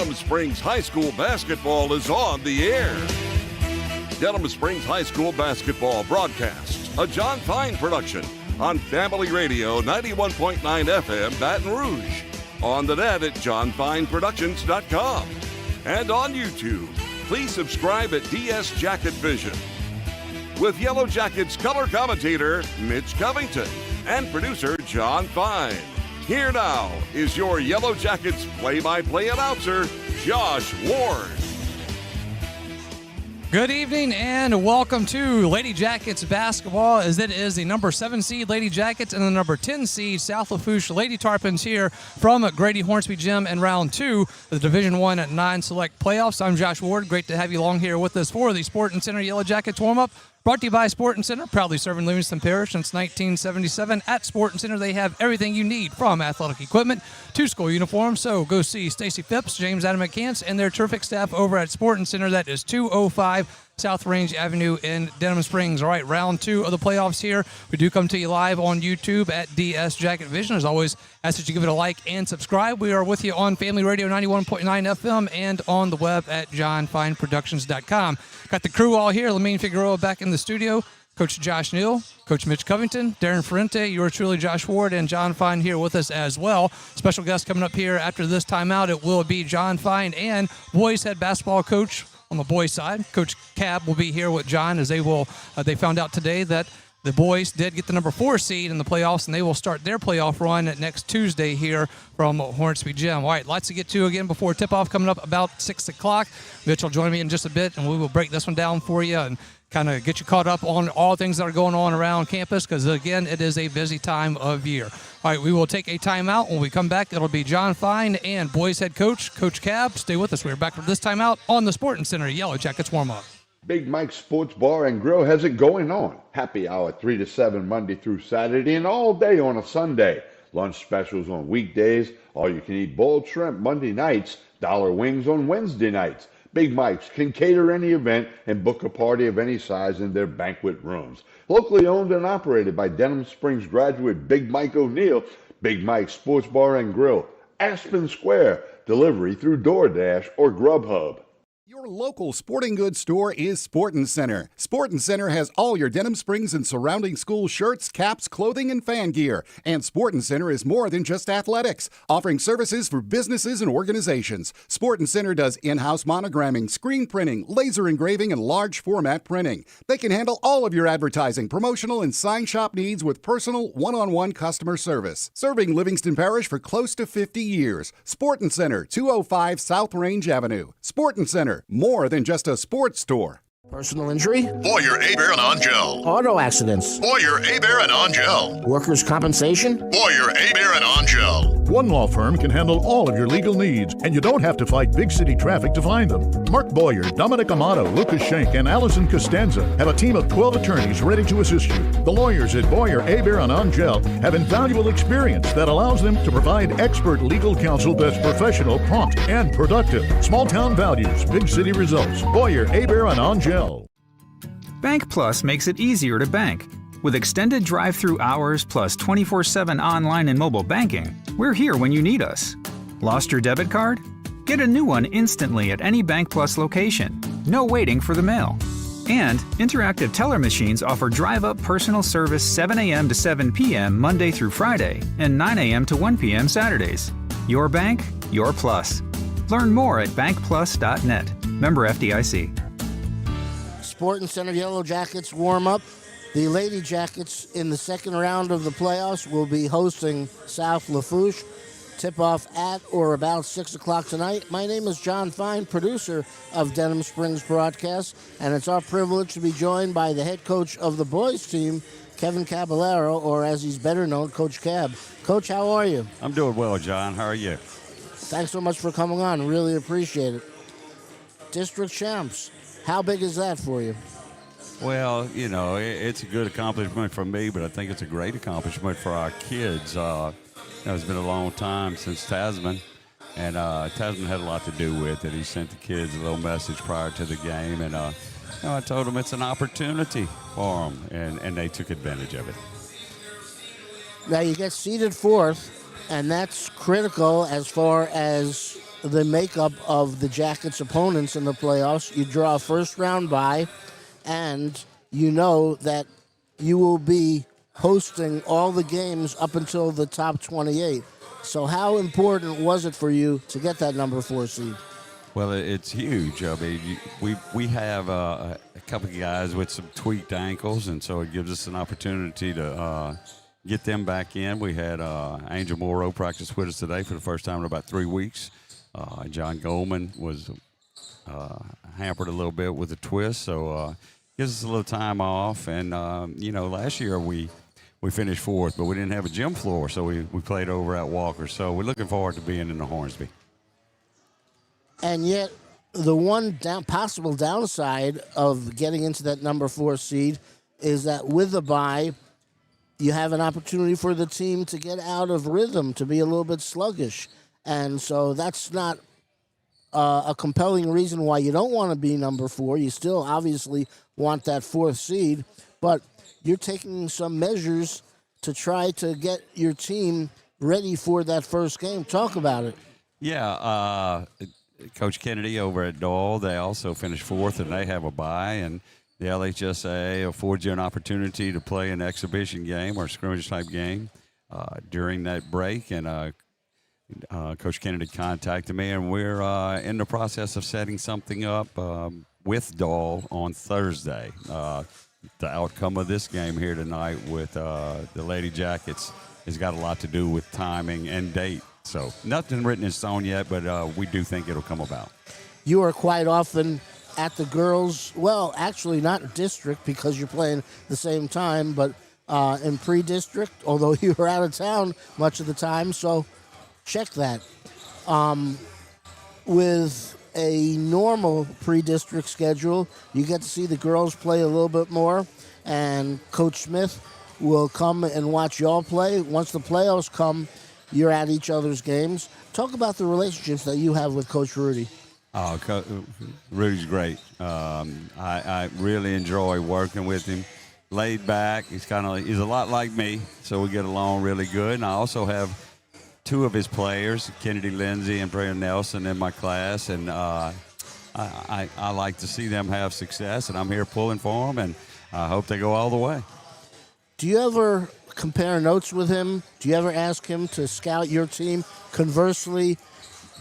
Denham Springs High School basketball is on the air. Denham Springs High School basketball broadcasts, a John Fine production, on Family Radio 91.9 FM Baton Rouge, on the net at johnfineproductions.com, and on YouTube. Please subscribe at DS Jacket Vision. With Yellow Jackets color commentator Mitch Covington and producer John Fine. Here now is your Yellow Jackets play-by-play announcer, Josh Ward. Good evening and welcome to Lady Jackets basketball, as it is the number 7 seed Lady Jackets and the number 10 seed South Lafourche Lady Tarpons here from Grady Hornsby Gym in round 2 of the Division I at 9 select playoffs. I'm Josh Ward. Great to have you along here with us for the Sporting Center Yellow Jackets warm-up. Brought to you by Sporting Center, proudly serving Livingston Parish since 1977. At Sporting Center, they have everything you need, from athletic equipment to school uniforms. So go see Stacy Phipps, James Adam McCants, and their terrific staff over at Sporting Center. That is 205 South Range Avenue in Denham Springs. All right, round 2 of the playoffs here. We do come to you live on YouTube at DS Jacket Vision. As always, ask that you give it a like and subscribe. We are with you on Family Radio 91.9 FM and on the web at johnfineproductions.com. Got the crew all here. Lamine Figueroa back in the studio. Coach Josh Neal, Coach Mitch Covington, Darren Ferrente, yours truly Josh Ward, and John Fine here with us as well. Special guest coming up here after this timeout. It will be John Fine and boys head basketball coach on the boys side. Coach Cab will be here with John, as they found out today that the boys did get the number 4 seed in the playoffs, and they will start their playoff run next Tuesday here from Hornsby Gym. All right, lots to get to again before tip-off coming up about 6 o'clock. Mitch will join me in just a bit, and we will break this one down for you and kind of get you caught up on all things that are going on around campus, because, again, it is a busy time of year. All right, we will take a timeout. When we come back, it'll be John Fine and boys head coach, Coach Cab. Stay with us. We're back for this timeout on the Sporting Center Yellow Jackets warm-up. Big Mike's Sports Bar and Grill has it going on. Happy hour 3 to 7 Monday through Saturday and all day on a Sunday. Lunch specials on weekdays. All-you-can-eat boiled shrimp Monday nights. Dollar wings on Wednesday nights. Big Mike's can cater any event and book a party of any size in their banquet rooms. Locally owned and operated by Denham Springs graduate Big Mike O'Neill, Big Mike's Sports Bar and Grill, Aspen Square, delivery through DoorDash or Grubhub. Your local sporting goods store is Sporting Center. Sporting Center has all your Denham Springs and surrounding school shirts, caps, clothing, and fan gear. And Sporting Center is more than just athletics, offering services for businesses and organizations. Sporting Center does in-house monogramming, screen printing, laser engraving, and large format printing. They can handle all of your advertising, promotional, and sign shop needs with personal, one-on-one customer service. Serving Livingston Parish for close to 50 years. Sporting Center, 205 South Range Avenue. Sporting Center, more than just a sports store. Personal injury? Boyer, Hebert, and Angel. Auto accidents? Boyer, Hebert, and Angel. Workers' compensation? Boyer, Hebert, and Angel. One law firm can handle all of your legal needs, and you don't have to fight big city traffic to find them. Mark Boyer, Dominic Amato, Lucas Schenk, and Allison Costanza have a team of 12 attorneys ready to assist you. The lawyers at Boyer, Hebert, and Angel have invaluable experience that allows them to provide expert legal counsel that's professional, prompt, and productive. Small town values, big city results. Boyer, Hebert, and Angel. Bank Plus makes it easier to bank. With extended drive-through hours plus 24/7 online and mobile banking, we're here when you need us. Lost your debit card? Get a new one instantly at any Bank Plus location. No waiting for the mail. And interactive teller machines offer drive-up personal service 7 a.m. to 7 p.m. Monday through Friday and 9 a.m. to 1 p.m. Saturdays. Your bank, your plus. Learn more at bankplus.net. Member FDIC. Sporting Center Yellow Jackets warm-up. The Lady Jackets in the second round of the playoffs will be hosting South Lafourche. Tip-off at or about 6 o'clock tonight. My name is John Fine, producer of Denham Springs Broadcast, and it's our privilege to be joined by the head coach of the boys team, Kevin Caballero, or as he's better known, Coach Cab. Coach, how are you? I'm doing well, John. How are you? Thanks so much for coming on. Really appreciate it. District champs. How big is that for you? Well, you know, it's a good accomplishment for me, but I think it's a great accomplishment for our kids. It's been a long time since Tasman, and Tasman had a lot to do with it. He sent the kids a little message prior to the game, and I told them it's an opportunity for them, and they took advantage of it. Now you get seeded fourth, and that's critical as far as the makeup of the Jackets' opponents in the playoffs. You draw a first-round bye, and you know that you will be hosting all the games up until the top 28. So how important was it for you to get that number 4 seed? Well, it's huge. I mean, we have a couple of guys with some tweaked ankles, and so it gives us an opportunity to get them back in. We had Angel Morrow practice with us today for the first time in about 3 weeks. John Goldman was hampered a little bit with a twist, so gives us a little time off. And, last year we finished 4th, but we didn't have a gym floor, so we played over at Walker. So we're looking forward to being in the Hornsby. And yet, the one possible downside of getting into that number 4 seed is that with the bye, you have an opportunity for the team to get out of rhythm, to be a little bit sluggish. And so that's not a compelling reason why you don't want to be number 4. You still obviously want that 4th seed, but you're taking some measures to try to get your team ready for that first game. Talk about it. Yeah, Coach Kennedy over at Doyle, they also finished 4th, and they have a bye. And the LHSA affords you an opportunity to play an exhibition game or scrimmage-type game during that break. And Coach Kennedy contacted me, and we're in the process of setting something up with Doyle on Thursday. The outcome of this game here tonight with the Lady Jackets has got a lot to do with timing and date. So nothing written in stone yet, but we do think it'll come about. You are quite often at the girls, well, actually not district because you're playing the same time, but in pre-district, although you were out of town much of the time, so check that. With a normal pre-district schedule, you get to see the girls play a little bit more, and Coach Smith will come and watch y'all play. Once the playoffs come, you're at each other's games. Talk about the relationships that you have with Coach Rudy. Oh, Rudy's great. I really enjoy working with him. Laid back. He's a lot like me, so we get along really good. And I also have 2 of his players, Kennedy Lindsay and Brian Nelson, in my class, and I like to see them have success, and I'm here pulling for them, and I hope they go all the way. Do you ever compare notes with him? Do you ever ask him to scout your team? Conversely,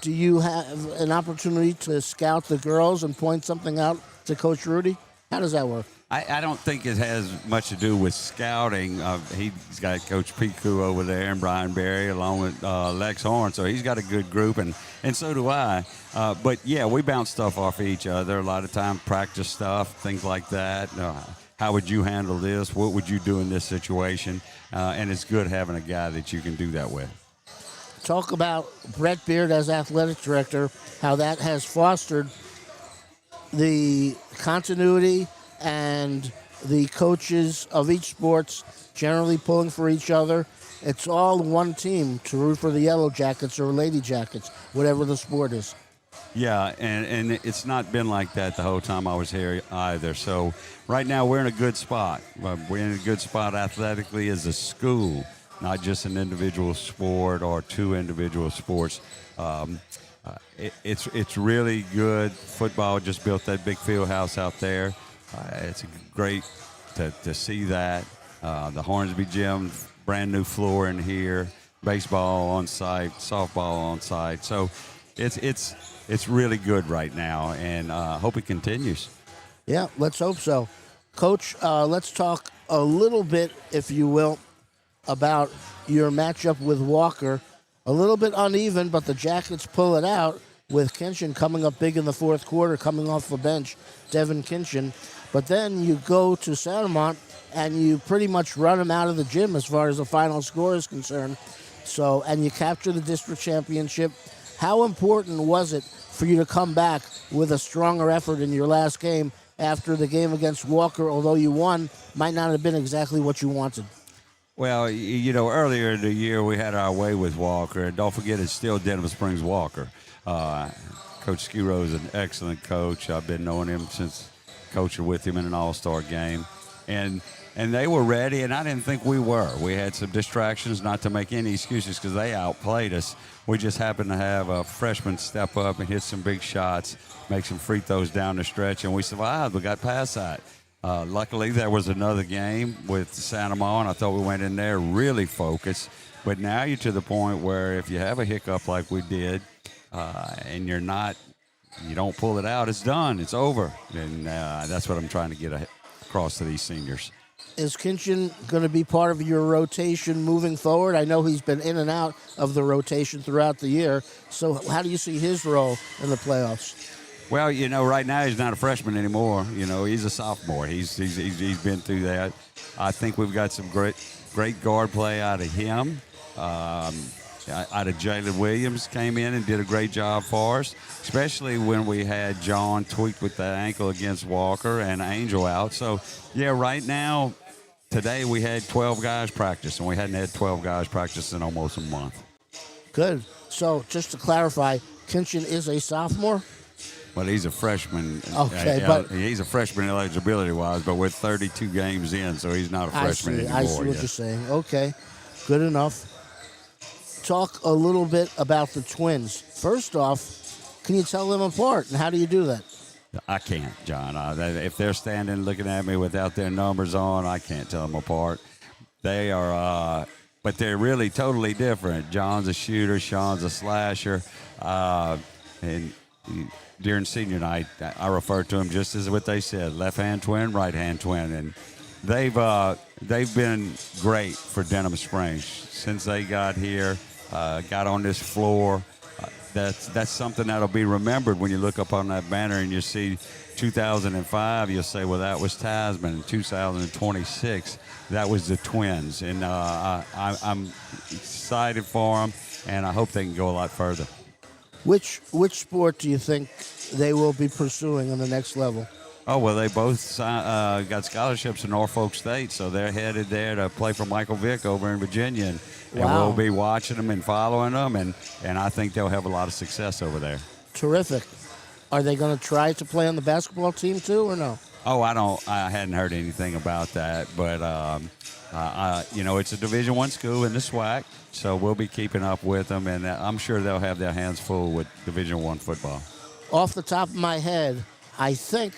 do you have an opportunity to scout the girls and point something out to Coach Rudy? How does that work? I don't think it has much to do with scouting. He's got Coach Piku over there and Brian Berry along with Lex Horn, so he's got a good group, and so do I. But, yeah, we bounce stuff off of each other. A lot of time practice stuff, things like that. How would you handle this? What would you do in this situation? And it's good having a guy that you can do that with. Talk about Brett Beard as athletic director, how that has fostered the continuity and the coaches of each sports generally pulling for each other. It's all one team to root for the Yellow Jackets or Lady Jackets, whatever the sport is. Yeah, and it's not been like that the whole time I was here either. So right now we're in a good spot. We're in a good spot athletically as a school, not just an individual sport or 2 individual sports. It's really good. Football just built that big field house out there. It's great to see that. The Hornsby Gym, brand new floor in here, baseball on site, softball on site. So it's really good right now, and hope it continues. Yeah, let's hope so. Coach, let's talk a little bit, if you will, about your matchup with Walker. A little bit uneven, but the Jackets pull it out with Kinchin coming up big in the 4th quarter, coming off the bench, Devin Kinchin. But then you go to Santamont, and you pretty much run him out of the gym as far as the final score is concerned. So, and you capture the district championship. How important was it for you to come back with a stronger effort in your last game after the game against Walker, although you won, might not have been exactly what you wanted? Well, earlier in the year we had our way with Walker, and don't forget it's still Denham Springs Walker. Coach Skiro is an excellent coach. I've been knowing him since coaching with him in an all-star game. And and they were ready, and I didn't think we were. We had some distractions, not to make any excuses, because they outplayed us. We just happened to have a freshman step up and hit some big shots, make some free throws down the stretch, and we survived. We got past that. Luckily, there was another game with Santa Maria, and I thought we went in there really focused. But now you're to the point where if you have a hiccup like we did, and you don't pull it out, it's done. It's over. And that's what I'm trying to get across to these seniors. Is Kinchin going to be part of your rotation moving forward? I know he's been in and out of the rotation throughout the year. So how do you see his role in the playoffs? Well, right now he's not a freshman anymore. He's a sophomore. He's been through that. I think we've got some great guard play out of him. Out of Jalen Williams came in and did a great job for us, especially when we had John tweaked with the ankle against Walker and Angel out. So, yeah, right now, today we had 12 guys practice, and we hadn't had 12 guys practice in almost a month. Good. So, just to clarify, Kinchin is a sophomore? Well, he's a freshman. Okay, but he's a freshman eligibility-wise, but we're 32 games in, so he's not a freshman anymore. I see what you're saying. Okay, good enough. Talk a little bit about the Twins. First off, can you tell them apart, and how do you do that? I can't, John. If they're standing looking at me without their numbers on, I can't tell them apart. They are, but they're really totally different. John's a shooter, Sean's a slasher, and during senior night, I refer to them just as what they said: left-hand twin, right-hand twin, and they've been great for Denham Springs since they got here. Got on this floor. That's something that'll be remembered when you look up on that banner and you see 2005. You'll say, well, that was Tasman. In 2026, that was the Twins. And I'm excited for them, and I hope they can go a lot further. Which sport do you think they will be pursuing on the next level? Oh, well, they both got scholarships in Norfolk State, so they're headed there to play for Michael Vick over in Virginia. And we'll be watching them and following them, and I think they'll have a lot of success over there. Terrific. Are they going to try to play on the basketball team too, or no? Oh, I hadn't heard anything about that, but it's a Division I school in the SWAC, so we'll be keeping up with them, and I'm sure they'll have their hands full with Division I football. Off the top of my head, I think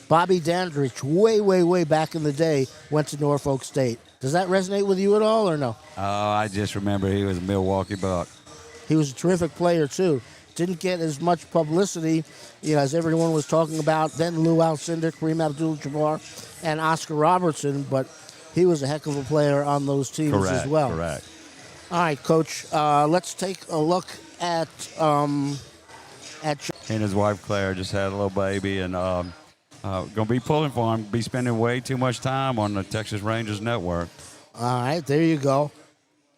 Bobby Dandridge, way back in the day, went to Norfolk State. Does that resonate with you at all, or no? Oh, I just remember he was a Milwaukee Buck. He was a terrific player, too. Didn't get as much publicity, as everyone was talking about. Then Lou Alcindor, Kareem Abdul-Jabbar, and Oscar Robertson, but he was a heck of a player on those teams as well. Correct. All right, Coach, let's take a look at He and his wife, Claire, just had a little baby, and going to be pulling for him, be spending way too much time on the Texas Rangers network. All right, there you go.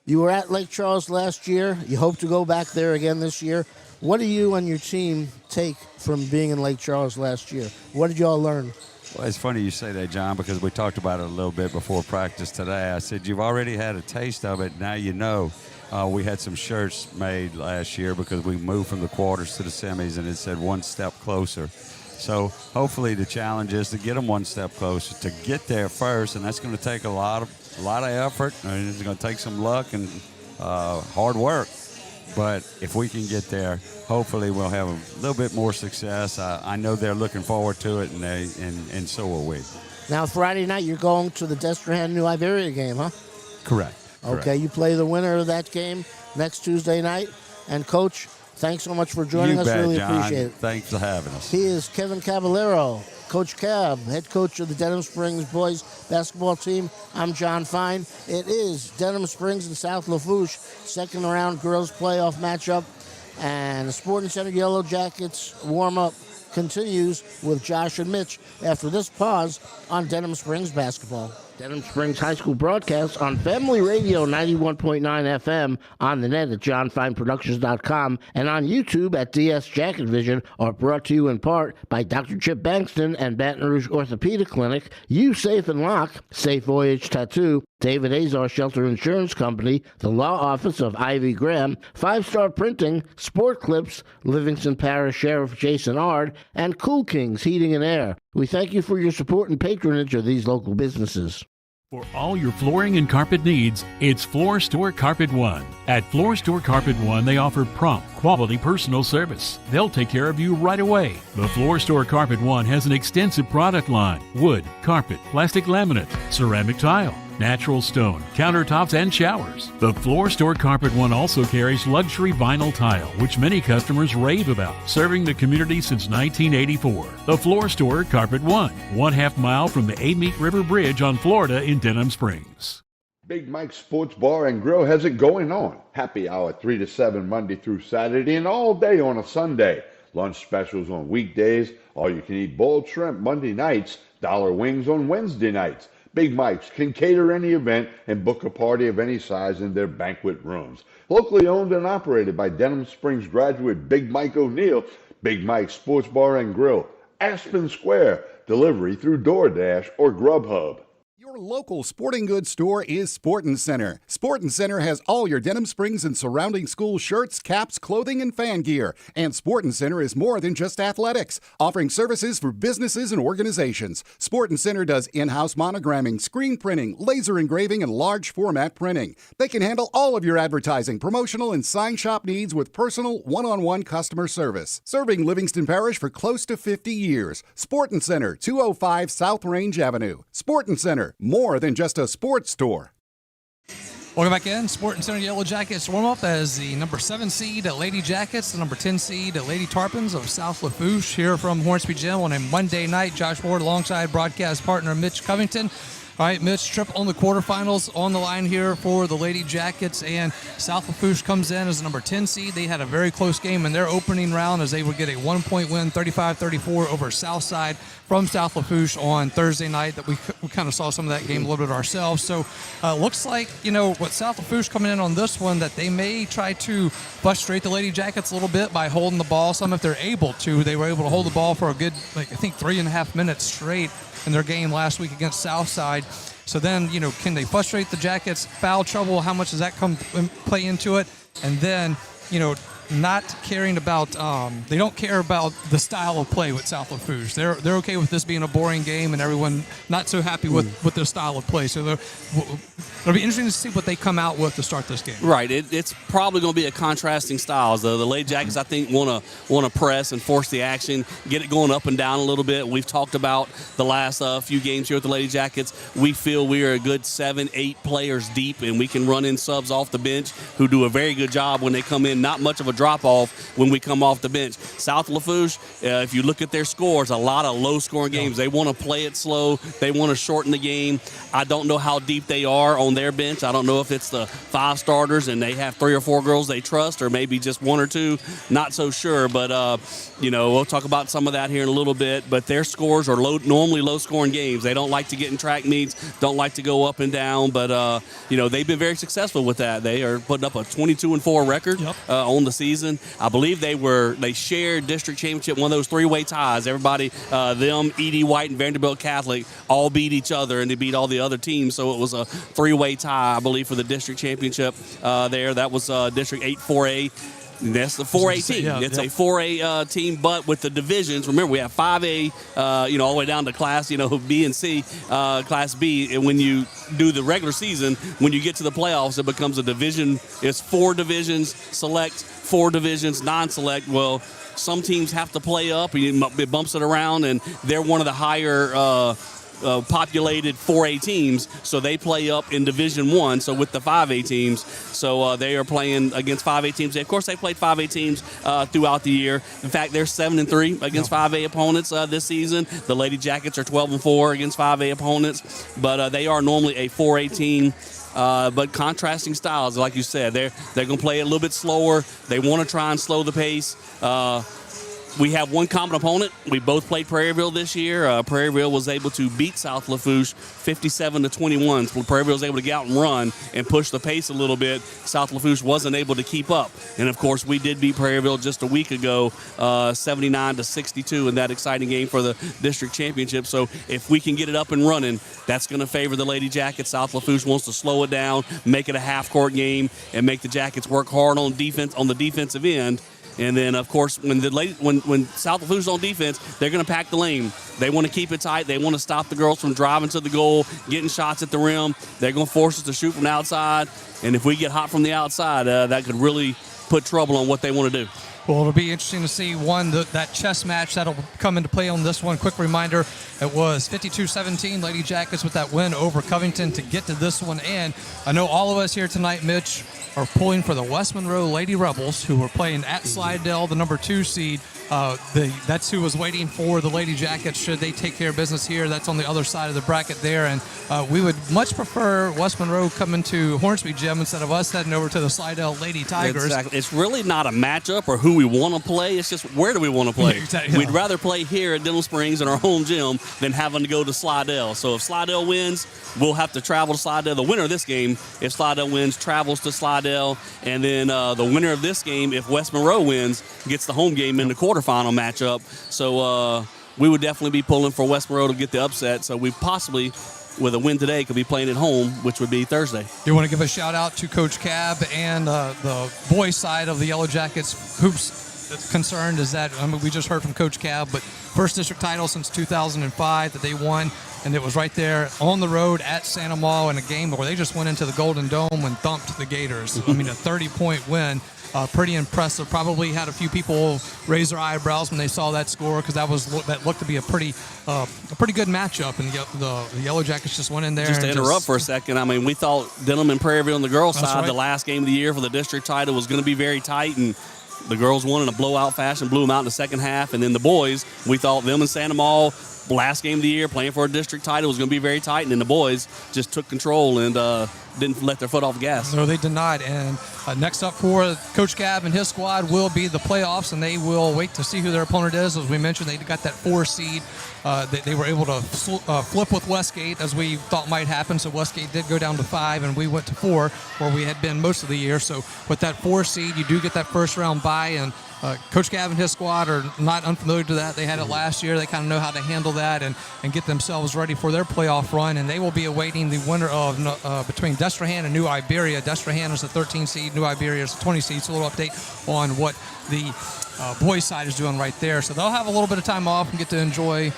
You were at Lake Charles last year. You hope to go back there again this year. What do you and your team take from being in Lake Charles last year? What did you all learn? Well, it's funny you say that, John, because we talked about it a little bit before practice today. I said, you've already had a taste of it. Now you know. We had some shirts made last year because we moved from the quarters to the semis, and it said one step closer. So hopefully the challenge is to get them one step closer, to get there first, and that's going to take a lot of effort, and it's going to take some luck and hard work. But if we can get there, hopefully we'll have a little bit more success. I know they're looking forward to it, and so are we. Now, Friday night, you're going to the Destrehan New Iberia game, huh? Correct. Okay, you play the winner of that game next Tuesday night. And, Coach, thanks so much for joining us. Bet, really John. appreciate it. Thanks for having us. He is Kevin Caballero, Coach Cab, head coach of the Denham Springs boys basketball team. I'm John Fine. It is Denham Springs and South Lafourche second round girls playoff matchup. And the Sporting Center Yellow Jackets warm-up continues with Josh and Mitch after this pause on Denham Springs basketball. Denham Springs High School broadcasts on Family Radio 91.9 FM, on the net at johnfineproductions.com, and on YouTube at DS Jacket Vision are brought to you in part by Dr. Chip Bankston and Baton Rouge Orthopedic Clinic, You Safe and Lock, Safe Voyage Tattoo, David Azar Shelter Insurance Company, the Law Office of Ivy Graham, 5 Star Printing, Sport Clips, Livingston Parish Sheriff Jason Ard, and Cool Kings Heating and Air. We thank you for your support and patronage of these local businesses. For all your flooring and carpet needs, it's Floor Store Carpet One. At Floor Store Carpet One, they offer prompt, quality personal service. They'll take care of you right away. The Floor Store Carpet One has an extensive product line: wood, carpet, plastic laminate, ceramic tile, natural stone, countertops, and showers. The Floor Store Carpet One also carries luxury vinyl tile, which many customers rave about, serving the community since 1984. The Floor Store Carpet One, 1/2 mile from the Amite River Bridge on Florida in Denham Springs. Big Mike's Sports Bar and Grill has it going on. Happy hour 3 to 7 Monday through Saturday and all day on a Sunday. Lunch specials on weekdays, all you can eat boiled shrimp Monday nights, dollar wings on Wednesday nights. Big Mike's can cater any event and book a party of any size in their banquet rooms. Locally owned and operated by Denham Springs graduate Big Mike O'Neill, Big Mike's Sports Bar and Grill, Aspen Square, delivery through DoorDash or Grubhub. Your local sporting goods store is Sportin' Center. Sportin' Center has all your Denham Springs and surrounding school shirts, caps, clothing, and fan gear. And Sportin' Center is more than just athletics, offering services for businesses and organizations. Sportin' Center does in-house monogramming, screen printing, laser engraving, and large format printing. They can handle all of your advertising, promotional, and sign shop needs with personal, one-on-one customer service. Serving Livingston Parish for close to 50 years. Sportin' Center, 205 South Range Avenue. Sportin' Center, more than just a sports store. Welcome back in. Sporting Center Yellow Jackets warm up as the number 7 seed at Lady Jackets, the number 10 seed at Lady Tarpons of South Lafourche here from Hornsby Gym on a Monday night. Josh Ward alongside broadcast partner Mitch Covington. All right, Mitch, trip on the quarterfinals on the line here for the Lady Jackets, and South Lafourche comes in as the number 10 seed. They had a very close game in their opening round as they would get a 1-point win, 35-34 over Southside from South Lafourche on Thursday night. That we kind of saw some of that game a little bit ourselves. So looks like, with South Lafourche coming in on this one, that they may try to frustrate the Lady Jackets a little bit by holding the ball some if they're able to. They were able to hold the ball for a good, 3.5 minutes straight in their game last week against Southside. So then, can they frustrate the Jackets? Foul trouble, how much does that play into it? And then, not caring about, they don't care about the style of play with South Lafourche. They're okay with this being a boring game and everyone not so happy with their style of play. So it'll be interesting to see what they come out with to start this game. Right. It's probably going to be a contrasting styles. The Lady Jackets, I think, want to press and force the action, get it going up and down a little bit. We've talked about the last few games here with the Lady Jackets. We feel we are a good 7-8 players deep, and we can run in subs off the bench who do a very good job when they come in. Not much of a drop-off when we come off the bench. South Lafourche, if you look at their scores, a lot of low-scoring games. They want to play it slow. They want to shorten the game. I don't know how deep they are on their bench. I don't know if it's the 5 starters and they have 3 or 4 girls they trust, or maybe just 1 or 2. Not so sure, but we'll talk about some of that here in a little bit. But their scores are normally low-scoring games. They don't like to get in track meets, don't like to go up and down, but they've been very successful with that. They are putting up a 22-4 record on the season. I believe they shared district championship, one of those 3-way ties. Everybody, them, E.D. White, and Vanderbilt Catholic all beat each other, and they beat all the other teams. So it was a 3-way tie, I believe, for the district championship there. That was District 8 4A. That's the 4A team. It's a 4A team, but with the divisions. Remember, we have 5A, all the way down to Class, B and C, Class B. And when you do the regular season, when you get to the playoffs, it becomes a division. It's 4 divisions select, 4 divisions non-select. Well, some teams have to play up. It bumps it around, and they're one of the higher populated 4A teams, so they play up in Division 1, so with the 5A teams. So they are playing against 5A teams. Of course, they played 5A teams throughout the year. In fact, they're 7-3 against 5A opponents this season. The Lady Jackets are 12-4 against 5A opponents, but they are normally a 4A team. But contrasting styles, like you said, they're going to play it a little bit slower. They want to try and slow the pace. We have one common opponent. We both played Prairieville this year. Prairieville was able to beat South Lafourche 57-21. So Prairieville was able to get out and run and push the pace a little bit. South Lafourche wasn't able to keep up. And, of course, we did beat Prairieville just a week ago, 79-62 in that exciting game for the district championship. So if we can get it up and running, that's going to favor the Lady Jackets. South Lafourche wants to slow it down, make it a half-court game, and make the Jackets work hard on defense on the defensive end. And then, of course, when South Lafourche on defense, they're going to pack the lane. They want to keep it tight. They want to stop the girls from driving to the goal, getting shots at the rim. They're going to force us to shoot from the outside. And if we get hot from the outside, that could really put trouble on what they want to do. Well, it'll be interesting to see, that chess match that'll come into play on this one. Quick reminder, it was 52-17, Lady Jackets with that win over Covington to get to this one. And I know all of us here tonight, Mitch, are pulling for the West Monroe Lady Rebels, who are playing at Slidell, the number 2 seed. That's who was waiting for the Lady Jackets should they take care of business here. That's on the other side of the bracket there. And we would much prefer West Monroe coming to Hornsby Gym instead of us heading over to the Slidell Lady Tigers. Exactly. It's really not a matchup or who we want to play. It's just where do we want to play. Exactly. We'd rather play here at Denham Springs in our home gym than having to go to Slidell. So if Slidell wins, we'll have to travel to Slidell. The winner of this game, if Slidell wins, travels to Slidell. And then the winner of this game, if West Monroe wins, gets the home game in the quarterfinal matchup. So we would definitely be pulling for West Monroe to get the upset. So we possibly, with a win today, could be playing at home, which would be Thursday. You want to give a shout out to Coach Cab and the boys side of the Yellow Jackets hoops concerned is that, we just heard from Coach Cab, but first district title since 2005 that they won, and it was right there on the road at Santa Maula in a game where they just went into the Golden Dome and thumped the Gators. A 30-point win. Pretty impressive. Probably had a few people raise their eyebrows when they saw that score because that looked to be a pretty good matchup, and the Yellow Jackets just went in there. Just to interrupt for a second, we thought Denham and Prairieville on the girls' side, right, the last game of the year for the district title was going to be very tight, and the girls won in a blowout fashion, blew them out in the second half. And then the boys, we thought them and Santa Maula, last game of the year, playing for a district title, was going to be very tight. And then the boys just took control and didn't let their foot off the gas. No, they did not. And next up for Coach Cab and his squad will be the playoffs, and they will wait to see who their opponent is. As we mentioned, they got that 4 seed. They were able to flip with Westgate, as we thought might happen. So Westgate did go down to 5, and we went to 4, where we had been most of the year. So with that 4 seed, you do get that first round bye, and Coach Cab and his squad are not unfamiliar to that. They had it last year. They kind of know how to handle that and get themselves ready for their playoff run. And they will be awaiting the winner of between Destrehan and New Iberia. Destrehan is the 13 seed. New Iberia is the 20 seed. So a little update on what the boys' side is doing right there. So they'll have a little bit of time off and get to enjoy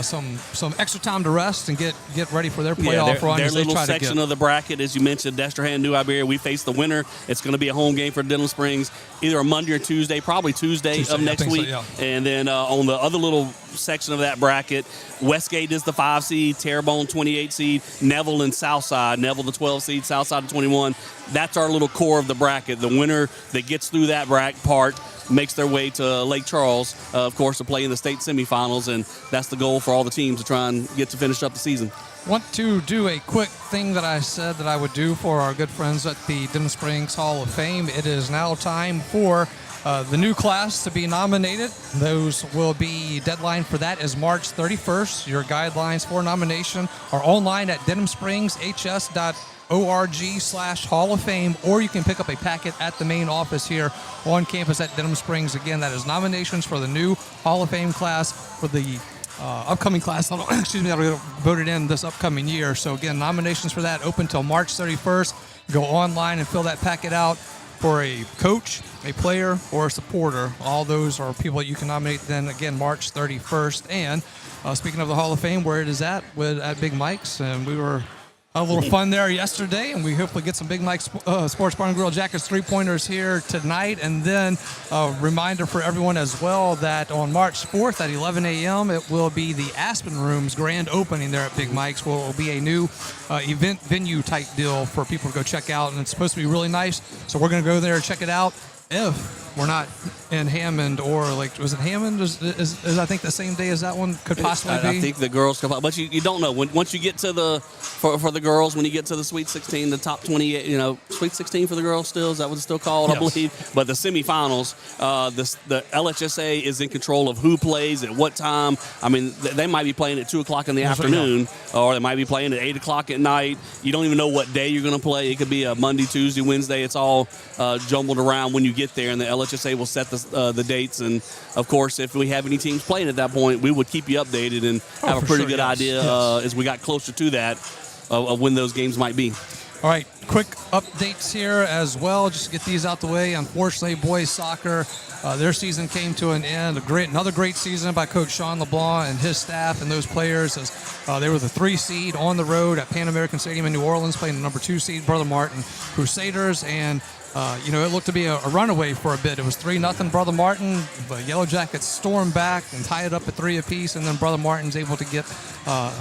some extra time to rest and get ready for their playoff run. Their little section of the bracket, as you mentioned, Destrehan, New Iberia, we face the winner. It's going to be a home game for Denham Springs, either a Monday or Tuesday, probably Tuesday of next week. So, yeah. And then on the other little section of that bracket, Westgate is the 5 seed, Terrebonne 28 seed, Neville and Southside. Neville the 12 seed, Southside the 21. That's our little core of the bracket. The winner that gets through that part makes their way to Lake Charles, of course, to play in the state semifinals, and that's the goal for all the teams to try and get to finish up the season. Want to do a quick thing that I said that I would do for our good friends at the Denham Springs Hall of Fame. It is now time for the new class to be nominated. Those will be, deadline for that is March 31st. Your guidelines for nomination are online at denhamsprings.hs.org/Hall of Fame, or you can pick up a packet at the main office here on campus at Denham Springs. Again, that is nominations for the new Hall of Fame class for the upcoming class. That'll get voted in this upcoming year. So again, nominations for that open till March 31st. Go online and fill that packet out for a coach, a player, or a supporter. All those are people that you can nominate then, again, March 31st. And speaking of the Hall of Fame, where it is at Big Mike's, and we were a little fun there yesterday, and we hopefully get some Big Mike's Sports Bar and Grill Jackets 3-pointers here tonight. And then a reminder for everyone as well that on March 4th at 11 a.m. it will be the Aspen Room's grand opening there at Big Mike's, where it will be a new event venue type deal for people to go check out, and it's supposed to be really nice. So we're going to go there and check it out. If we're not in Hammond, or was it Hammond? Is I think the same day as that one could possibly be. I think the girls come out, but you don't know. Once you get to for the girls, when you get to the Sweet 16, the top 28, Sweet 16 for the girls still, is that what it's still called? Yes. I believe. But the semifinals, the LHSA is in control of who plays at what time. They might be playing at 2 o'clock in the afternoon, or they might be playing at 8 o'clock at night. You don't even know what day you're going to play. It could be a Monday, Tuesday, Wednesday. It's all jumbled around when you get there, and the LHSA will set the dates. And of course, if we have any teams playing at that point, we would keep you updated and have a pretty good idea as we got closer to that of when those games might be. All right, quick updates here as well, just to get these out the way. Unfortunately, boys soccer, their season came to an end. Another great season by Coach Sean LeBlanc and his staff and those players. As they were the 3 seed on the road at Pan American Stadium in New Orleans, playing the number 2 seed, Brother Martin Crusaders. And it looked to be a runaway for a bit. It was 3-0 Brother Martin. The Yellow Jackets stormed back and tied it up at 3 apiece, and then Brother Martin's able to get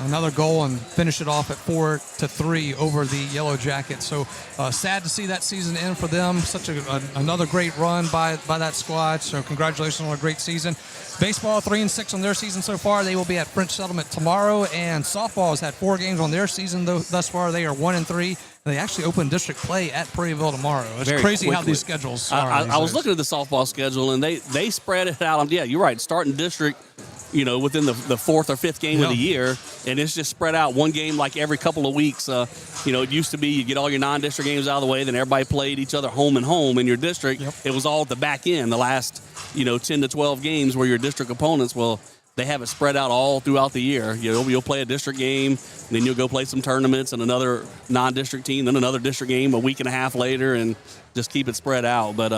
another goal and finish it off at 4-3 over the Yellow Jackets. So sad to see that season end for them. Such another great run by that squad. So congratulations on a great season. Baseball 3-6 on their season so far. They will be at French Settlement tomorrow, and softball has had 4 games on their season thus far. They are 1-3. They actually open district play at Prairieville tomorrow. It's Very crazy quickly. how these schedules are. I was looking at the softball schedule, and they spread it out. Yeah, you're right. Starting district, within the 4th or 5th game of the year, and it's just spread out one game like every couple of weeks. It used to be you get all your non-district games out of the way, then everybody played each other home and home in your district. Yep. It was all at the back end, the last 10 to 12 games were your district opponents. Well, they have it spread out all throughout the year. You'll play a district game, then you'll go play some tournaments and another non-district team, then another district game a week and a half later, and just keep it spread out. But,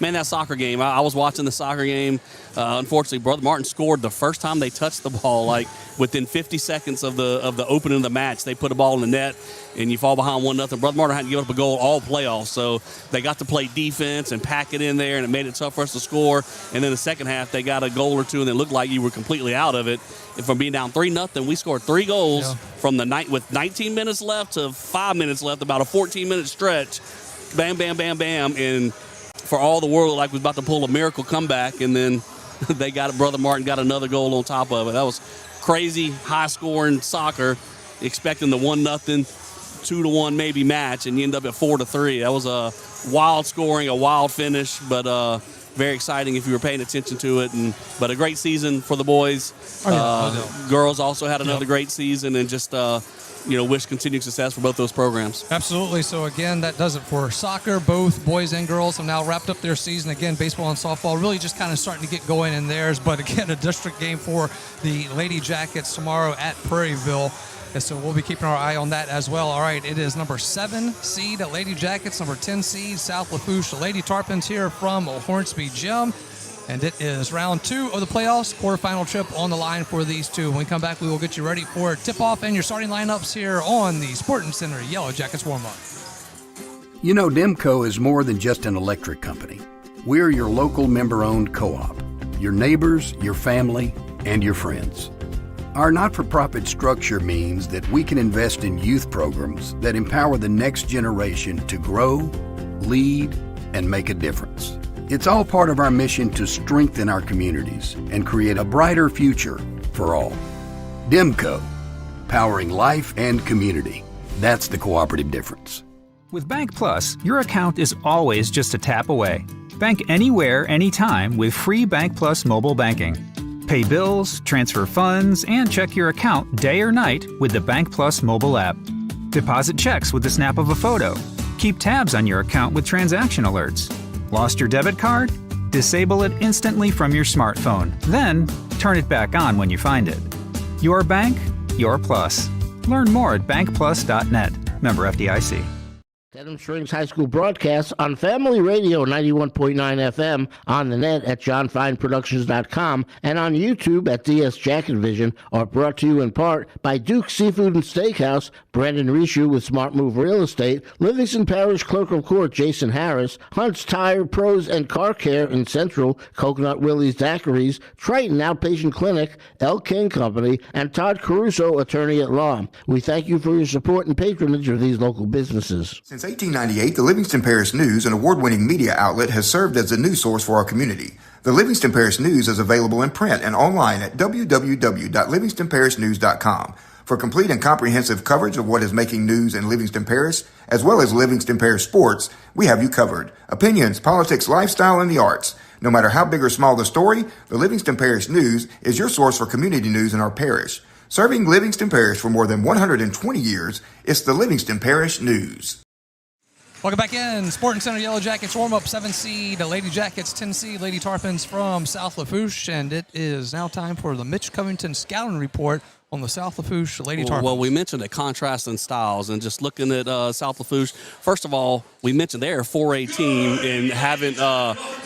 man, that soccer game, I was watching the soccer game. Unfortunately, Brother Martin scored the first time they touched the ball, like within 50 seconds of the opening of the match. They put a ball in the net, and you fall behind 1-0. Brother Martin had to give up a goal all playoffs, so they got to play defense and pack it in there, and it made it tough for us to score. And then the second half, they got a goal or two, and it looked like you were completely out of it. And from being down 3-0, we scored 3 goals from the night with 19 minutes left to 5 minutes left, about a 14-minute stretch. Bam, bam, bam, bam, and for all the world, like was about to pull a miracle comeback, and then Brother Martin got another goal on top of it. That was crazy, high-scoring soccer, expecting the 1-0, 2-1 maybe match, and you end up at 4-3. That was a wild scoring, a wild finish, but very exciting if you were paying attention to it. But a great season for the boys. Girls also had another great season, and just wish continued success for both those programs. Absolutely. So, again, that does it for soccer. Both boys and girls have now wrapped up their season. Again, baseball and softball really just kind of starting to get going in theirs. But, again, a district game for the Lady Jackets tomorrow at Prairieville. And so we'll be keeping our eye on that as well. All right, it is number 7 seed at Lady Jackets, number 10 seed South Lafourche Lady Tarpons here from Hornsby Gym. And it is round 2 of the playoffs, quarterfinal trip on the line for these two. When we come back, we will get you ready for tip-off and your starting lineups here on the Sporting Center Yellow Jackets warm-up. Demco is more than just an electric company. We're your local member-owned co-op, your neighbors, your family, and your friends. Our not-for-profit structure means that we can invest in youth programs that empower the next generation to grow, lead, and make a difference. It's all part of our mission to strengthen our communities and create a brighter future for all. Demco, powering life and community. That's the cooperative difference. With Bank Plus, your account is always just a tap away. Bank anywhere, anytime with free Bank Plus mobile banking. Pay bills, transfer funds, and check your account day or night with the Bank Plus mobile app. Deposit checks with the snap of a photo. Keep tabs on your account with transaction alerts. Lost your debit card? Disable it instantly from your smartphone. Then, turn it back on when you find it. Your bank, your plus. Learn more at bankplus.net. Member FDIC. Denham Springs High School broadcasts on Family Radio 91.9 FM, on the net at johnfineproductions.com, and on YouTube at DS Jacket Vision are brought to you in part by Duke Seafood and Steakhouse, Brandon Rishu with Smart Move Real Estate, Livingston Parish Clerk of Court Jason Harris, Hunt's Tire Pros and Car Care in Central, Coconut Willie's Daiquiris, Triton Outpatient Clinic, El King Company, and Todd Caruso, Attorney at Law. We thank you for your support and patronage of these local businesses. Since 1898, the Livingston Parish News, an award-winning media outlet, has served as the news source for our community. The Livingston Parish News is available in print and online at www.livingstonparishnews.com. For complete and comprehensive coverage of what is making news in Livingston Parish, as well as Livingston Parish sports, we have you covered. Opinions, politics, lifestyle, and the arts. No matter how big or small the story, the Livingston Parish News is your source for community news in our parish. Serving Livingston Parish for more than 120 years, it's the Livingston Parish News. Welcome back in. Sporting Center Yellow Jackets warm-up, 7 seed Lady Jackets, 10 seed Lady Tarpons from South Lafourche. And it is now time for the Mitch Covington Scouting Report on the South Lafourche Lady Tarpons? Well, we mentioned the contrast in styles, and just looking at South Lafourche. First of all, we mentioned they're a 4A team and haven't,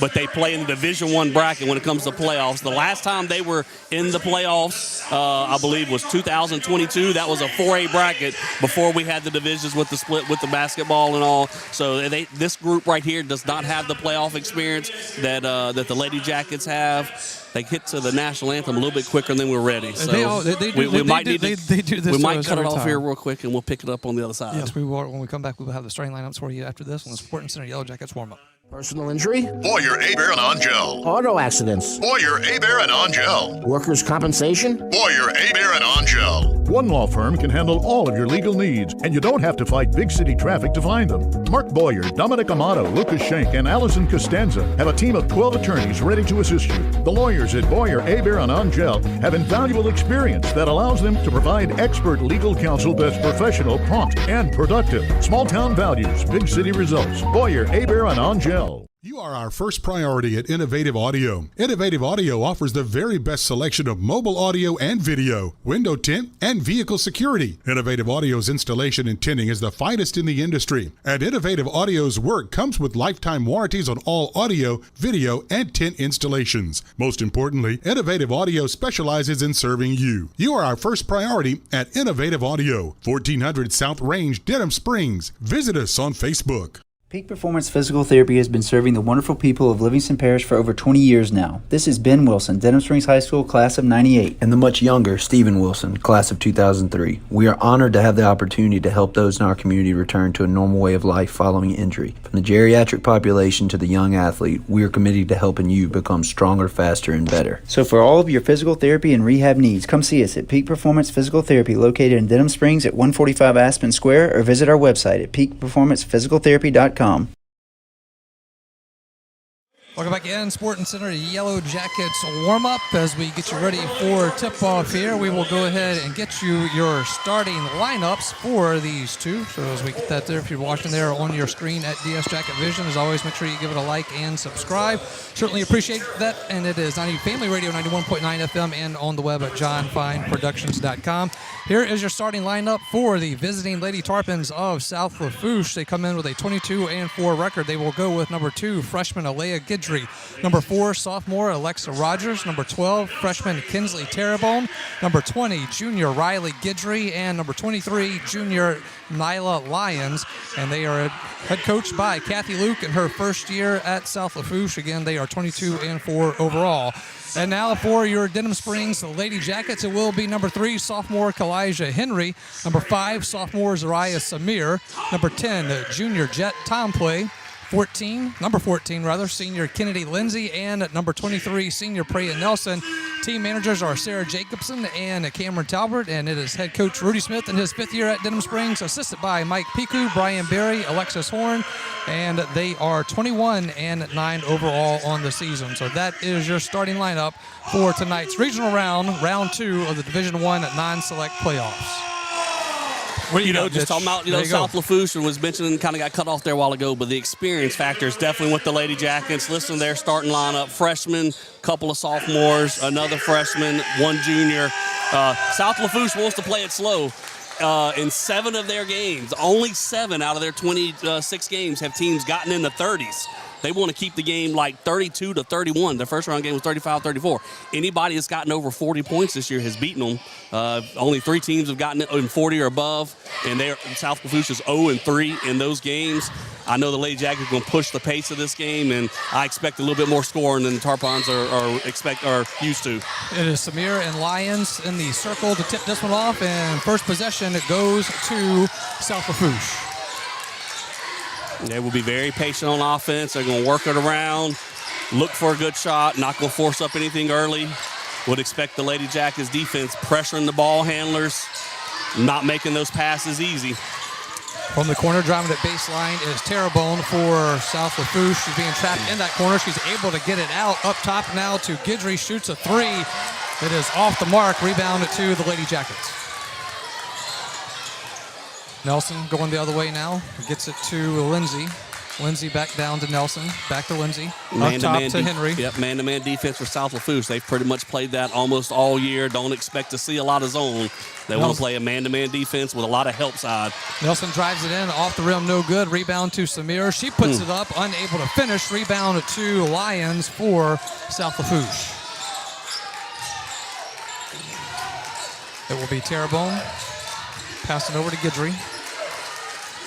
but they play in the Division I bracket when it comes to playoffs. The last time they were in the playoffs, I believe, was 2022. That was a 4A bracket before we had the divisions with the split with the basketball and all. So this group right here does not have the playoff experience that the Lady Jackets have. They get to the national anthem a little bit quicker than we're ready. So we might cut it off here real quick, and we'll pick it up on the other side. Yes, we will. When we come back, we will have the starting lineups for you after this on the Sporting Center Yellow Jackets warm-up. Personal injury? Boyer, Aber, and Angel. Auto accidents? Boyer, Aber, and Angel. Workers' compensation? Boyer, Aber, and Angel. One law firm can handle all of your legal needs, and you don't have to fight big city traffic to find them. Mark Boyer, Dominic Amato, Lucas Schenck, and Allison Costanza have a team of 12 attorneys ready to assist you. The lawyers at Boyer, Aber, and Angel have invaluable experience that allows them to provide expert legal counsel that's professional, prompt, and productive. Small town values, big city results. Boyer, Aber, and Angel. You are our first priority at Innovative Audio. Innovative Audio offers the very best selection of mobile audio and video, window tint, and vehicle security. Innovative Audio's installation and tinting is the finest in the industry. And Innovative Audio's work comes with lifetime warranties on all audio, video, and tint installations. Most importantly, Innovative Audio specializes in serving you. You are our first priority at Innovative Audio, 1400 South Range, Denham Springs. Visit us on Facebook. Peak Performance Physical Therapy has been serving the wonderful people of Livingston Parish for over 20 years now. This is Ben Wilson, Denham Springs High School, class of 98. And the much younger Stephen Wilson, class of 2003. We are honored to have the opportunity to help those in our community return to a normal way of life following injury. From the geriatric population to the young athlete, we are committed to helping you become stronger, faster, and better. So for all of your physical therapy and rehab needs, come see us at Peak Performance Physical Therapy located in Denham Springs at 145 Aspen Square, or visit our website at peakperformancephysicaltherapy.com. Welcome back in, Sporting Center Yellow Jackets warm-up. As we get you ready for tip-off here, we will go ahead and get you your starting lineups for these two. So as we get that there, if you're watching there on your screen at DS Jacket Vision, as always, make sure you give it a like and subscribe. Certainly appreciate that. And it is Family Radio 91.9 FM and on the web at johnfineproductions.com. Here is your starting lineup for the visiting Lady Tarpons of South Lafourche. They come in with a 22-4 record. They will go with number 2, freshman Alea Gidry. Number 4, sophomore Alexa Rogers. Number 12, freshman Kinsley Terrebonne. Number 20, junior Riley Gidry. And number 23, junior Nyla Lyons. And they are head coached by Kathy Luke in her first year at South Lafourche. Again, they are 22-4 overall. And now for your Denham Springs Lady Jackets, it will be number 3, sophomore Kalijah Henry. Number 5, sophomore Zariah Samir. Number 10, junior Jet Tomplay. Number 14, senior Kennedy Lindsay, and number 23, senior Preya Nelson. Team managers are Sarah Jacobson and Cameron Talbert, and it is head coach Rudy Smith in his 5th year at Denham Springs, assisted by Mike Piku, Brian Berry, Alexis Horn, and they are 21-9 overall on the season. So that is your starting lineup for tonight's regional round 2 of the Division I non-select playoffs. Just talking about, South Lafourche was mentioned, kind of got cut off there a while ago, but the experience factor is definitely with the Lady Jackets. Listen to their starting lineup: freshman, couple of sophomores, another freshman, one junior. South Lafourche wants to play it slow. In 7 of their games, only 7 out of their 26 games have teams gotten in the 30s. They want to keep the game like 32-31. Their first round game was 35-34. Anybody that's gotten over 40 points this year has beaten them. Only 3 teams have gotten it in 40 or above, and South Lafourche is 0-3 in those games. I know the Lady Jackets are going to push the pace of this game, and I expect a little bit more scoring than the Tarpons are used to. It is Samir and Lyons in the circle to tip this one off, and first possession goes to South Lafourche. They will be very patient on offense. They're going to work it around, look for a good shot, not going to force up anything early. Would expect the Lady Jackets defense pressuring the ball handlers, not making those passes easy. From the corner, driving at baseline is Terrebonne for South Lafourche. She's being trapped in that corner. She's able to get it out. Up top now to Gidry, shoots a 3. It is off the mark. Rebound to the Lady Jackets. Nelson going the other way now. Gets it to Lindsay. Lindsay back down to Nelson. Back to Lindsay. Up top to Henry. Yep, man-to-man defense for South Lafourche. They've pretty much played that almost all year. Don't expect to see a lot of zone. They want to play a man-to-man defense with a lot of help side. Nelson drives it in. Off the rim, no good. Rebound to Samir. She puts it up, unable to finish. Rebound to Lions for South Lafourche. It will be Terrebonne. Passing over to Guidry.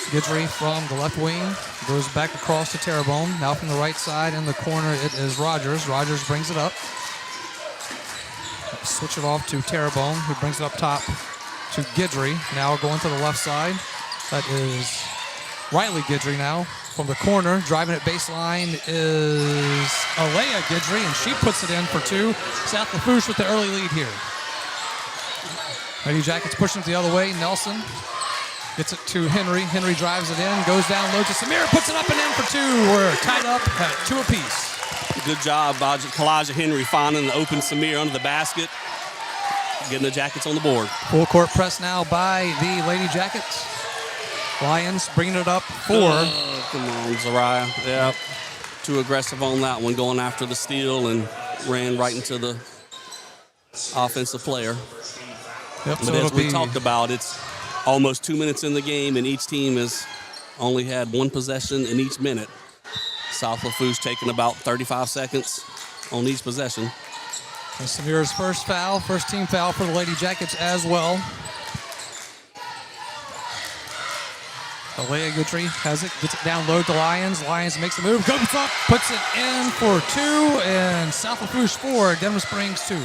Guidry from the left wing goes back across to Terrebonne. Now from the right side in the corner, it is Rogers. Rogers brings it up. Switch it off to Terrebonne, who brings it up top to Guidry. Now going to the left side. That is Riley Guidry now. From the corner, driving it baseline is Alea Guidry, and she puts it in for two. South Lafourche with the early lead here. Lady Jackets pushing it the other way. Nelson gets it to Henry. Henry drives it in, goes down low to Samir, puts it up and in for two. We're tied up at 2 apiece. Good job by Kalijah Henry finding the open Samir under the basket, getting the Jackets on the board. Full court press now by the Lady Jackets. Lions bringing it up 4. Come on, Zariah. Yeah, too aggressive on that one, going after the steal and ran right into the offensive player. Yep, but so as we talked about, it's almost 2 minutes in the game, and each team has only had one possession in each minute. South Lafourche taking about 35 seconds on each possession. And Samir's first team foul for the Lady Jackets as well. Alea Guidry has it, gets it down low to Lions. Lions makes the move, goes up, puts it in for 2, and South Lafourche 4, Denham Springs 2.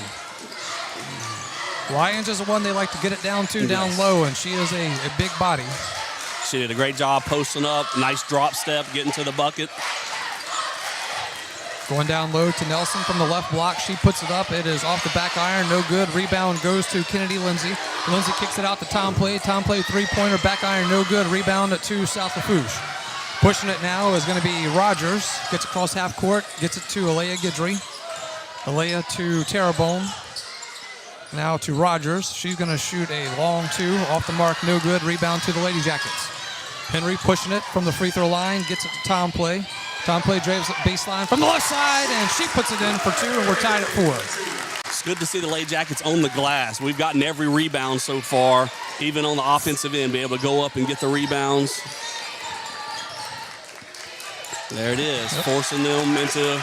Lions is the one they like to get it down to, down low, and she is a big body. She did a great job posting up. Nice drop step, getting to the bucket. Going down low to Nelson from the left block. She puts it up. It is off the back iron. No good. Rebound goes to Kennedy Lindsay. Lindsay kicks it out to Tom Play. Tom Play three-pointer. Back iron. No good. Rebound to South Lafourche. Pushing it now is going to be Rogers. Gets across half court. Gets it to Alea Guidry. Alea to Terrebonne. Now to Rogers. She's going to shoot a long 2. Off the mark. No good. Rebound to the Lady Jackets. Henry pushing it from the free throw line. Gets it to Tom Play. Tom Play drives it baseline from the left side, and she puts it in for 2, and we're tied at 4. It's good to see the Lady Jackets on the glass. We've gotten every rebound so far, even on the offensive end, be able to go up and get the rebounds. There it is, forcing them into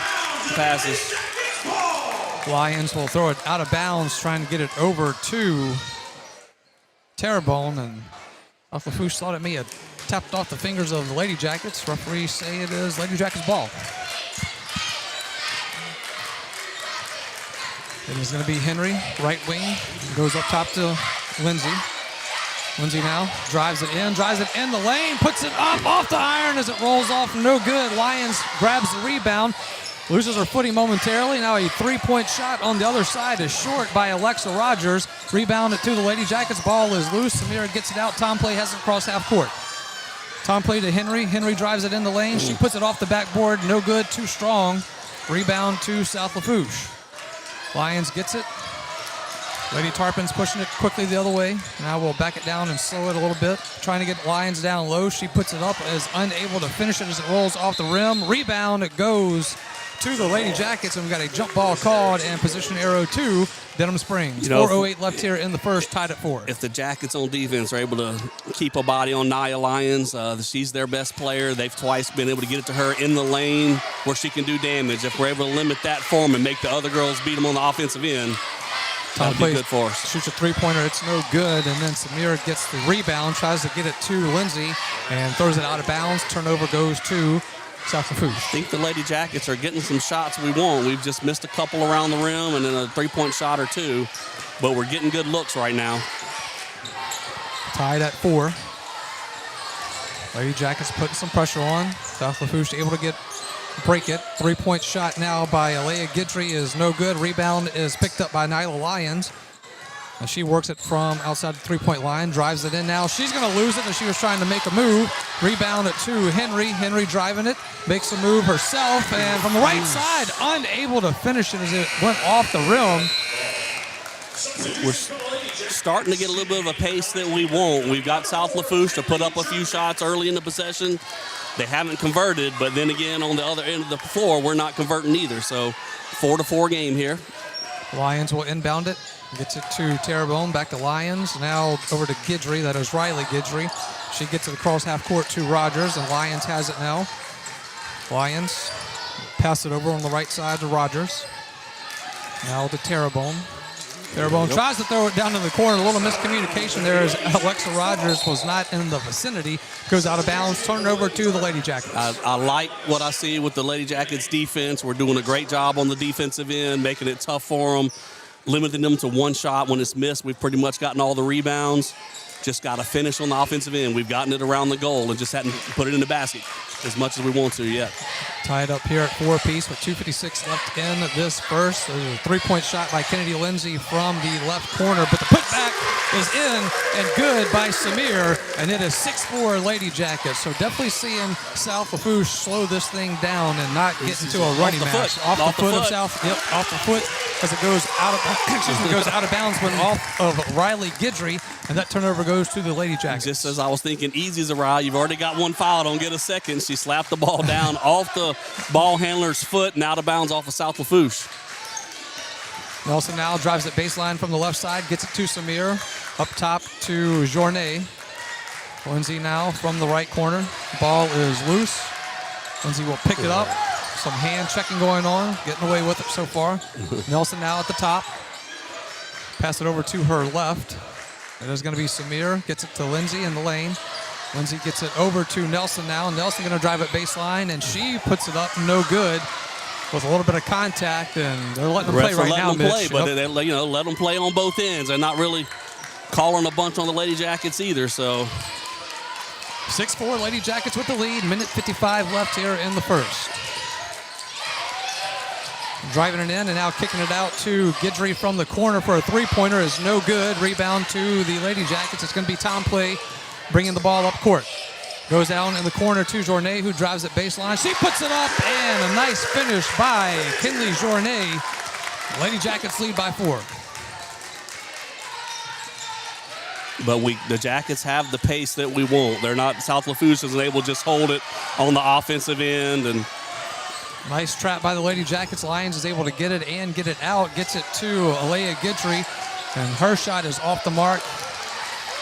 passes. Lions will throw it out of bounds, trying to get it over to Terrebonne, and South Lafourche thought it may have tapped off the fingers of the Lady Jackets. Referees say it is Lady Jackets ball. It is going to be Henry, right wing, goes up top to Lindsay. Lindsay now drives it in the lane, puts it up off the iron as it rolls off, no good. Lions grabs the rebound, loses her footing momentarily. Now a three-point shot on the other side is short by Alexa Rogers. Rebound it to the Lady Jackets. Ball is loose. Samira gets it out. Tom Play has it across half court. Tom Play to Henry. Henry drives it in the lane. She puts it off the backboard. No good. Too strong. Rebound to South Lafourche. Lions gets it. Lady Tarpons pushing it quickly the other way. Now we'll back it down and slow it a little bit. Trying to get Lions down low. She puts it up, is unable to finish it as it rolls off the rim. Rebound. It goes to the Lady Jackets, and we've got a jump ball called and position arrow to Denham Springs. 4:08 left here in the first, tied at 4. If the Jackets on defense are able to keep a body on Nia Lyons, she's their best player. They've twice been able to get it to her in the lane where she can do damage. If we're able to limit that for them and make the other girls beat them on the offensive end, that'll be good for us. Shoots a three-pointer, it's no good, and then Samira gets the rebound, tries to get it to Lindsay, and throws it out of bounds. Turnover goes to South Lafourche. I think the Lady Jackets are getting some shots we want. We've just missed a couple around the rim and then a three-point shot or 2, but we're getting good looks right now. Tied at 4. Lady Jackets putting some pressure on. South Lafourche able to break it. Three-point shot now by Alea Guidry is no good. Rebound is picked up by Nyla Lyons. And she works it from outside the three-point line, drives it in now. She's going to lose it as she was trying to make a move. Rebound it to Henry. Henry driving it, makes a move herself, and from the right side, unable to finish it as it went off the rim. We're starting to get a little bit of a pace that we want. We've got South Lafourche to put up a few shots early in the possession. They haven't converted, but then again, on the other end of the floor, we're not converting either. So 4-4 game here. Lions will inbound it. Gets it to Terrebonne, back to Lions. Now over to Guidry. That is Riley Guidry. She gets it across half court to Rogers, and Lions has it now. Lions pass it over on the right side to Rogers. Now to Terrebonne. Terrebonne tries to throw it down in the corner. A little miscommunication there as Alexa Rogers was not in the vicinity. Goes out of bounds. Turned over to the Lady Jackets. I like what I see with the Lady Jackets defense. We're doing a great job on the defensive end, making it tough for them, limiting them to one shot. When it's missed, we've pretty much gotten all the rebounds. Just got to finish on the offensive end. We've gotten it around the goal and just hadn't put it in the basket as much as we want to yet. Tied up here at 4-piece with 2:56 left in this first. There's a three-point shot by Kennedy Lindsay from the left corner, but the putback is in and good by Samir, and it is 6-4 Lady Jackets. So definitely seeing South Lafourche slow this thing down and not get into a running match. Off the foot of South, yep, off the foot as it goes out of goes out of bounds, but off of Riley Guidry, and that turnover goes to the Lady Jackets. Just as I was thinking, easy as a ride. You've already got one foul. Don't get a second. She slapped the ball down off the ball handler's foot and out of bounds off of South Lafourche. Nelson now drives it baseline from the left side, gets it to Samir. Up top to Journet. Lindsay now from the right corner. Ball is loose. Lindsay will pick it up. Some hand checking going on, getting away with it so far. Nelson now at the top. Pass it over to her left. It is going to be Samir. Gets it to Lindsay in the lane. Lindsay gets it over to Nelson now. Nelson going to drive it baseline, and she puts it up no good with a little bit of contact, and they're letting them play right now, Mitch. Play, but they, let them play on both ends. They're not really calling a bunch on the Lady Jackets either, so. 6-4 Lady Jackets with the lead. Minute 55 left here in the first. Driving it in and now kicking it out to Guidry from the corner for a three-pointer is no good. Rebound to the Lady Jackets. It's going to be Tom Play bringing the ball up court. Goes down in the corner to Journet, who drives it baseline. She puts it up, and a nice finish by Kinley Journet. Lady Jackets lead by 4. But the Jackets have the pace that we want. They're not, South Lafourche isn't able to just hold it on the offensive end. And nice trap by the Lady Jackets. Lions is able to get it and get it out. Gets it to Alea Guidry, and her shot is off the mark.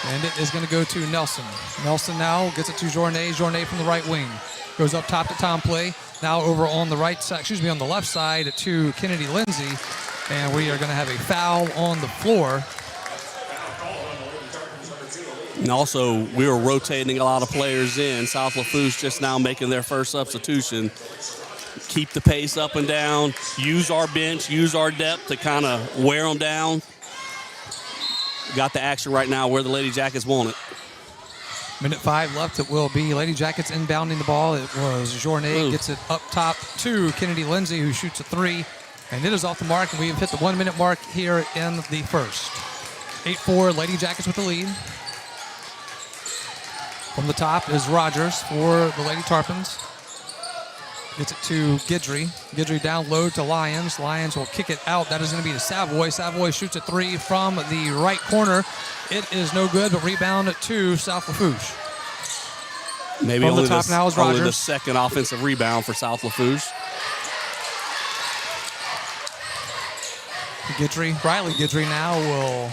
And it is going to go to Nelson. Nelson now gets it to Journet. Journet from the right wing. Goes up top to Tom Play. Now over on the right side, on the left side to Kennedy Lindsay. And we are going to have a foul on the floor. And also, we were rotating a lot of players in. South Lafourche just now making their first substitution. Keep the pace up and down. Use our bench, use our depth to kind of wear them down. Got the action right now where the Lady Jackets want it. Minute 5 left. It will be Lady Jackets inbounding the ball. It was Journet gets it up top to Kennedy Lindsay, who shoots a 3. And it is off the mark, and we have hit the 1 minute mark here in the first. 8-4, Lady Jackets with the lead. From the top is Rogers for the Lady Tarpons. Gets it to Guidry. Guidry down low to Lions. Lions will kick it out. That is going to be to Savoy. Savoy shoots a 3 from the right corner. It is no good, but rebound to South Lafourche. Maybe from the top now is Rogers. Only the second offensive rebound for South Lafourche. Guidry, Riley Guidry now will.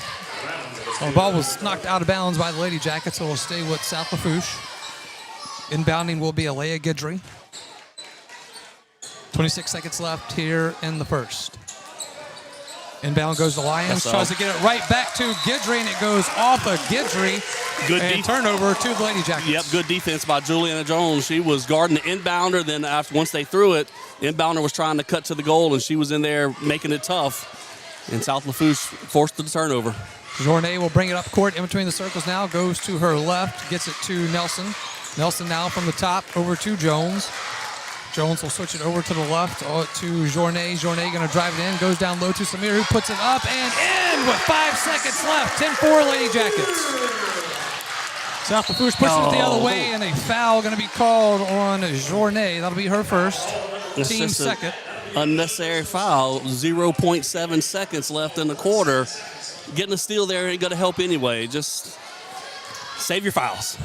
Well, the ball was knocked out of bounds by the Lady Jackets, so we'll stay with South Lafourche. Inbounding will be Alea Guidry. 26 seconds left here in the first. Inbound goes to Lions. Tries to get it right back to Guidry, and it goes off of Guidry. Good turnover to the Lady Jackets. Yep, good defense by Juliana Jones. She was guarding the inbounder. Then once they threw it, the inbounder was trying to cut to the goal, and she was in there making it tough. And South Lafourche forced the turnover. Journet will bring it up court in between the circles now. Goes to her left. Gets it to Nelson. Nelson now from the top over to Jones. Jones will switch it over to the left to Journet. Journet going to drive it in. Goes down low to Samir, who puts it up and in with 5 seconds left. 10-4 Lady Jackets. South Lafourche pushes it the other way, and a foul going to be called on Journet. That'll be her first. Team second. Unnecessary foul. 0.7 seconds left in the quarter. Getting a steal there ain't going to help anyway. Just save your fouls.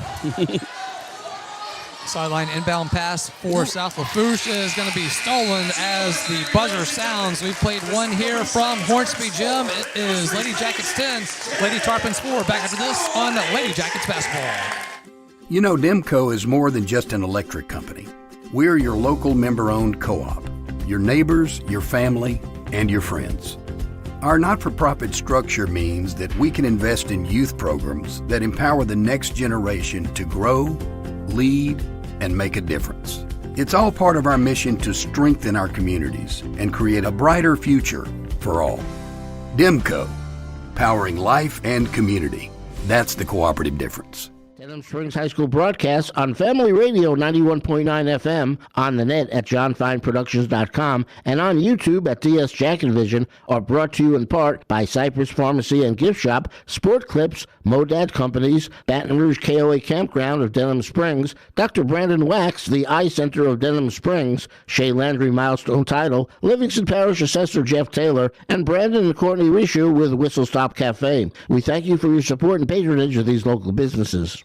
Sideline inbound pass for South Lafourche is going to be stolen as the buzzer sounds. We've played one here from Hornsby Gym. It is Lady Jackets 10, Lady Tarpons 4. Back after this on Lady Jackets basketball. You know, Demco is more than just an electric company. We're your local member-owned co-op, your neighbors, your family, and your friends. Our not-for-profit structure means that we can invest in youth programs that empower the next generation to grow, lead, and make a difference. It's all part of our mission to strengthen our communities and create a brighter future for all. Demco, powering life and community. That's the cooperative difference. Denham Springs High School broadcasts on Family Radio 91.9 FM, on the net at johnfineproductions.com, and on YouTube at DS Jack and Vision are brought to you in part by Cypress Pharmacy and Gift Shop, Sport Clips, Modad Companies, Baton Rouge KOA Campground of Denham Springs, Dr. Brandon Wax, the Eye Center of Denham Springs, Shea Landry Milestone Title, Livingston Parish Assessor Jeff Taylor, and Brandon and Courtney Rishu with Whistle Stop Cafe. We thank you for your support and patronage of these local businesses.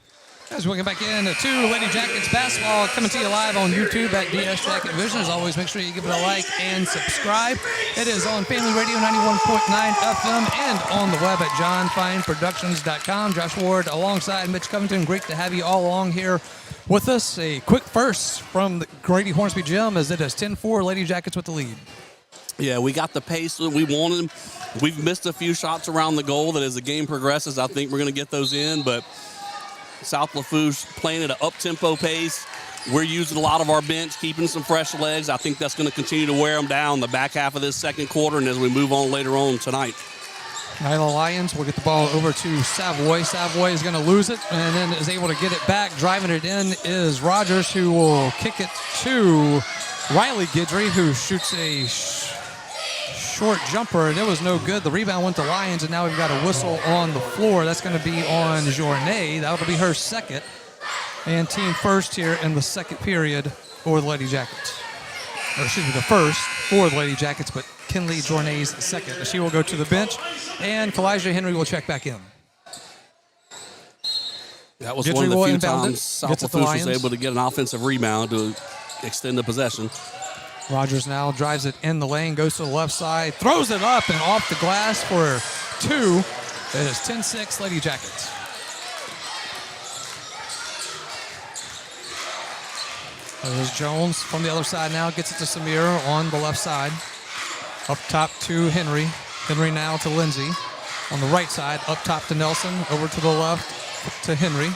As we get back in to Lady Jackets basketball, coming to you live on YouTube at DS Jacket Vision. As always, make sure you give it a like and subscribe. It is on Family Radio 91.9 FM and on the web at johnfineproductions.com. Josh Ward alongside Mitch Covington. Great to have you all along here with us. A quick first from the Grady Hornsby Gym as it is 10-4, Lady Jackets with the lead. Yeah, we got the pace that we wanted. We've missed a few shots around the goal that as the game progresses, I think we're going to get those in, but South Lafourche playing at an up-tempo pace. We're using a lot of our bench, keeping some fresh legs. I think that's going to continue to wear them down the back half of this second quarter and as we move on later on tonight. Nyla Lyons will get the ball over to Savoy. Savoy is going to lose it and then is able to get it back. Driving it in is Rogers, who will kick it to Riley Guidry, who shoots a short jumper, and it was no good. The rebound went to Lyons, and now we've got a whistle on the floor. That's going to be on Journée. That'll be her second and team first here in the second period for the Lady Jackets. Or excuse me, the first for the Lady Jackets, but Kinley Journée's second. She will go to the bench, and Kalijah Henry will check back in. That was one of the few times South Lafourche was able to get an offensive rebound to extend the possession. Rogers now drives it in the lane, goes to the left side, throws it up and off the glass for two. It is 10-6 Lady Jackets. There's Jones from the other side now, gets it to Samir on the left side. Up top to Henry. Henry now to Lindsay. On the right side, up top to Nelson, over to the left to Henry.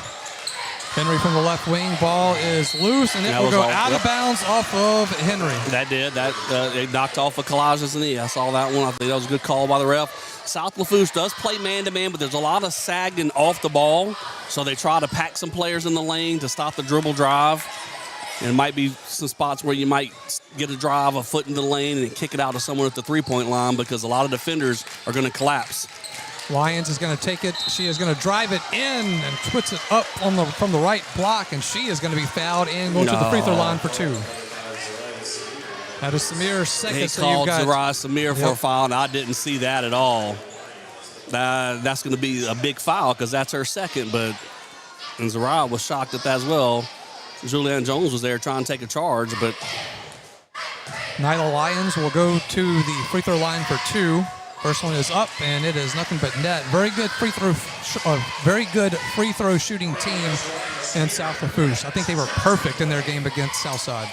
Henry from the left wing, ball is loose, and it will go out of bounds off of Henry. That did. It knocked off of Kalijah's knee. I saw that one. I think that was a good call by the ref. South Lafourche does play man-to-man, but there's a lot of sagging off the ball, so they try to pack some players in the lane to stop the dribble drive. And it might be some spots where you might get a drive, a foot in the lane, and kick it out to someone at the three-point line because a lot of defenders are going to collapse. Lyons is going to take it. She is going to drive it in and twits it up from the right block, and she is going to be fouled and go to the free throw line for two. That is Samir's second. He called Zariah Samir for a foul, and I didn't see that at all. That's going to be a big foul because that's her second, and Zariah was shocked at that as well. Julianne Jones was there trying to take a charge, but Nyla Lyons will go to the free throw line for two. First one is up, and it is nothing but net. Very good free throw shooting team in South Lafourche. I think they were perfect in their game against Southside.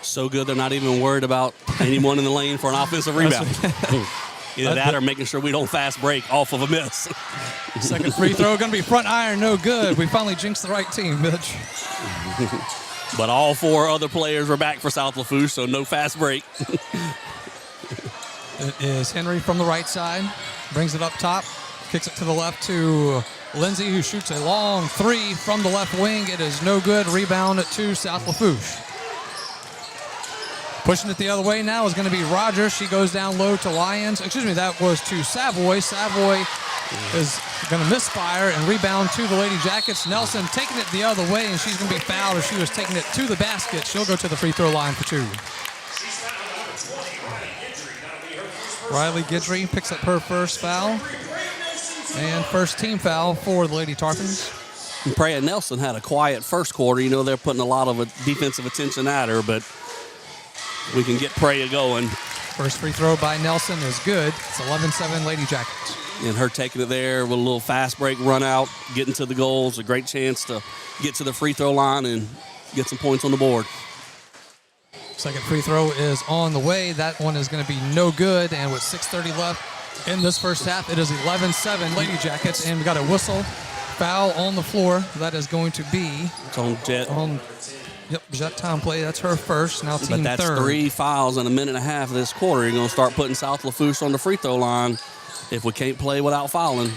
So good they're not even worried about anyone in the lane for an offensive rebound. Either that or making sure we don't fast break off of a miss. Second free throw going to be front iron, no good. We finally jinxed the right team, Mitch. But all four other players were back for South Lafourche, so no fast break. It is Henry from the right side. Brings it up top. Kicks it to the left to Lindsay, who shoots a long three from the left wing. It is no good. Rebound to South Lafourche. Pushing it the other way now is going to be Rogers. She goes down low to Lyons. Excuse me, that was to Savoy. Savoy is going to misfire and rebound to the Lady Jackets. Nelson taking it the other way, and she's going to be fouled as she was taking it to the basket. She'll go to the free throw line for two. Riley Guidry picks up her first foul. And first team foul for the Lady Tarpons. And Preya Nelson had a quiet first quarter. You know, they're putting a lot of defensive attention at her, but we can get Preya going. First free throw by Nelson is good. It's 11-7 Lady Jackets. And her taking it there with a little fast break run out, getting to the goals, a great chance to get to the free throw line and get some points on the board. Second free throw is on the way. That one is going to be no good. And with 6:30 left in this first half, it is 11-7 Lady Jackets. And we got a whistle foul on the floor. That is going to be it's on Jet. Jet time play. That's her first. Now team but that's third. 3 fouls in a minute and a half of this quarter. You're going to start putting South Lafourche on the free throw line if we can't play without fouling.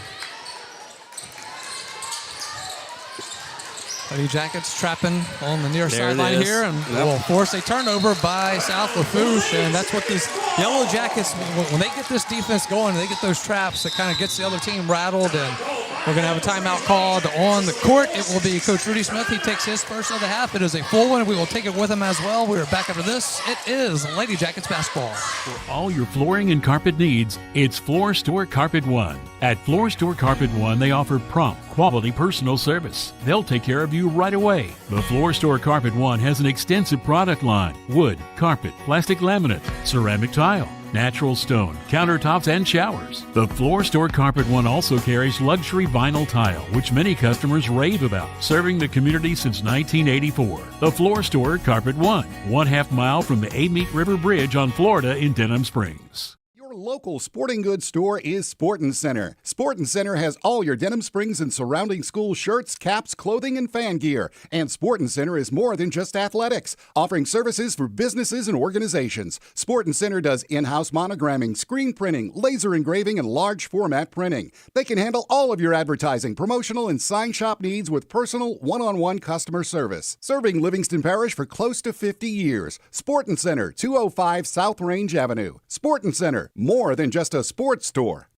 Lady Jackets trapping on the near sideline here, and will force a turnover by South Lafourche. And that's what these Yellow Jackets, when they get this defense going, they get those traps, it kind of gets the other team rattled. And we're going to have a timeout called on the court. It will be Coach Rudy Smith. He takes his first of the half. It is a full one. We will take it with him as well. We are back after this. It is Lady Jackets basketball. For all your flooring and carpet needs, it's Floor Store Carpet One. At Floor Store Carpet One, they offer prompt, quality personal service. They'll take care of you right away. The Floor Store Carpet One has an extensive product line: wood, carpet, plastic laminate, ceramic tile, natural stone, countertops, and showers. The Floor Store Carpet One also carries luxury vinyl tile, which many customers rave about, serving the community since 1984. The Floor Store Carpet One, 1/2 mile from the Amite River Bridge on Florida in Denham Springs. Your local sporting goods store is Sportin' Center. Sportin' Center has all your Denham Springs and surrounding school shirts, caps, clothing, and fan gear. And Sportin' Center is more than just athletics, offering services for businesses and organizations. Sportin' Center does in-house monogramming, screen printing, laser engraving, and large format printing. They can handle all of your advertising, promotional, and sign shop needs with personal, one-on-one customer service. Serving Livingston Parish for close to 50 years. Sportin' Center, 205 South Range Avenue. Sportin' Center, more than just a sports store.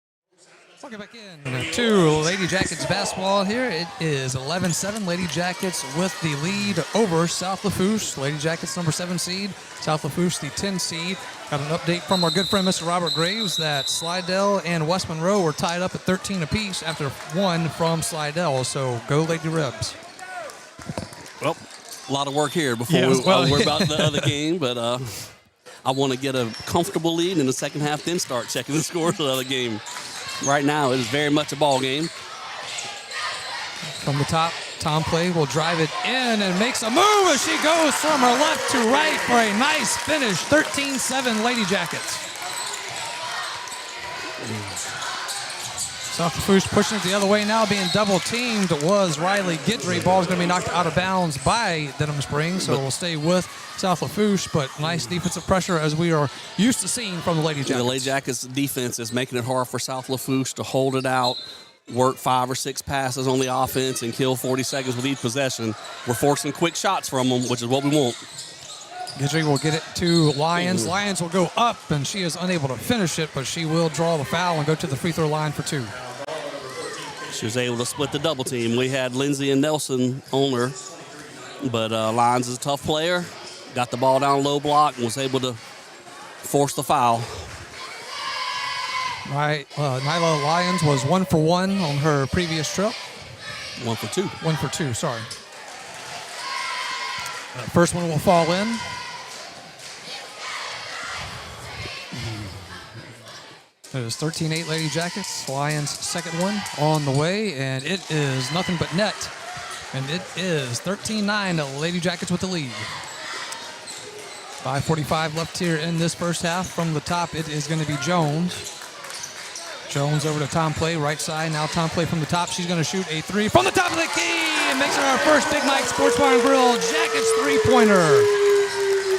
Welcome back in to Lady Jackets basketball here. It is 11-7 Lady Jackets with the lead over South Lafourche. Lady Jackets number 7 seed, South Lafourche the 10 seed. Got an update from our good friend Mr. Robert Graves that Slidell and West Monroe were tied up at 13 apiece after one from Slidell. So go Lady Rebs. Well, a lot of work here before we're about the other game, but I want to get a comfortable lead in the second half, then start checking the scores of the other game. Right now, it is very much a ball game. From the top, Tom Play will drive it in and makes a move as she goes from her left to right for a nice finish. 13-7 Lady Jackets. South Lafourche pushing it the other way now, being double teamed was Riley Guidry. Ball's going to be knocked out of bounds by Denham Springs, so we'll stay with South Lafourche, but nice defensive pressure as we are used to seeing from the Lady Jackets. The Lady Jackets defense is making it hard for South Lafourche to hold it out, work 5 or 6 passes on the offense, and kill 40 seconds with each possession. We're forcing quick shots from them, which is what we want. Guidry will get it to Lyons. Lyons will go up, and she is unable to finish it, but she will draw the foul and go to the free throw line for 2. She was able to split the double team. We had Lindsay and Nelson on her, but Lyons is a tough player. Got the ball down low block and was able to force the foul. Nyla Lyons was 1 for 1 on her previous trip. 1 for 2. 1 for 2, sorry. First one will fall in. It is 13-8 Lady Jackets. Lions' second one on the way, and it is nothing but net. And it is 13-9 Lady Jackets with the lead. 5:45 left here in this first half. From the top, it is going to be Jones. Jones over to Tom Play, right side. Now Tom Play from the top. She's going to shoot a 3 from the top of the key and makes her our first Big Mike Sports Bar and Grill Jackets three-pointer.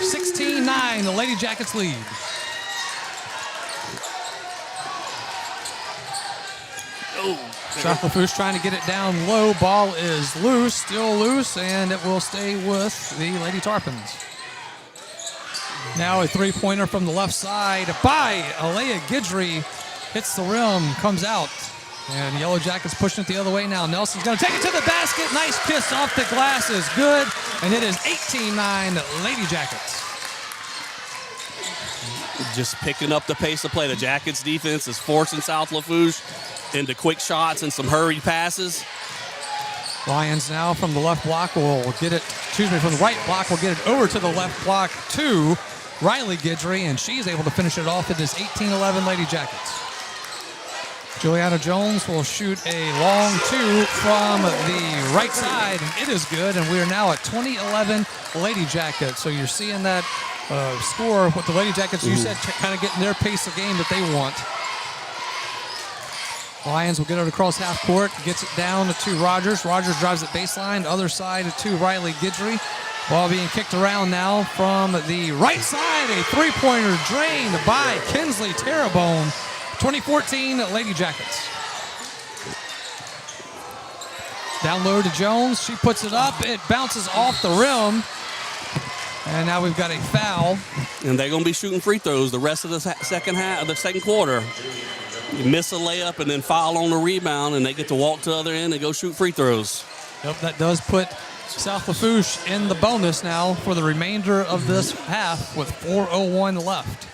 16-9, the Lady Jackets lead. South Lafourche trying to get it down low. Ball is loose, still loose, and it will stay with the Lady Tarpons. Now a three-pointer from the left side by Alea Guidry. Hits the rim, comes out. And Yellow Jackets pushing it the other way now. Nelson's going to take it to the basket. Nice kiss off the glass is good. And it is 18-9 Lady Jackets. Just picking up the pace of play. The Jackets defense is forcing South Lafourche into quick shots and some hurried passes. Lions now from the left block will get it, from the right block will get it over to the left block to Riley Guidry, and she's able to finish it off. It is 18-11 Lady Jackets. Juliana Jones will shoot a long two from the right side, and it is good, and we are now at 20-11 Lady Jackets. So you're seeing that score with the Lady Jackets, you said, kind of getting their pace of game that they want. Lions will get it across half court, gets it down to Rogers. Rogers drives it baseline, other side to Riley Guidry. Ball being kicked around now from the right side. A three-pointer drained by Kinsley Terrebonne. 2014 Lady Jackets. Down low to Jones. She puts it up. It bounces off the rim. And now we've got a foul. And they're going to be shooting free throws the rest of the second quarter. You miss a layup and then foul on the rebound, and they get to walk to the other end and go shoot free throws. Yep, that does put South Lafourche in the bonus now for the remainder of this half with 4:01 left.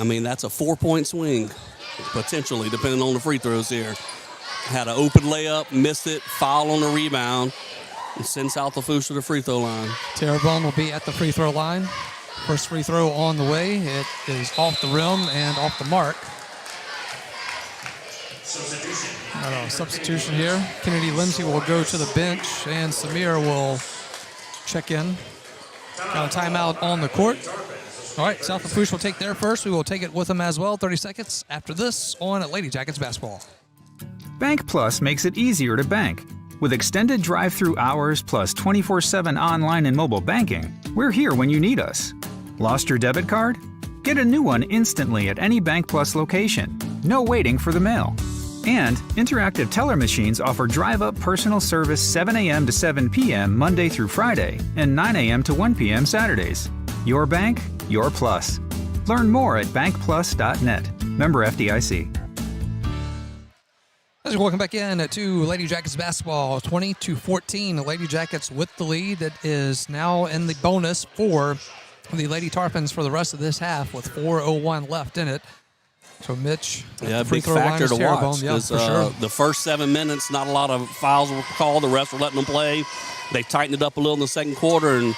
I mean, that's a 4-point swing, potentially, depending on the free throws here. Had an open layup, missed it, foul on the rebound, and send South Lafourche to the free throw line. Terrebonne will be at the free throw line. First free throw on the way. It is off the rim and off the mark. Substitution here. Kennedy Lindsay will go to the bench, and Samir will check in. Got a timeout on the court. All right, South Lafourche will take their first. We will take it with them as well. 30 seconds after this on Lady Jackets basketball. Bank Plus makes it easier to bank. With extended drive-through hours plus 24/7 online and mobile banking, we're here when you need us. Lost your debit card? Get a new one instantly at any Bank Plus location. No waiting for the mail. And interactive teller machines offer drive-up personal service 7 a.m. to 7 p.m. Monday through Friday and 9 a.m. to 1 p.m. Saturdays. Your bank, your plus. Learn more at bankplus.net. Member FDIC. Welcome back in to Lady Jackets basketball. 20-14. The Lady Jackets with the lead. That is now in the bonus for the Lady Tarpons for the rest of this half with 4:01 left in it. So Mitch, big factor to watch. Yeah, for sure. The first 7 minutes, not a lot of fouls were called. The refs were letting them play. They tightened it up a little in the second quarter, and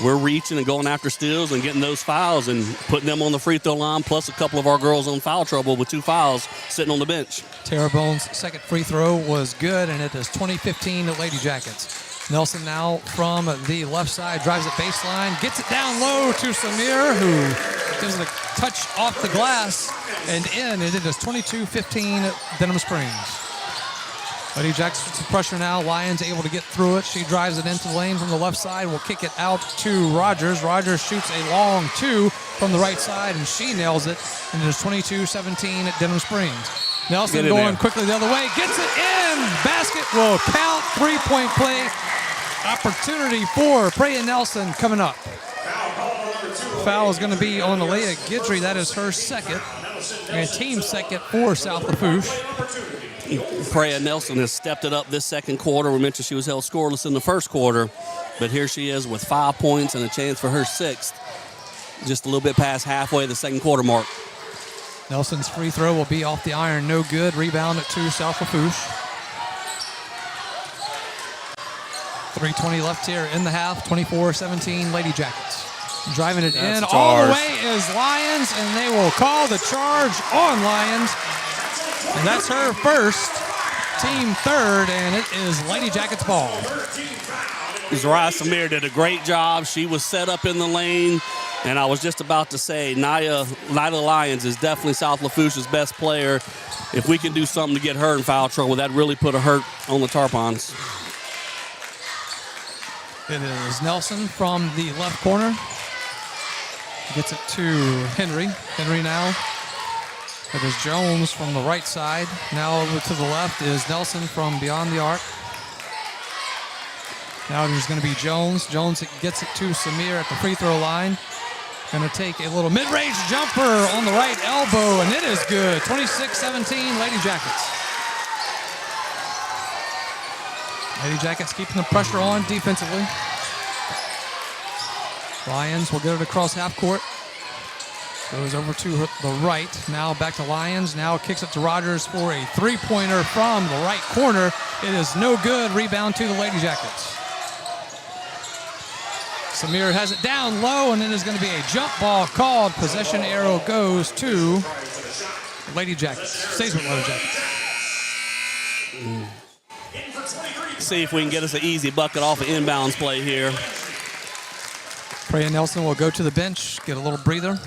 we're reaching and going after steals and getting those fouls and putting them on the free throw line, plus a couple of our girls on foul trouble with 2 fouls sitting on the bench. Terrebonne's second free throw was good, and it is 20-15 Lady Jackets. Nelson now from the left side, drives it baseline, gets it down low to Samir, who gives it a touch off the glass and in, and it is 22-15 Denham Springs. Lady Jackets with some pressure now. Lions able to get through it. She drives it into the lane from the left side. Will kick it out to Rogers. Rogers shoots a long two from the right side, and she nails it. And it is 22-17 at Denham Springs. Nelson going there quickly the other way. Gets it in. Basket will count. 3-point play opportunity for Preya Nelson coming up. Foul is going to be on Alea Guidry. That is her second. And team second for South Lafourche. Preya Nelson has stepped it up this second quarter. We mentioned she was held scoreless in the first quarter, but here she is with 5 points and a chance for her sixth. Just a little bit past halfway the second quarter mark. Nelson's free throw will be off the iron, no good. Rebound to South Lafourche. 3:20 left here in the half. 24-17 Lady Jackets. Driving it in all the way is Lions, and they will call the charge on Lions. And that's her first, team third, and it is Lady Jackets ball. Zariah Samir did a great job. She was set up in the lane, and I was just about to say, Nia Lyons is definitely South Lafourche's best player. If we can do something to get her in foul trouble, that really put a hurt on the Tarpons. It is Nelson from the left corner. Gets it to Henry. Henry now. It is Jones from the right side. Now over to the left is Nelson from beyond the arc. Now there's going to be Jones. Jones gets it to Samir at the free throw line. Going to take a little mid-range jumper on the right elbow, and it is good. 26-17 Lady Jackets. Lady Jackets keeping the pressure on defensively. Lions will get it across half court. Goes over to the right. Now back to Lions. Now kicks it to Rogers for a three-pointer from the right corner. It is no good. Rebound to the Lady Jackets. Samir has it down low, and it is going to be a jump ball called. Possession arrow goes to Lady Jackets. Stays with Lady Jackets. See if we can get us an easy bucket off an inbounds play here. Freya Nelson will go to the bench, get a little breather.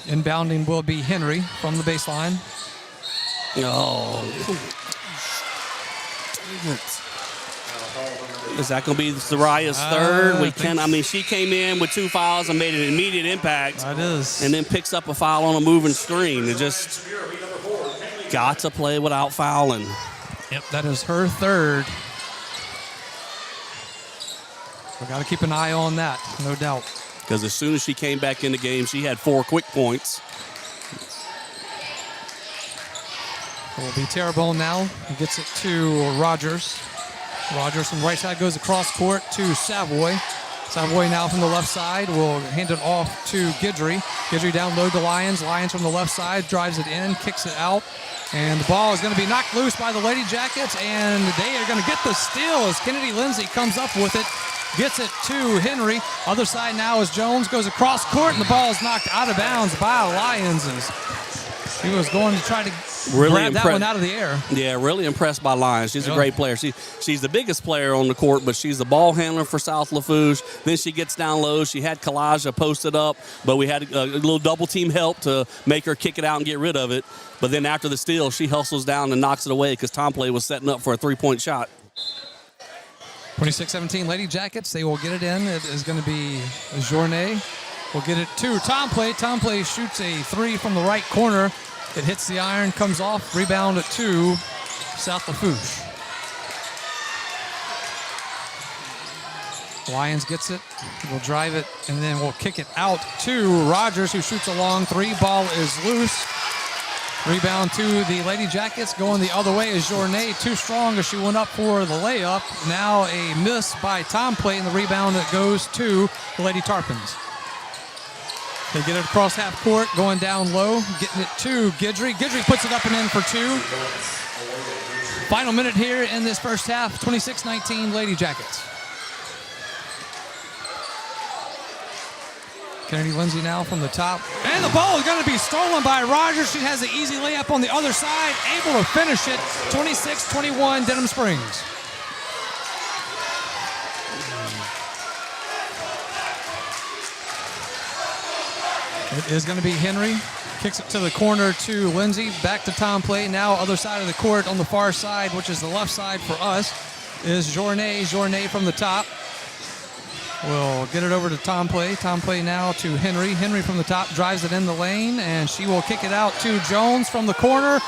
Inbounding will be Henry from the baseline. Oh. Is that going to be Zariah's third? She came in with 2 fouls and made an immediate impact. That is. And then picks up a foul on a moving screen. It just got to play without fouling. Yep, that is her third. We got to keep an eye on that, no doubt. Because as soon as she came back in the game, she had 4 quick points. It will be Terrebonne now. He gets it to Rogers. Rogers from the right side goes across court to Savoy. Savoy now from the left side will hand it off to Guidry. Guidry down low to Lyons. Lyons from the left side drives it in, kicks it out. And the ball is going to be knocked loose by the Lady Jackets, and they are going to get the steal as Kennedy Lindsay comes up with it. Gets it to Henry. Other side now as Jones goes across court, and the ball is knocked out of bounds by Lyons. He was going to try to grab that one out of the air. Yeah, really impressed by Lyons. She's a great player. She's the biggest player on the court, but she's the ball handler for South Lafourche. Then she gets down low. She had Kalaja posted up, but we had a little double team help to make her kick it out and get rid of it. But then after the steal, she hustles down and knocks it away because Tom Play was setting up for a 3-point shot. 26-17 Lady Jackets. They will get it in. It is going to be Journet. Will get it to Tom Play. Tom Play shoots a 3 from the right corner. It hits the iron, comes off. Rebound it to South Lafourche. Lyons gets it. We'll drive it, and then we'll kick it out to Rogers, who shoots a long 3. Ball is loose. Rebound to the Lady Jackets. Going the other way is Journet. Too strong as she went up for the layup. Now a miss by Tom Play, and the rebound that goes to the Lady Tarpons. They get it across half court, going down low, getting it to Guidry. Guidry puts it up and in for 2. Final minute here in this first half, 26-19 Lady Jackets. Kennedy Lindsay now from the top. And the ball is going to be stolen by Rogers. She has the easy layup on the other side, able to finish it. 26-21 Denham Springs. It is going to be Henry. Kicks it to the corner to Lindsay. Back to Tom Play. Now other side of the court on the far side, which is the left side for us, is Journet. Journet from the top. We'll get it over to Tom Play. Tom Play now to Henry. Henry from the top drives it in the lane, and she will kick it out to Jones from the corner.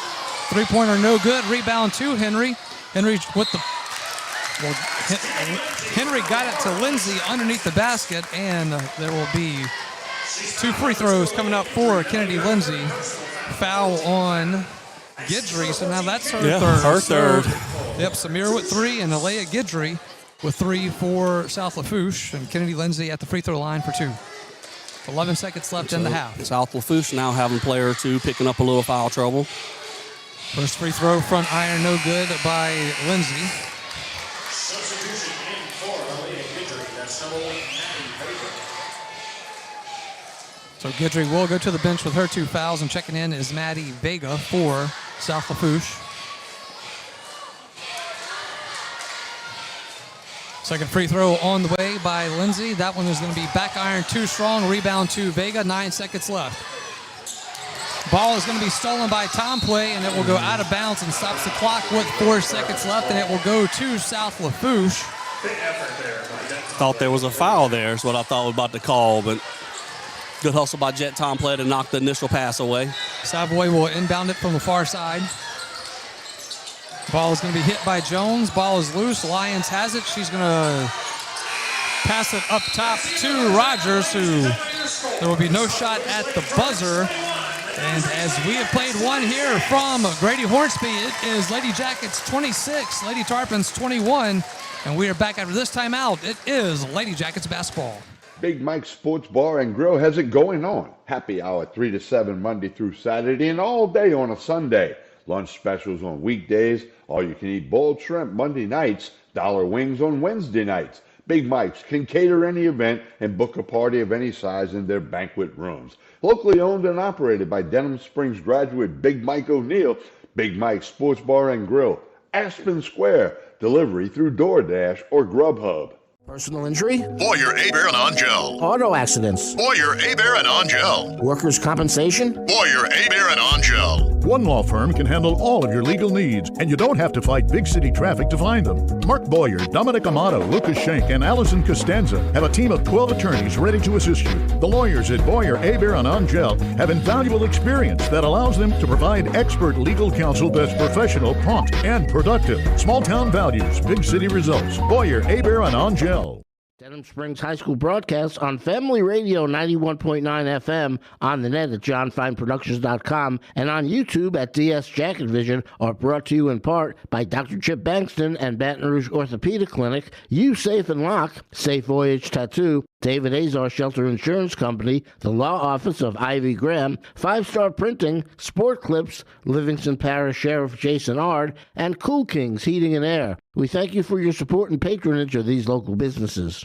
3-pointer no good. Rebound to Henry. Henry with the... Well, Henry got it to Lindsay underneath the basket, and there will be 2 free throws coming up for Kennedy Lindsay. Foul on Guidry, so now that's her third. Her third. Yep, Samir with 3, and Alea Guidry with 3 for South Lafourche, and Kennedy Lindsay at the free throw line for 2. 11 seconds left in the half. South Lafourche now having player 2 picking up a little foul trouble. First free throw, front iron, no good by Lindsay. So Guidry will go to the bench with her 2 fouls, and checking in is Maddie Vega for South Lafourche. Second free throw on the way by Lindsay. That one is going to be back iron too strong. Rebound to Vega. 9 seconds left. Ball is going to be stolen by Tom Play, and it will go out of bounds and stops the clock with 4 seconds left, and it will go to South Lafourche. Thought there was a foul there is what I thought was about to call, but good hustle by Jet Tom Play to knock the initial pass away. Savoy will inbound it from the far side. Ball is going to be hit by Jones. Ball is loose. Lyons has it. She's going to pass it up top to Rogers, who there will be no shot at the buzzer. And as we have played one here from Grady Hornsby, it is Lady Jackets 26, Lady Tarpons 21. And we are back after this timeout. It is Lady Jackets basketball. Big Mike's Sports Bar and Grill has it going on. Happy hour 3 to 7 Monday through Saturday and all day on a Sunday. Lunch specials on weekdays, all-you-can-eat boiled shrimp Monday nights, dollar wings on Wednesday nights. Big Mike's can cater any event and book a party of any size in their banquet rooms. Locally owned and operated by Denham Springs graduate Big Mike O'Neill, Big Mike's Sports Bar and Grill, Aspen Square, delivery through DoorDash or Grubhub. Personal injury? Boyer, Aber, and Angel. Auto accidents? Boyer, Aber, and Angel. Workers' compensation? Boyer, Aber, and Angel. One law firm can handle all of your legal needs, and you don't have to fight big city traffic to find them. Mark Boyer, Dominic Amato, Lucas Schenk, and Allison Costanza have a team of 12 attorneys ready to assist you. The lawyers at Boyer, Aber, and Angel have invaluable experience that allows them to provide expert legal counsel that's professional, prompt, and productive. Small town values, big city results. Boyer, Aber, and Angel. Denham Springs High School broadcasts on Family Radio 91.9 FM, on the net at johnfineproductions.com, and on YouTube at DS Jacket Vision are brought to you in part by Dr. Chip Bankston and Baton Rouge Orthopedic Clinic, You Safe and Lock, Safe Voyage Tattoo, David Azar Shelter Insurance Company, the Law Office of Ivy Graham, 5 Star Printing, Sport Clips, Livingston Parish Sheriff Jason Ard, and Cool Kings Heating and Air. We thank you for your support and patronage of these local businesses.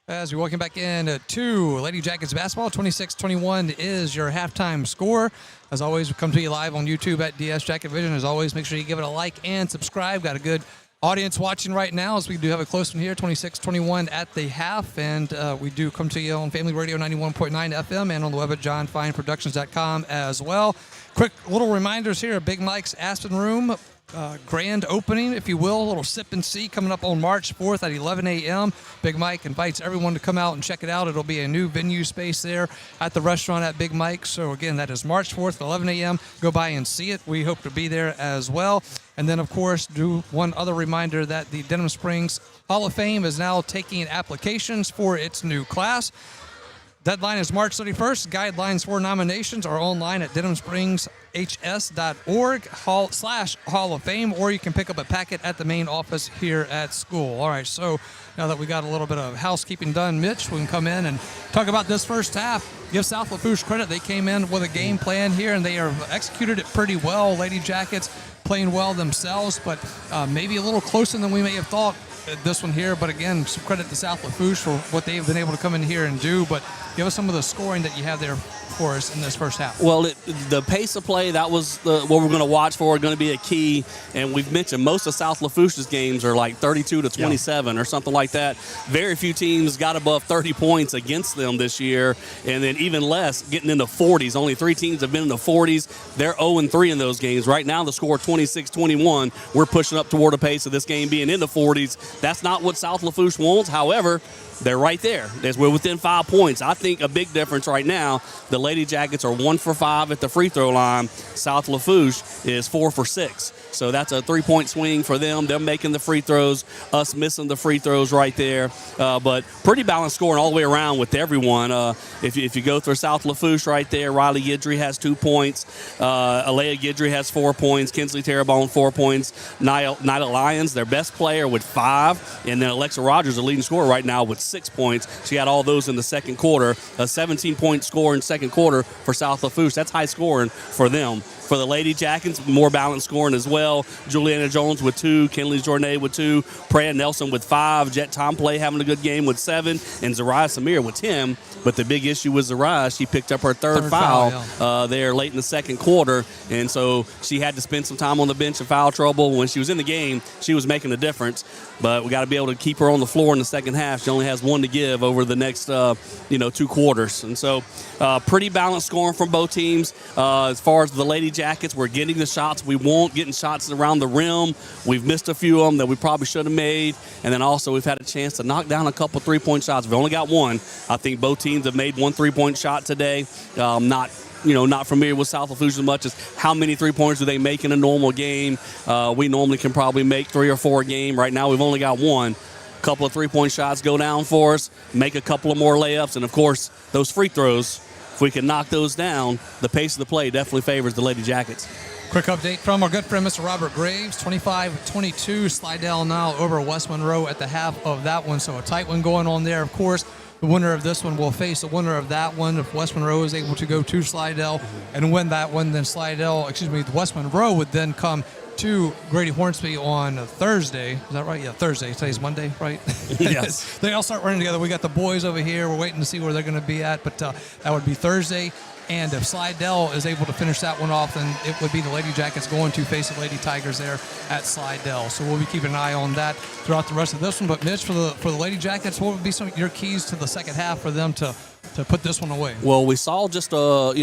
As we welcome back in to Lady Jackets basketball, 26-21 is your halftime score. As always, we come to you live on YouTube at DS Jacket Vision. As always, make sure you give it a like and subscribe. Got a good audience watching right now, as we do have a close one here, 26-21 at the half, and we do come to you on Family Radio 91.9 FM and on the web at johnfineproductions.com as well. Quick little reminders here, Big Mike's Aspen Room, grand opening, if you will, a little sip and see coming up on March 4th at 11 a.m. Big Mike invites everyone to come out and check it out. It'll be a new venue space there at the restaurant at Big Mike. So again, that is March 4th at 11 a.m. Go by and see it. We hope to be there as well. And then, of course, do one other reminder that the Denham Springs Hall of Fame is now taking applications for its new class. Deadline is March 31st. Guidelines for nominations are online at denhamspringshs.org/Hall of Fame, or you can pick up a packet at the main office here at school. All right, so now that we got a little bit of housekeeping done, Mitch, we can come in and talk about this first half. Give South Lafourche credit. They came in with a game plan here, and they have executed it pretty well. Lady Jackets playing well themselves, but maybe a little closer than we may have thought this one here. But again, some credit to South Lafourche for what they've been able to come in here and do. But give us some of the scoring that you have there for us in this first half. Well, the pace of play, that was what we're going to watch for, going to be a key. And we've mentioned most of South Lafourche's games are like 32-27 or something like that. Very few teams got above 30 points against them this year, and then even less getting into 40s. Only 3 teams have been in the 40s. They're 0-3 in those games. Right now, the score 26-21. We're pushing up toward a pace of this game being in the 40s. That's not what South Lafourche wants. However, they're right there. We're within 5 points. I think a big difference right now, the Lady Jackets are 1 for 5 at the free throw line. South Lafourche is 4 for 6. So that's a 3-point swing for them. They're making the free throws, us missing the free throws right there. But pretty balanced scoring all the way around with everyone. If you go through South Lafourche right there, Riley Guidry has 2 points. Alea Guidry has 4 points. Kinsley Terrebonne 4 points. Nyla Lyons, their best player, with 5. And then Alexa Rogers, the leading scorer right now, with 6 points. She had all those in the second quarter. A 17-point score in second quarter for South Lafourche. That's high scoring for them. For the Lady Jackets, more balanced scoring as well. Juliana Jones with 2, Kinley Jornay with 2, Preya Nelson with 5, Jet Tomplay having a good game with 7, and Zariah Samir with 10. But the big issue with Zariah, she picked up her third foul there late in the second quarter, and so she had to spend some time on the bench in foul trouble. When she was in the game, she was making a difference. But we got to be able to keep her on the floor in the second half. She only has 1 to give over the next 2 quarters. And so pretty balanced scoring from both teams. As far as the Lady Jackets, we're getting the shots we want, getting shots around the rim. We've missed a few of them that we probably should have made. And then also we've had a chance to knock down a couple 3-point shots. We've only got 1. I think both teams have made 1 3-point shot today. Not familiar with South Lafourche as much as how many 3-pointers do they make in a normal game. We normally can probably make 3 or 4 a game. Right now we've only got 1. Couple of 3-point shots go down for us, make a couple of more layups, and of course those free throws, if we can knock those down, the pace of the play definitely favors the Lady Jackets. Quick update from our good friend Mr. Robert Graves, 25-22 Slidell now over West Monroe at the half of that one, so a tight one going on there. Of course, The winner of this one will face the winner of that one if West Monroe is able to go to Slidell and win that one. Then West Monroe would then come to Grady Hornsby on Thursday. Is that right? Yeah, Thursday. Today's Monday, right? Yes. They all start running together. We got the boys over here. We're waiting to see where they're going to be at, but that would be Thursday. And if Slidell is able to finish that one off, then it would be the Lady Jackets going to face the Lady Tigers there at Slidell. So we'll be keeping an eye on that throughout the rest of this one. But Mitch, for the Lady Jackets, what would be some of your keys to the second half for them to put this one away? Well, we saw just a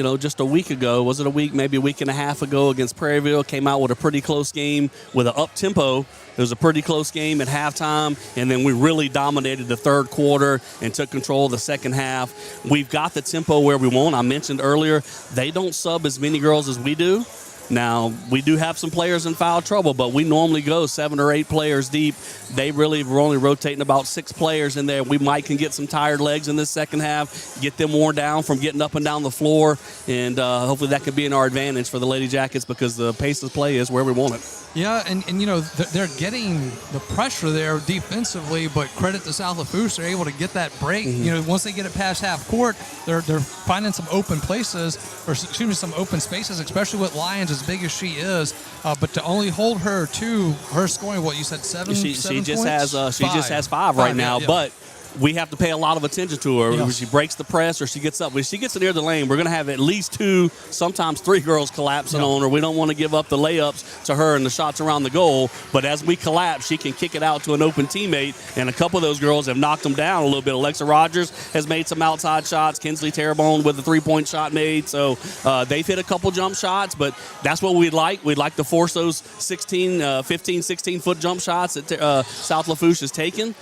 week ago, was it a week, maybe a week and a half ago against Prairieville, came out with a pretty close game with an up-tempo. It was a pretty close game at halftime, and then we really dominated the third quarter and took control of the second half. We've got the tempo where we want. I mentioned earlier, they don't sub as many girls as we do. Now, we do have some players in foul trouble, but we normally go 7 or 8 players deep. They really were only rotating about 6 players in there. We might can get some tired legs in this second half, get them worn down from getting up and down the floor, and hopefully that could be in our advantage for the Lady Jackets because the pace of play is where we want it. Yeah, and they're getting the pressure there defensively, but credit to South Lafourche, they're able to get that break. Once they get it past half court, they're finding some open places, some open spaces, especially with Lyons as big as she is. But to only hold her to her scoring, what you said, seven just points? She just has 5 right now, yeah. But we have to pay a lot of attention to her. When she breaks the press or she gets up. When she gets near the lane, we're going to have at least 2, sometimes 3 girls collapsing on her. We don't want to give up the layups to her and the shots around the goal. But as we collapse, she can kick it out to an open teammate, and a couple of those girls have knocked them down a little bit. Alexa Rogers has made some outside shots. Kinsley Terrebonne with a 3-point shot made. So they've hit a couple jump shots, but that's what we'd like. We'd like to force those 15, 16-foot jump shots that South Lafourche has taken.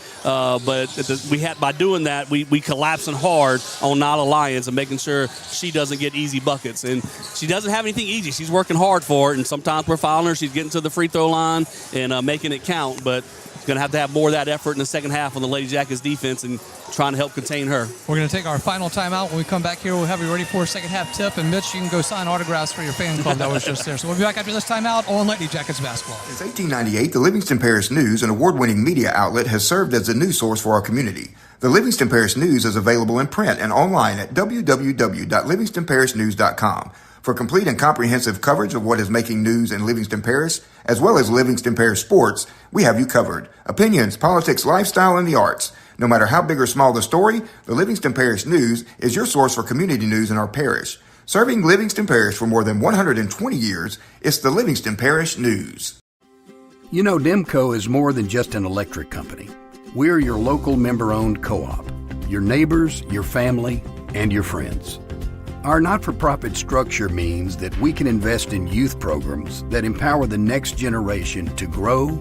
By doing that, we collapsing hard on Nala Lyons and making sure she doesn't get easy buckets. And she doesn't have anything easy. She's working hard for it, and sometimes we're fouling her. She's getting to the free throw line and making it count. But she's going to have more of that effort in the second half on the Lady Jackets defense and trying to help contain her. We're going to take our final timeout. When we come back here, we'll have you ready for a second half tip. And Mitch, you can go sign autographs for your fan club that was just there. So we'll be back after this timeout on Lady Jackets basketball. Since 1898, the Livingston Parish News, an award-winning media outlet, has served as a news source for our community. The Livingston Parish News is available in print and online at www.livingstonparishnews.com. For complete and comprehensive coverage of what is making news in Livingston Parish, as well as Livingston Parish sports, we have you covered. Opinions, politics, lifestyle, and the arts. No matter how big or small the story, the Livingston Parish News is your source for community news in our parish. Serving Livingston Parish for more than 120 years, it's the Livingston Parish News. You know, Demco is more than just an electric company. We're your local member-owned co-op, your neighbors, your family, and your friends. Our not-for-profit structure means that we can invest in youth programs that empower the next generation to grow,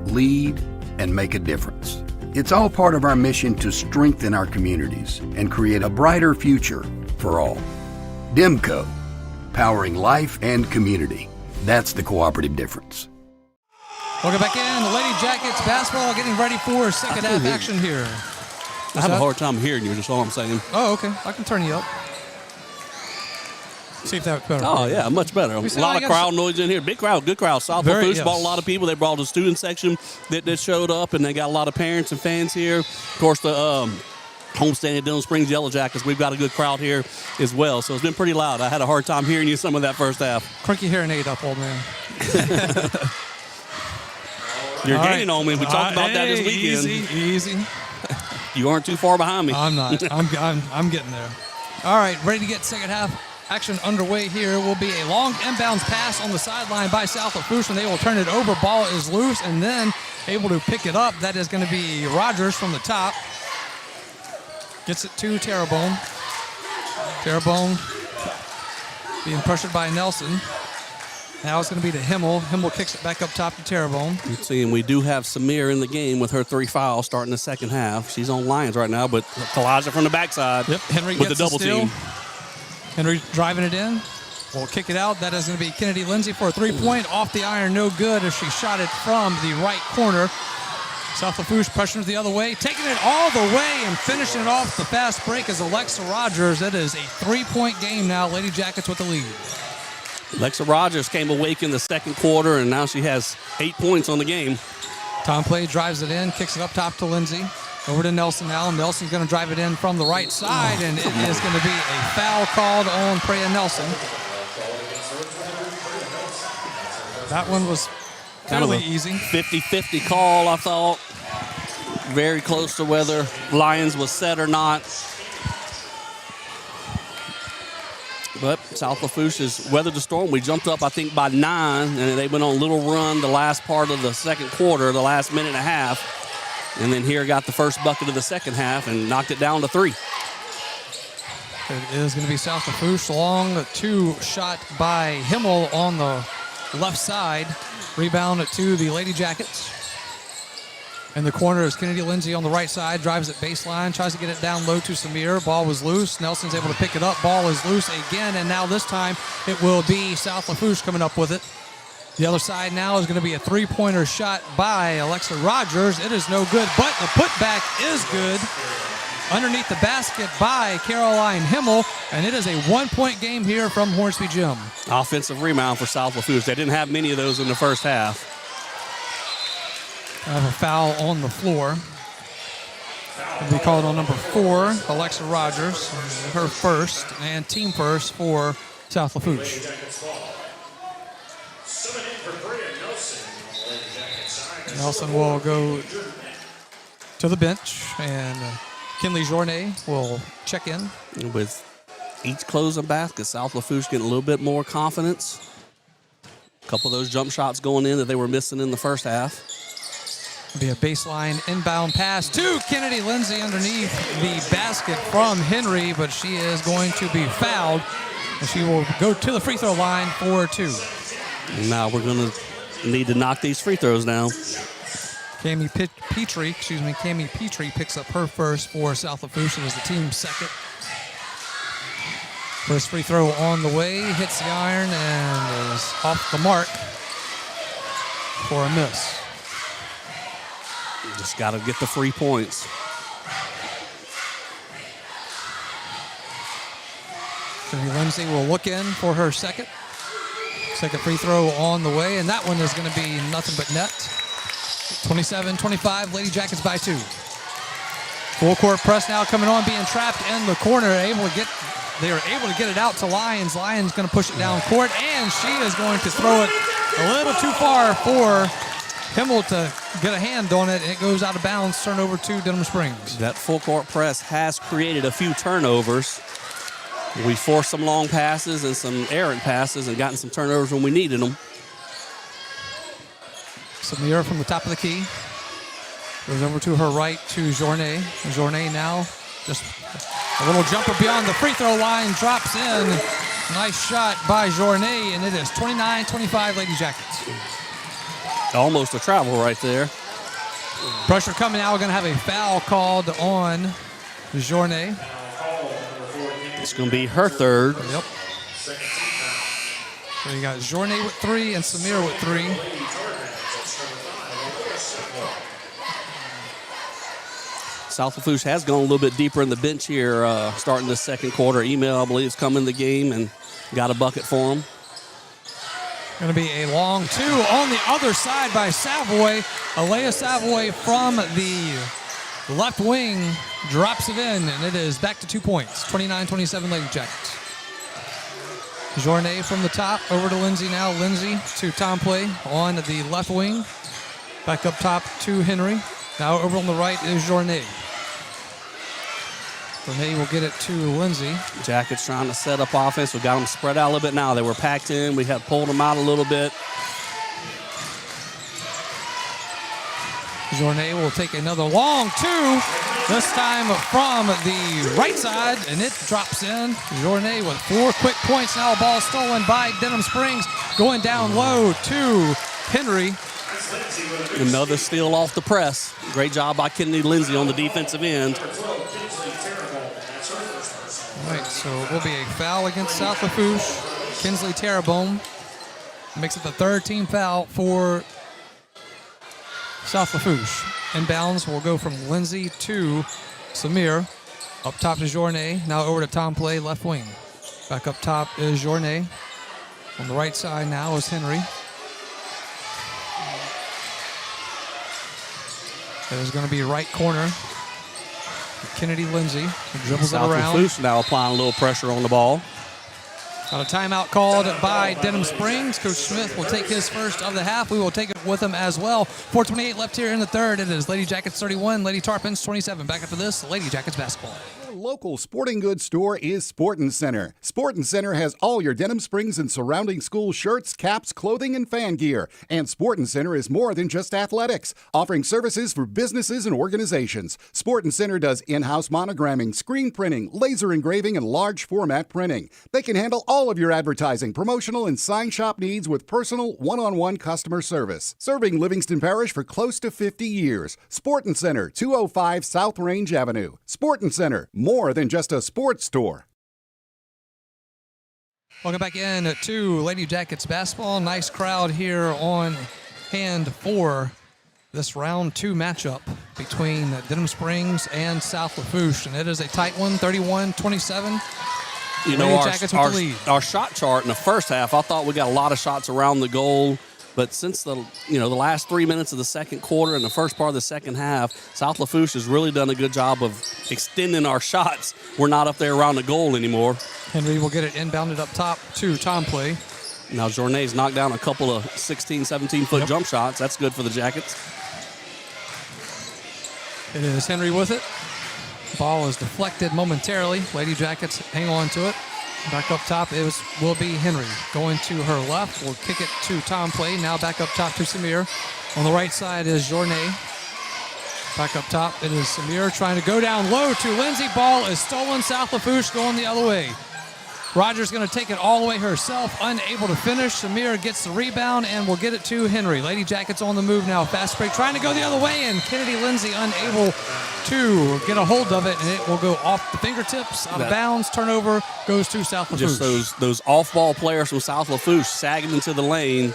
lead, and make a difference. It's all part of our mission to strengthen our communities and create a brighter future for all. Demco, powering life and community. That's the cooperative difference. Welcome back in. The Lady Jackets basketball getting ready for second half action here. I have a hard time hearing you, just all I'm saying. Oh, okay. I can turn you up. See if that's better. Oh, yeah, much better. A lot of crowd noise in here. Big crowd, good crowd. South Lafourche brought a lot of people. They brought a student section that showed up, and they got a lot of parents and fans here. Of course, the homestand at Denham Springs Yellow Jackets, we've got a good crowd here as well. So it's been pretty loud. I had a hard time hearing you some of that first half. Crank your hearing aid up, old man. You're gaining on me. We talked about that this weekend. Easy. You aren't too far behind me. I'm not. I'm getting there. All right, ready to get second half action underway here. Will be a long inbounds pass on the sideline by South Lafourche, and they will turn it over. Ball is loose, and then able to pick it up. That is going to be Rogers from the top. Gets it to Terrebonne. Terrebonne being pressured by Nelson. Now it's going to be to Himmel. Himmel kicks it back up top to Terrebonne. Let's see, and we do have Samir in the game with her 3 fouls starting the second half. She's on Lions right now, but Kalijah from the backside. Yep, Henry with gets the double team. Henry driving it in. We'll kick it out. That is going to be Kennedy Lindsay for a 3-point. Off the iron, no good as she shot it from the right corner. South Lafourche pressures the other way, taking it all the way and finishing it off the fast break is Alexa Rogers. That is a 3-point game now. Lady Jackets with the lead. Alexa Rogers came awake in the second quarter, and now she has 8 points on the game. Tom Play drives it in, kicks it up top to Lindsay. Over to Nelson now. Nelson's going to drive it in from the right side, and it is going to be a foul called on Freya Nelson. That one was fairly easy. 50-50 call, I thought. Very close to whether Lions was set or not. But South Lafourche has weathered the storm. We jumped up, I think, by 9, and they went on a little run the last part of the second quarter, the last minute and a half. And then here got the first bucket of the second half and knocked it down to 3. It is going to be South Lafourche. Long 2 shot by Himmel on the left side. Rebound to the Lady Jackets. In the corner is Kennedy Lindsay on the right side. Drives it baseline. Tries to get it down low to Samir. Ball was loose. Nelson's able to pick it up. Ball is loose again. And now this time it will be South Lafourche coming up with it. The other side now is going to be a 3-pointer shot by Alexa Rogers. It is no good, but the putback is good. Underneath the basket by Caroline Himmel. And it is a 1-point game here from Hornsby Gym. Offensive rebound for South Lafourche. They didn't have many of those in the first half. I have a foul on the floor. It'll be called on number 4, Alexa Rogers. Her first and team first for South Lafourche. Nelson will go to the bench, and Kinley Journet will check in. With each closing basket, South Lafourche getting a little bit more confidence. A couple of those jump shots going in that they were missing in the first half. Be a baseline inbound pass to Kennedy Lindsay underneath the basket from Henry, but she is going to be fouled, and she will go to the free throw line for 2. Now we're going to need to knock these free throws down. Cami Petrie picks up her first for South Lafourche. It was the team's second. First free throw on the way, hits the iron and is off the mark for a miss. Just got to get the 3 points. Kennedy Lindsay will look in for her second. Second free throw on the way, and that one is going to be nothing but net. 27-25, Lady Jackets by 2. Full court press now coming on, being trapped in the corner. They are able to get it out to Lyons. Lyons going to push it down court, and she is going to throw it a little too far for Himmel to get a hand on it, and it goes out of bounds, turned over to Denham Springs. That full court press has created a few turnovers. We forced some long passes and some errant passes and gotten some turnovers when we needed them. Samir from the top of the key. Goes over to her right to Journet. Journet now just a little jumper beyond the free throw line, drops in. Nice shot by Journet, and it is 29-25 Lady Jackets. Almost a travel right there. Pressure coming now. We're going to have a foul called on Journet. It's going to be her third. Yep. So you got Journet with 3 and Samir with 3. South Lafourche has gone a little bit deeper in the bench here, starting the second quarter. Email, I believe, has come in the game and got a bucket for him. Going to be a long 2 on the other side by Savoy. Alea Savoy from the left wing drops it in, and it is back to 2 points. 29-27 Lady Jackets. Journet from the top over to Lindsay now. Lindsay to Tom Play on the left wing. Back up top to Henry. Now over on the right is Journet. Journet will get it to Lindsay. Jackets trying to set up offense. We got them spread out a little bit now. They were packed in. We have pulled them out a little bit. Journet will take another long 2, this time from the right side, and it drops in. Journet with 4 quick points now. Ball stolen by Denham Springs. Going down low to Henry. Another steal off the press. Great job by Kennedy Lindsay on the defensive end. All right, so it will be a foul against South Lafourche. Kinsley Terrebonne makes it the 3rd team foul for South Lafourche. Inbounds will go from Lindsay to Samir. Up top to Journet. Now over to Tom Play, left wing. Back up top is Journet. On the right side now is Henry. It is going to be right corner. Kennedy Lindsay dribbles it South around. Lafourche now applying a little pressure on the ball. Got a timeout called by Denham Springs. Coach Smith will take his first of the half. We will take it with him as well. 4:28 left here in the third. It is Lady Jackets 31, Lady Tarpons 27. Back after this, Lady Jackets basketball. Local sporting goods store is Sportin' Center. Sportin' Center has all your Denham Springs and surrounding school shirts, caps, clothing, and fan gear. And Sportin' Center is more than just athletics, offering services for businesses and organizations. Sportin' Center does in-house monogramming, screen printing, laser engraving, and large format printing. They can handle all of your advertising, promotional, and sign shop needs with personal, one-on-one customer service. Serving Livingston Parish for close to 50 years. Sportin' Center, 205 South Range Avenue. Sportin' Center, more than just a sports store. Welcome back in to Lady Jackets basketball. Nice crowd here on hand for this round 2 matchup between Denham Springs and South Lafourche. And it is a tight one, 31-27. You know, our shot chart in the first half, I thought we got a lot of shots around the goal. But since the last 3 minutes of the second quarter and the first part of the second half, South Lafourche has really done a good job of extending our shots. We're not up there around the goal anymore. Henry will get it inbounded up top to Tom Play. Now Journay's knocked down a couple of 16, 17-foot jump shots. That's good for the Jackets. It is Henry with it. Ball is deflected momentarily. Lady Jackets hang on to it. Back up top will be Henry. Going to her left. We'll kick it to Tom Play. Now back up top to Samir. On the right side is Journay. Back up top, it is Samir trying to go down low to Lindsay. Ball is stolen. South Lafourche going the other way. Rogers going to take it all the way herself. Unable to finish. Samir gets the rebound and will get it to Henry. Lady Jackets on the move now. Fast break trying to go the other way, and Kennedy Lindsay unable to get a hold of it, and it will go off the fingertips, out of bounds. Turnover goes to South Lafourche. Just those off-ball players from South Lafourche sagging into the lane,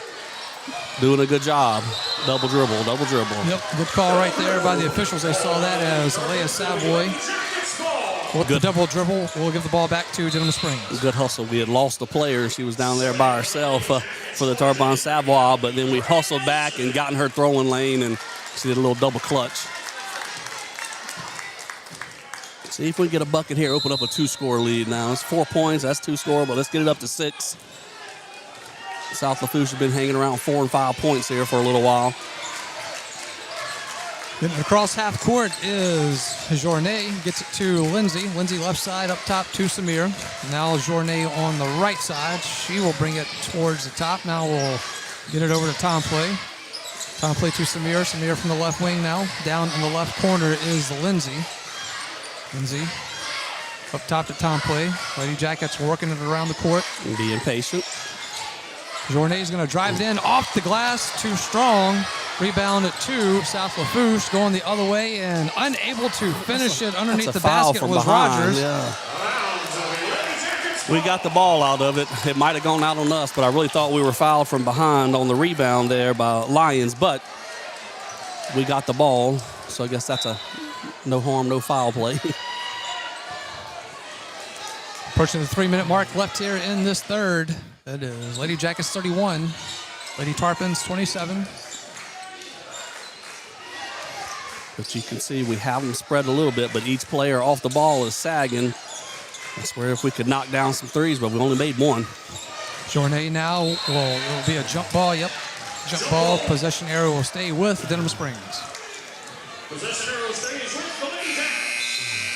doing a good job. Double dribble. Yep, good call right there by the officials. They saw that as Leia Savoy. With the double dribble, we'll give the ball back to Denham Springs. Good hustle. We had lost a player. She was down there by herself for the Tarpon Savoy, but then we hustled back and got in her throwing lane, and she did a little double clutch. See if we can get a bucket here, open up a 2-score lead now. It's 4 points. That's 2-score, but let's get it up to 6. South Lafourche has been hanging around 4 and 5 points here for a little while. Then across half court is Journay. Gets it to Lindsay. Lindsay left side up top to Samir. Now Journay on the right side. She will bring it towards the top. Now we'll get it over to Tom Play. Tom Play to Samir. Samir from the left wing now. Down in the left corner is Lindsay. Lindsay up top to Tom Play. Lady Jackets working it around the court. Being patient. Journay's going to drive it in off the glass. Too strong. Rebound it to South Lafourche, going the other way and unable to finish it underneath the basket was Rogers. Yeah. We got the ball out of it. It might have gone out on us, but I really thought we were fouled from behind on the rebound there by Lions, but we got the ball, so I guess that's a no harm, no foul play. Approaching the 3-minute mark left here in this third. It is Lady Jackets 31, Lady Tarpons 27. But you can see we have them spread a little bit, but each player off the ball is sagging. I swear if we could knock down some threes, but we only made one. Journay now will be a jump ball. Yep, jump ball. Possession arrow will stay with Denham Springs. Possession arrow stays with the Lady Jackets.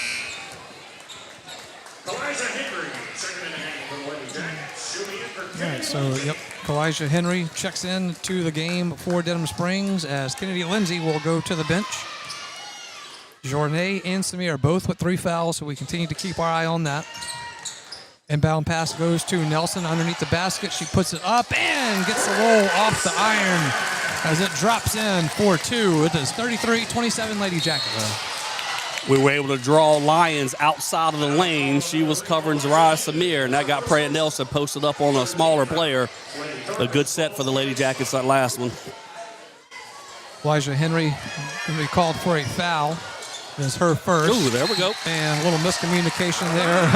Elijah Henry, second in the game for the Lady Jackets. Shooting in for All right, so yep, Elijah Henry checks in to the game for Denham Springs as Kennedy Lindsay will go to the bench. Journay and Samir both with 3 fouls, so we continue to keep our eye on that. Inbound pass goes to Nelson underneath the basket. She puts it up and gets the roll off the iron as it drops in for 2. It is 33-27 Lady Jackets. We were able to draw Lions outside of the lane. She was covering Zariah Samir, and that got Praya Nelson posted up on a smaller player. A good set for the Lady Jackets, that last one. Elijah Henry called for a foul. It is her first. Ooh, there we go. And a little miscommunication there.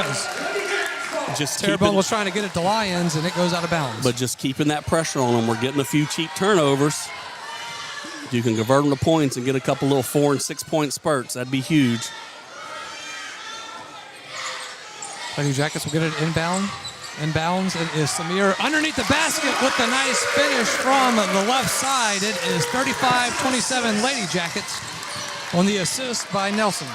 Just Terrebonne was trying to get it to Lions, and it goes out of bounds. But just keeping that pressure on them. We're getting a few cheap turnovers. You can convert them to points and get a couple little 4- and 6-point spurts. That'd be huge. Lady Jackets will get it inbound. Inbounds, it is Samir underneath the basket with the nice finish from the left side. It is 35-27 Lady Jackets on the assist by Nelson.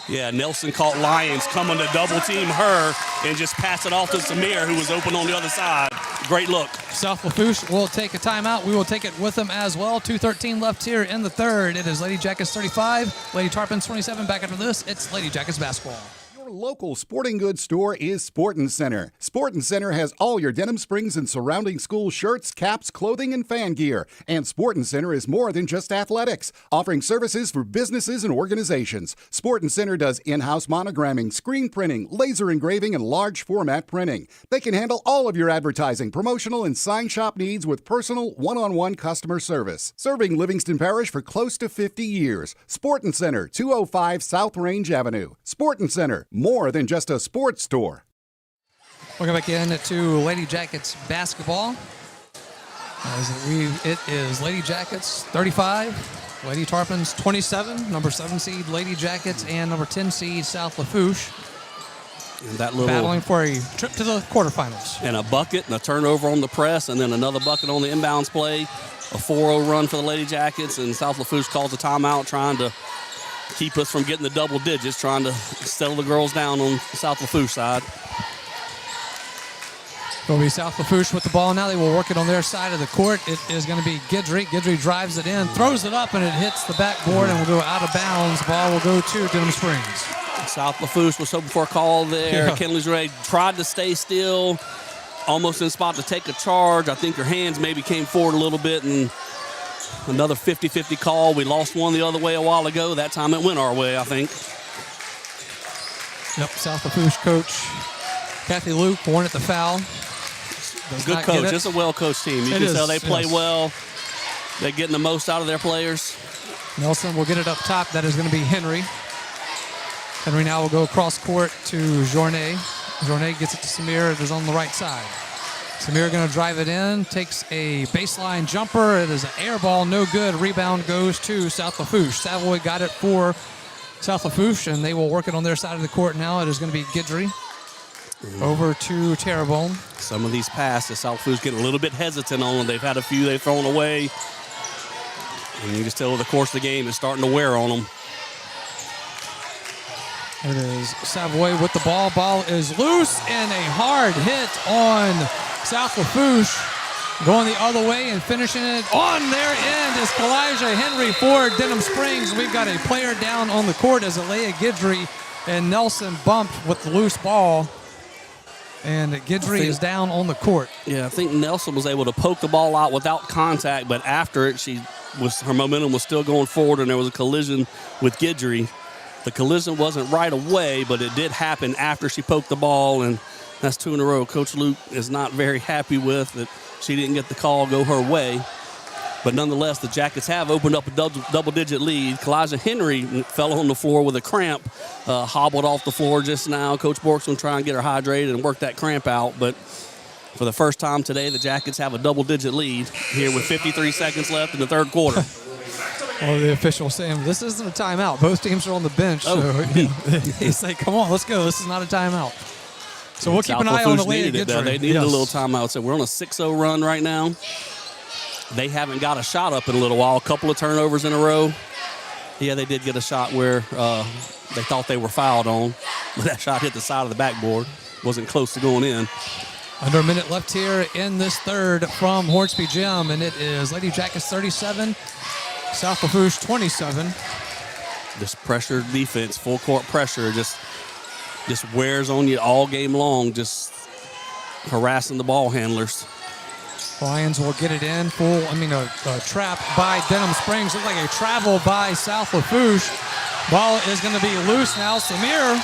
Yeah, Nelson caught Lyons coming to double team her and just pass it off to Samir, who was open on the other side. Great look. South Lafourche will take a timeout. We will take it with them as well. 2:13 left here in the third. It is Lady Jackets 35, Lady Tarpons 27. Back after this, it's Lady Jackets basketball. Your local sporting goods store is Sportin' Center. Sportin' Center has all your Denham Springs and surrounding school shirts, caps, clothing, and fan gear. And Sportin' Center is more than just athletics, offering services for businesses and organizations. Sportin' Center does in-house monogramming, screen printing, laser engraving, and large format printing. They can handle all of your advertising, promotional, and sign shop needs with personal, one-on-one customer service. Serving Livingston Parish for close to 50 years. Sportin' Center, 205 South Range Avenue. Sportin' Center, more than just a sports store. Welcome back in to Lady Jackets basketball. It is Lady Jackets 35, Lady Tarpons 27, number 7 seed Lady Jackets, and number 10 seed South Lafourche. And that little battling for a trip to the quarterfinals. And a bucket and a turnover on the press, and then another bucket on the inbounds play. A 4-0 run for the Lady Jackets, and South Lafourche calls a timeout trying to keep us from getting the double digits, trying to settle the girls down on the South Lafourche side. Will be South Lafourche with the ball now. They will work it on their side of the court. It is going to be Guidry. Guidry drives it in, throws it up, and it hits the backboard and will go out of bounds. Ball will go to Denham Springs. South Lafourche was hoping for a call there. Yeah. Kenley's Ray tried to stay still, almost in spot to take a charge. I think her hands maybe came forward a little bit, and another 50-50 call. We lost one the other way a while ago. That time it went our way, I think. Yep, South Lafourche coach Kathy Luke wanted the foul. Good coach. It's a well-coached team. You can tell they play well. They're getting the most out of their players. Nelson will get it up top. That is going to be Henry. Henry now will go across court to Journet. Journet gets it to Samir. It is on the right side. Samir going to drive it in, takes a baseline jumper. It is an air ball, no good. Rebound goes to South Lafourche. Savoy got it for South Lafourche, and they will work it on their side of the court now. It is going to be Guidry. Over to Terrebonne. Some of these passes, South Lafourche getting a little bit hesitant on them. They've had a few they've thrown away. And you can tell the course of the game is starting to wear on them. It is Savoy with the ball. Ball is loose, and a hard hit on South Lafourche. Going the other way and finishing it on their end is Kalijah Henry for Denham Springs. We've got a player down on the court as Alea Guidry and Nelson bumped with the loose ball. And Guidry is down on the court. Yeah, I think Nelson was able to poke the ball out without contact, but after it, her momentum was still going forward, and there was a collision with Guidry. The collision wasn't right away, but it did happen after she poked the ball, and that's 2 in a row. Coach Luke is not very happy with that she didn't get the call go her way. But nonetheless, the Jackets have opened up a double-digit lead. Kalijah Henry fell on the floor with a cramp, hobbled off the floor just now. Coach Bork's going to try and get her hydrated and work that cramp out. But for the first time today, the Jackets have a double-digit lead here with 53 seconds left in the third quarter. Well, the official saying this isn't a timeout. Both teams are on the bench. So they say, come on, let's go. This is not a timeout. So we'll keep an eye on the Lady Guidry. They needed a little timeout. So we're on a 6-0 run right now. They haven't got a shot up in a little while. A couple of turnovers in a row. Yeah, they did get a shot where they thought they were fouled on, but that shot hit the side of the backboard. Wasn't close to going in. Under a minute left here in this third from Hornsby Gym, and it is Lady Jackets 37, South Lafourche 27. This pressure defense, full court pressure, just wears on you all game long, just harassing the ball handlers. Lions will get it in. A trap by Denham Springs. Looks like a travel by South Lafourche. Ball is going to be loose now. Samir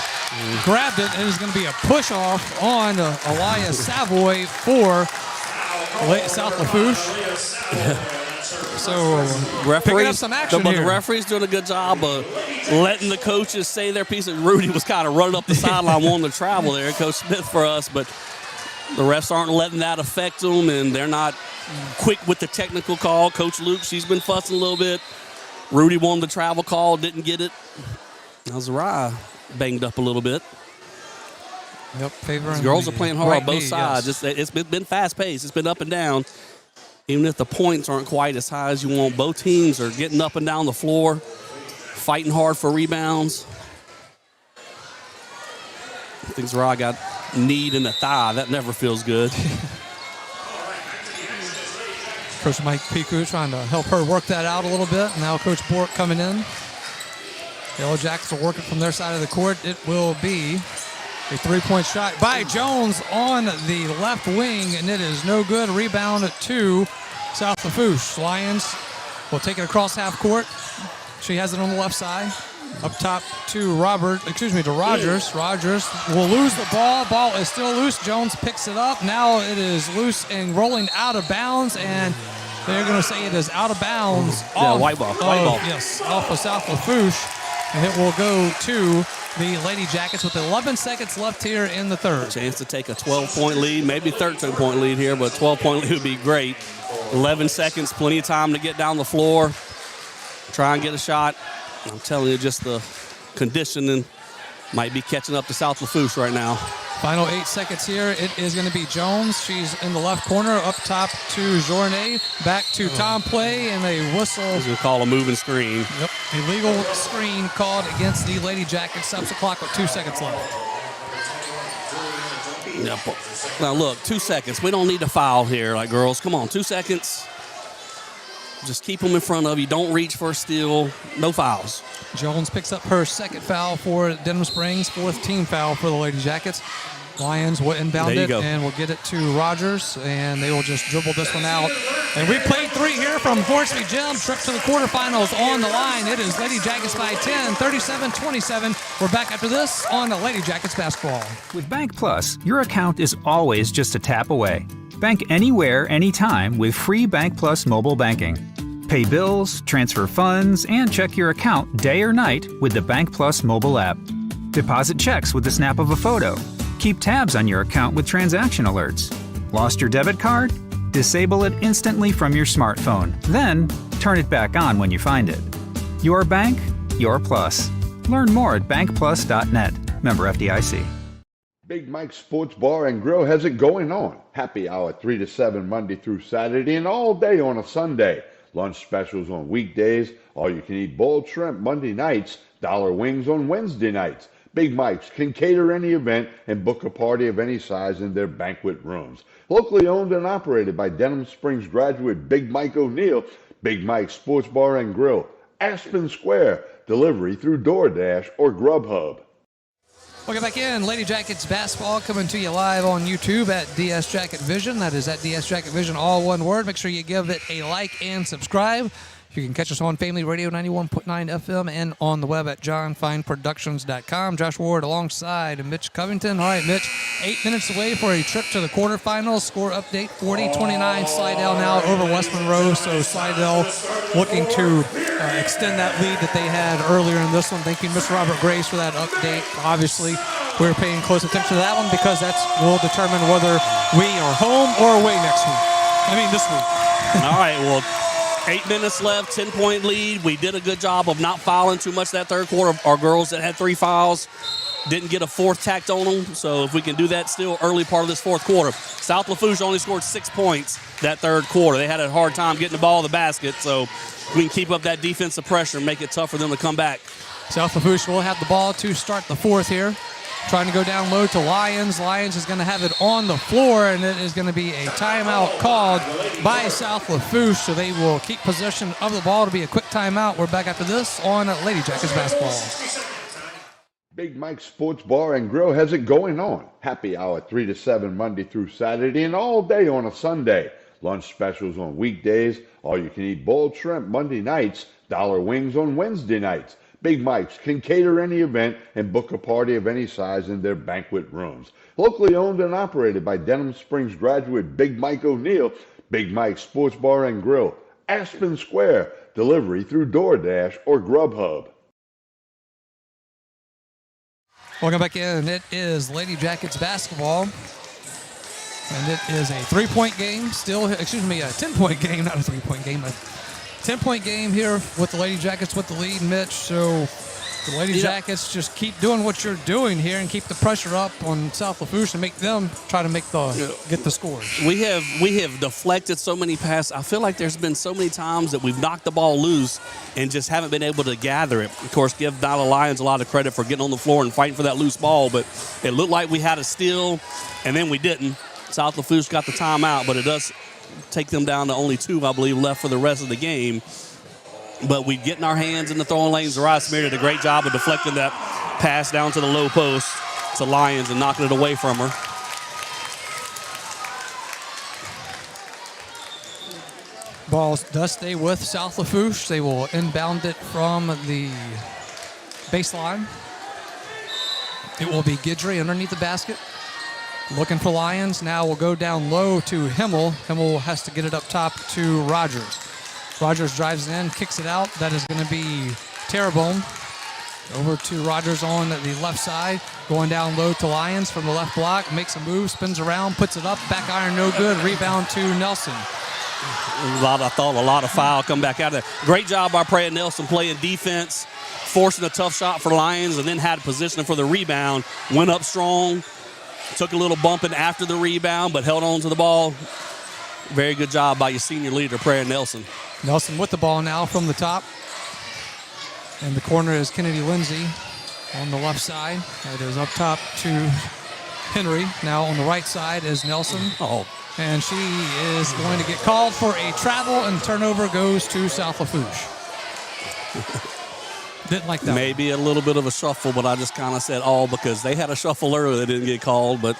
grabbed it, and it's going to be a push off on Elias Savoy for South Lafourche. So picking up some action but here. The referee's doing a good job of letting the coaches say their piece. Rudy was kind of running up the sideline wanting to travel there, Coach Smith for us, but the refs aren't letting that affect them, and they're not quick with the technical call. Coach Luke, she's been fussing a little bit. Rudy wanted the travel call, didn't get it. Azariah banged up a little bit. Yep, favoring These girls are playing hard on both knee, sides. yes. It's been fast-paced. It's been up and down. Even if the points aren't quite as high as you want, both teams are getting up and down the floor, fighting hard for rebounds. Things where I got knee in the thigh. That never feels good. Coach Mike Piku trying to help her work that out a little bit. Now Coach Bork coming in. Yellow Jackets are working from their side of the court. It will be a three-point shot by Jones on the left wing, and it is no good. Rebound to South Lafourche. Lions will take it across half court. She has it on the left side. Up top to Rogers. Rogers will lose the ball. Ball is still loose. Jones picks it up. Now it is loose and rolling out of bounds, and they're going to say it is out of bounds. White ball. Yes, off of South Lafourche, and it will go to the Lady Jackets with 11 seconds left here in the third. Chance to take a 12-point lead, maybe 13-point lead here, but 12-point lead would be great. 11 seconds, plenty of time to get down the floor, try and get a shot. I'm telling you, just the conditioning might be catching up to South Lafourche right now. Final 8 seconds here. It is going to be Jones. She's in the left corner. Up top to Journey. Back to Tom Play, and a whistle. He's going to call a moving screen. Yep. Illegal screen called against the Lady Jackets. Stops the clock with 2 seconds left. Yep. Now, look, 2 seconds. We don't need to foul here, like girls. Come on, 2 seconds. Just keep them in front of you. Don't reach for a steal. No fouls. Jones picks up her second foul for Denham Springs, fourth team foul for the Lady Jackets. Lions will inbound it and will get it to Rogers, and they will just dribble this one out. And we played three here from Hornsby Gym. Trip to the quarterfinals on the line. It is Lady Jackets by 10, 37-27. We're back after this on the Lady Jackets basketball. With Bank Plus, your account is always just a tap away. Bank anywhere, anytime with free Bank Plus mobile banking. Pay bills, transfer funds, and check your account day or night with the Bank Plus mobile app. Deposit checks with the snap of a photo. Keep tabs on your account with transaction alerts. Lost your debit card? Disable it instantly from your smartphone. Then, turn it back on when you find it. Your bank, your plus. Learn more at bankplus.net. Member FDIC. Big Mike's Sports Bar and Grill has it going on. Happy hour 3 to 7 Monday through Saturday and all day on a Sunday. Lunch specials on weekdays. All you can eat boiled shrimp Monday nights. Dollar wings on Wednesday nights. Big Mike's can cater any event and book a party of any size in their banquet rooms. Locally owned and operated by Denham Springs graduate Big Mike O'Neill, Big Mike's Sports Bar and Grill, Aspen Square, delivery through DoorDash or Grubhub. Welcome back in. Lady Jackets basketball coming to you live on YouTube at DS Jacket Vision. That is at DS Jacket Vision, all one word. Make sure you give it a like and subscribe. You can catch us on Family Radio 91.9 FM and on the web at johnfineproductions.com. Josh Ward alongside Mitch Covington. All right, Mitch, 8 minutes away for a trip to the quarterfinals. Score update 40-29. Slidell now over West Monroe. So Slidell looking to extend that lead that they had earlier in this one. Thank you, Mr. Robert Grace, for that update. Obviously, we're paying close attention to that one because that will determine whether we are home or away this week. All right, well, 8 minutes left, 10-point lead. We did a good job of not fouling too much that third quarter. Our girls that had 3 fouls didn't get a fourth tacked on them. So if we can do that still early part of this fourth quarter. South Lafourche only scored 6 points that third quarter. They had a hard time getting the ball in the basket. So we can keep up that defensive pressure and make it tough for them to come back. South Lafourche will have the ball to start the fourth here. Trying to go down low to Lions. Lions is going to have it on the floor, and it is going to be a timeout called by South Lafourche, so they will keep possession of the ball to be a quick timeout. We're back after this on Lady Jackets basketball. Big Mike's Sports Bar and Grill has it going on. Happy hour 3 to 7 Monday through Saturday and all day on a Sunday. Lunch specials on weekdays. All you can eat boiled shrimp Monday nights. Dollar wings on Wednesday nights. Big Mike's can cater any event and book a party of any size in their banquet rooms. Locally owned and operated by Denham Springs graduate Big Mike O'Neill, Big Mike's Sports Bar and Grill, Aspen Square, delivery through DoorDash or Grubhub. Welcome back in. It is Lady Jackets basketball. And it is a 3-point game. A 10-point game, not a 3-point game. A 10-point game here with the Lady Jackets with the lead, Mitch. So The Lady Jackets just keep doing what you're doing here and keep the pressure up on South Lafourche and make them try to get the scores. We have deflected so many passes. I feel like there's been so many times that we've knocked the ball loose and just haven't been able to gather it. Of course, give Nyla Lyons a lot of credit for getting on the floor and fighting for that loose ball, but it looked like we had a steal, and then we didn't. South Lafourche got the timeout, but it does take them down to only 2, I believe, left for the rest of the game. But we getting our hands in the throwing lanes. Zariah Smear did a great job of deflecting that pass down to the low post to Lyons and knocking it away from her. Ball does stay with South Lafourche. They will inbound it from the baseline. It will be Guidry underneath the basket. Looking for Lyons. Now we'll go down low to Himmel. Himmel has to get it up top to Rogers. Rogers drives it in, kicks it out. That is going to be Terrebonne. Over to Rogers on the left side. Going down low to Lyons from the left block. Makes a move, spins around, puts it up. Back iron, no good. Rebound to Nelson. I thought a lot of foul come back out of there. Great job by Praya Nelson playing defense, forcing a tough shot for Lyons, and then had position for the rebound. Went up strong. Took a little bumping after the rebound, but held on to the ball. Very good job by your senior leader, Praya Nelson. Nelson with the ball now from the top. And the corner is Kennedy Lindsay on the left side. It is up top to Henry. Now on the right side is Nelson. And she is going to get called for a travel, and turnover goes to South Lafourche. Didn't like that. Maybe a little bit of a shuffle, but I just kind of said because they had a shuffle earlier that didn't get called, but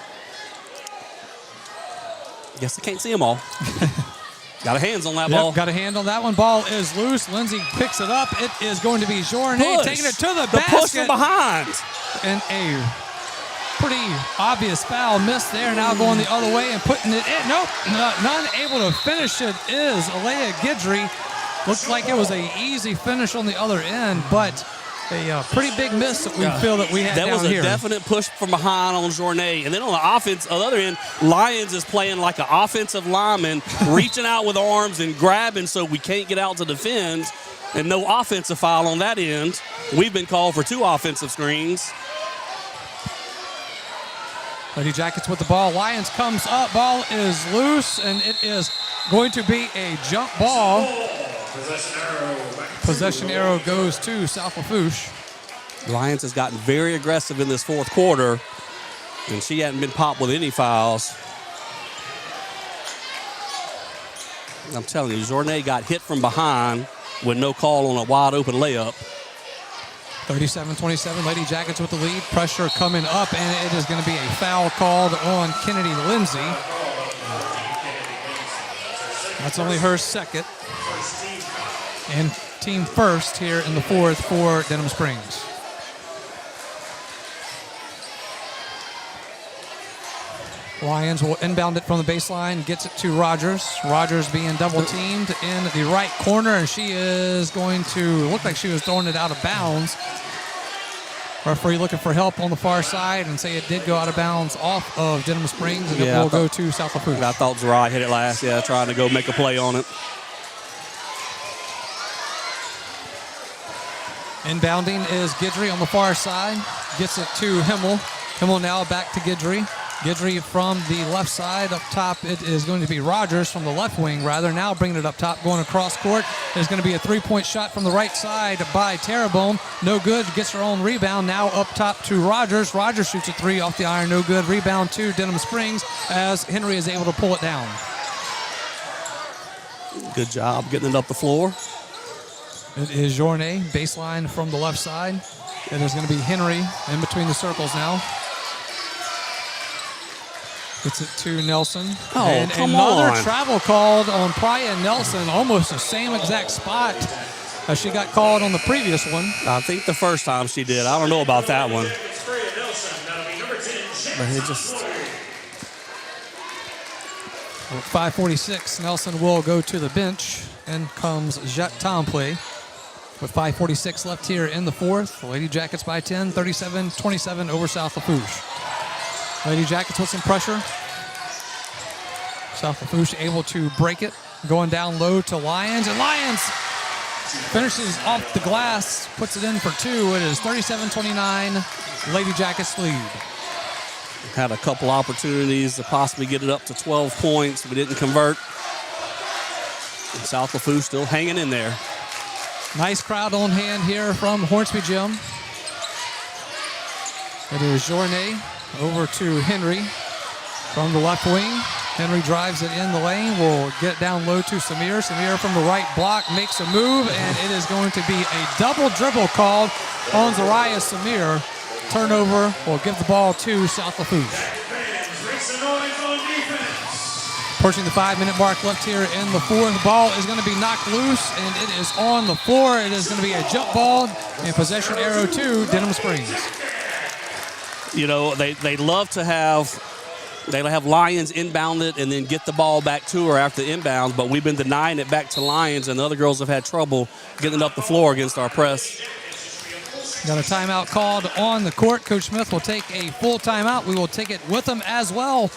guess I can't see them all. Got a hands on that ball. Got a hand on that one. Ball is loose. Lindsay picks it up. It is going to be Journet taking it to the basket. Push from behind. And a pretty obvious foul missed there. Now going the other way and putting it in. Nope. None able to finish it is Alea Guidry. Looks like it was an easy finish on the other end, but a pretty big miss that we feel that we had down here. That was a definite push from behind on Journet. And then on the offense, on the other end, Lyons is playing like an offensive lineman, reaching out with arms and grabbing so we can't get out to defend. And no offensive foul on that end. We've been called for 2 offensive screens. Lady Jackets with the ball. Lyons comes up. Ball is loose, and it is going to be a jump ball. Possession arrow goes to South Lafourche. Lyons has gotten very aggressive in this fourth quarter, and she hadn't been popped with any fouls. I'm telling you, Journet got hit from behind with no call on a wide open layup. 37-27, Lady Jackets with the lead. Pressure coming up, and it is going to be a foul called on Kennedy Lindsay. That's only her second. And team first here in the fourth for Denham Springs. Lyons will inbound it from the baseline, gets it to Rogers. Rogers being double teamed in the right corner, and she is going to look like she was throwing it out of bounds. Referee looking for help on the far side and say it did go out of bounds off of Denham Springs, and it will go to South Lafourche. I thought Zariah hit it last, trying to go make a play on it. Inbounding is Guidry on the far side. Gets it to Himmel. Himmel now back to Guidry. Guidry from the left side. Up top, it is going to be Rogers from the left wing, rather. Now bringing it up top, going across court. There's going to be a three-point shot from the right side by Terrebonne. No good. Gets her own rebound. Now up top to Rogers. Rogers shoots a 3 off the iron. No good. Rebound to Denham Springs as Henry is able to pull it down. Good job getting it up the floor. It is Journet, baseline from the left side. It is going to be Henry in between the circles now. Gets it to Nelson. And another travel called on Praya Nelson, almost the same exact spot as she got called on the previous one. I think the first time she did. I don't know about that one. But it just... 5:46, Nelson will go to the bench. And comes Jette Tomplay. With 5:46 left here in the fourth. The Lady Jackets by 10, 37-27 over South Lafourche. Lady Jackets with some pressure. South Lafourche able to break it. Going down low to Lyons. And Lyons Finishes off the glass, puts it in for two. It is 37-29, Lady Jackets lead. Had a couple opportunities to possibly get it up to 12 points. We didn't convert. And South Lafourche still hanging in there. Nice crowd on hand here from Hornsby Gym. It is Journey over to Henry from the left wing. Henry drives it in the lane. Will get down low to Samir. Samir from the right block makes a move, and it is going to be a double dribble called on Zariah Samir. Turnover will give the ball to South Lafourche. Approaching the 5-minute mark left here in the fourth. Ball is going to be knocked loose, and it is on the floor. It is going to be a jump ball and possession arrow to Denham Springs. You know, they love to have Lions inbound it and then get the ball back to her after the inbounds, but we've been denying it back to Lions, and the other girls have had trouble getting it up the floor against our press. Got a timeout called on the court. Coach Smith will take a full timeout. We will take it with him as well.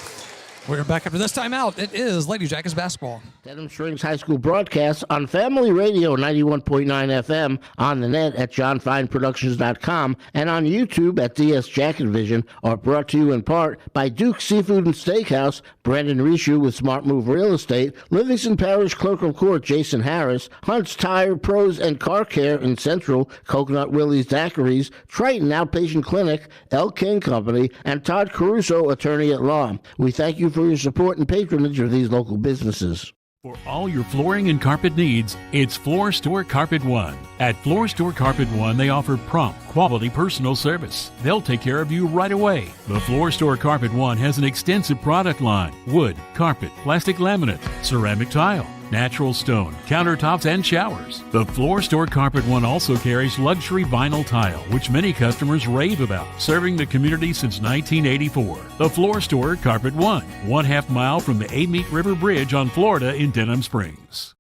We're back after this timeout. It is Lady Jackets basketball. Denham Springs High School broadcasts on Family Radio 91.9 FM, on the net at johnfineproductions.com, and on YouTube at DS Jacket Vision are brought to you in part by Duke Seafood and Steakhouse, Brandon Rishu with Smart Move Real Estate, Livingston Parish Clerk of Court Jason Harris, Hunt's Tire Pros and Car Care in Central, Coconut Willie's Daiquiris, Triton Outpatient Clinic, L. King Company, and Todd Caruso, Attorney at Law. We thank you for your support and patronage of these local businesses. For all your flooring and carpet needs, it's Floor Store Carpet One. At Floor Store Carpet One, they offer prompt, quality personal service. They'll take care of you right away. The Floor Store Carpet One has an extensive product line: wood, carpet, plastic laminate, ceramic tile, natural stone, countertops, and showers. The Floor Store Carpet One also carries luxury vinyl tile, which many customers rave about, serving the community since 1984. The Floor Store Carpet One, 1/2 mile from the Amite River Bridge on Florida in Denham Springs.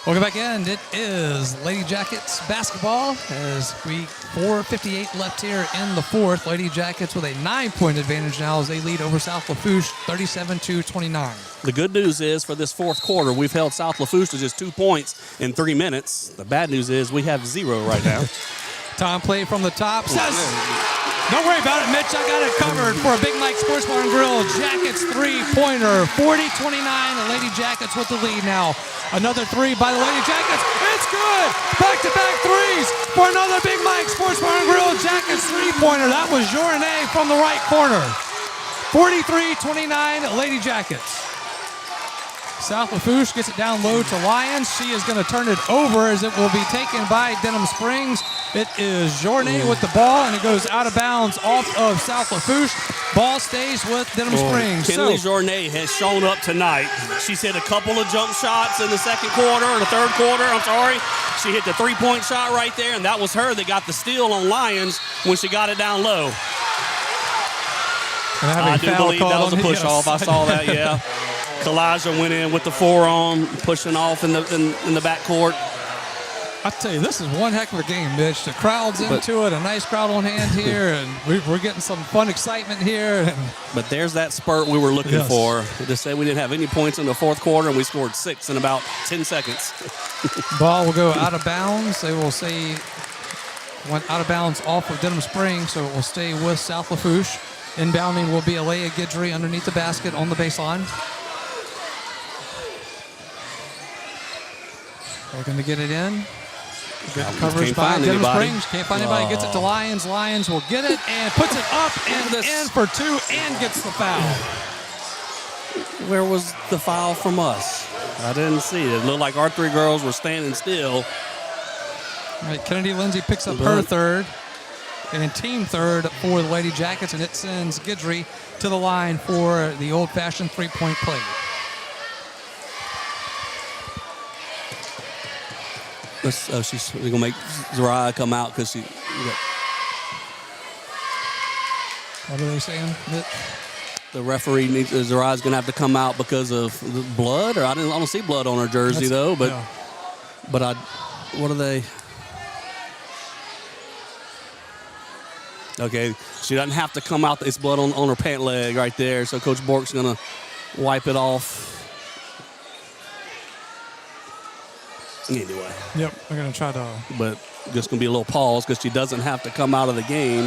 Welcome back in. It is Lady Jackets basketball as we 4:58 left here in the fourth. Lady Jackets with a 9-point advantage now as they lead over South Lafourche 37-29. The good news is for this fourth quarter, we've held South Lafourche to just 2 points in 3 minutes. The bad news is we have 0 right now. Tom play from the top. Says, don't worry about it, Mitch. I got it covered for a Big Mike Sports Bar and Grill Jackets 3-pointer. 40-29. Lady Jackets with the lead now. Another three by the Lady Jackets. It's good. Back-to-back threes for another Big Mike Sports Bar and Grill Jackets 3-pointer. That was Journey from the right corner. 43-29, Lady Jackets. South Lafourche gets it down low to Lions. She is going to turn it over as it will be taken by Denham Springs. It is Journey with the ball, and it goes out of bounds off of South Lafourche. Ball stays with Denham Springs. Kinley Journey has shown up tonight. She's hit a couple of jump shots in the second quarter, or the third quarter, I'm sorry. She hit the 3-point shot right there, and that was her that got the steal on Lions when she got it down low. I do believe that was a push-off. I saw that, yeah. Kalaja went in with the forearm, pushing off in the backcourt. I tell you, this is one heck of a game, Mitch. The crowd's into it, a nice crowd on hand here, and we're getting some fun excitement here. But there's that spurt we were looking for. We just said we didn't have any points in the fourth quarter, and we scored 6 in about 10 seconds. Ball will go out of bounds. They will say went out of bounds off of Denham Springs, so it will stay with South Lafourche. Inbounding will be Alea Guidry underneath the basket on the baseline. They're going to get it in. Good coverage by Denham Springs. Can't find anybody. Gets it to Lions. Lions will get it and puts it up and in for 2 and gets the foul. Where was the foul from us? I didn't see it. It looked like our 3 girls were standing still. All right, Kennedy Lindsay picks up her third and team third for the Lady Jackets, and it sends Guidry to the line for the old-fashioned 3-point play. She's going to make Zariah come out because she... What are they saying? The referee needs Zariah's going to have to come out because of the blood, or I don't see blood on her jersey though. But what are they? Okay, she doesn't have to come out. It's blood on her pant leg right there. So Coach Bork's going to wipe it off. Anyway. Yep, we're going to try to. But just going to be a little pause because she doesn't have to come out of the game.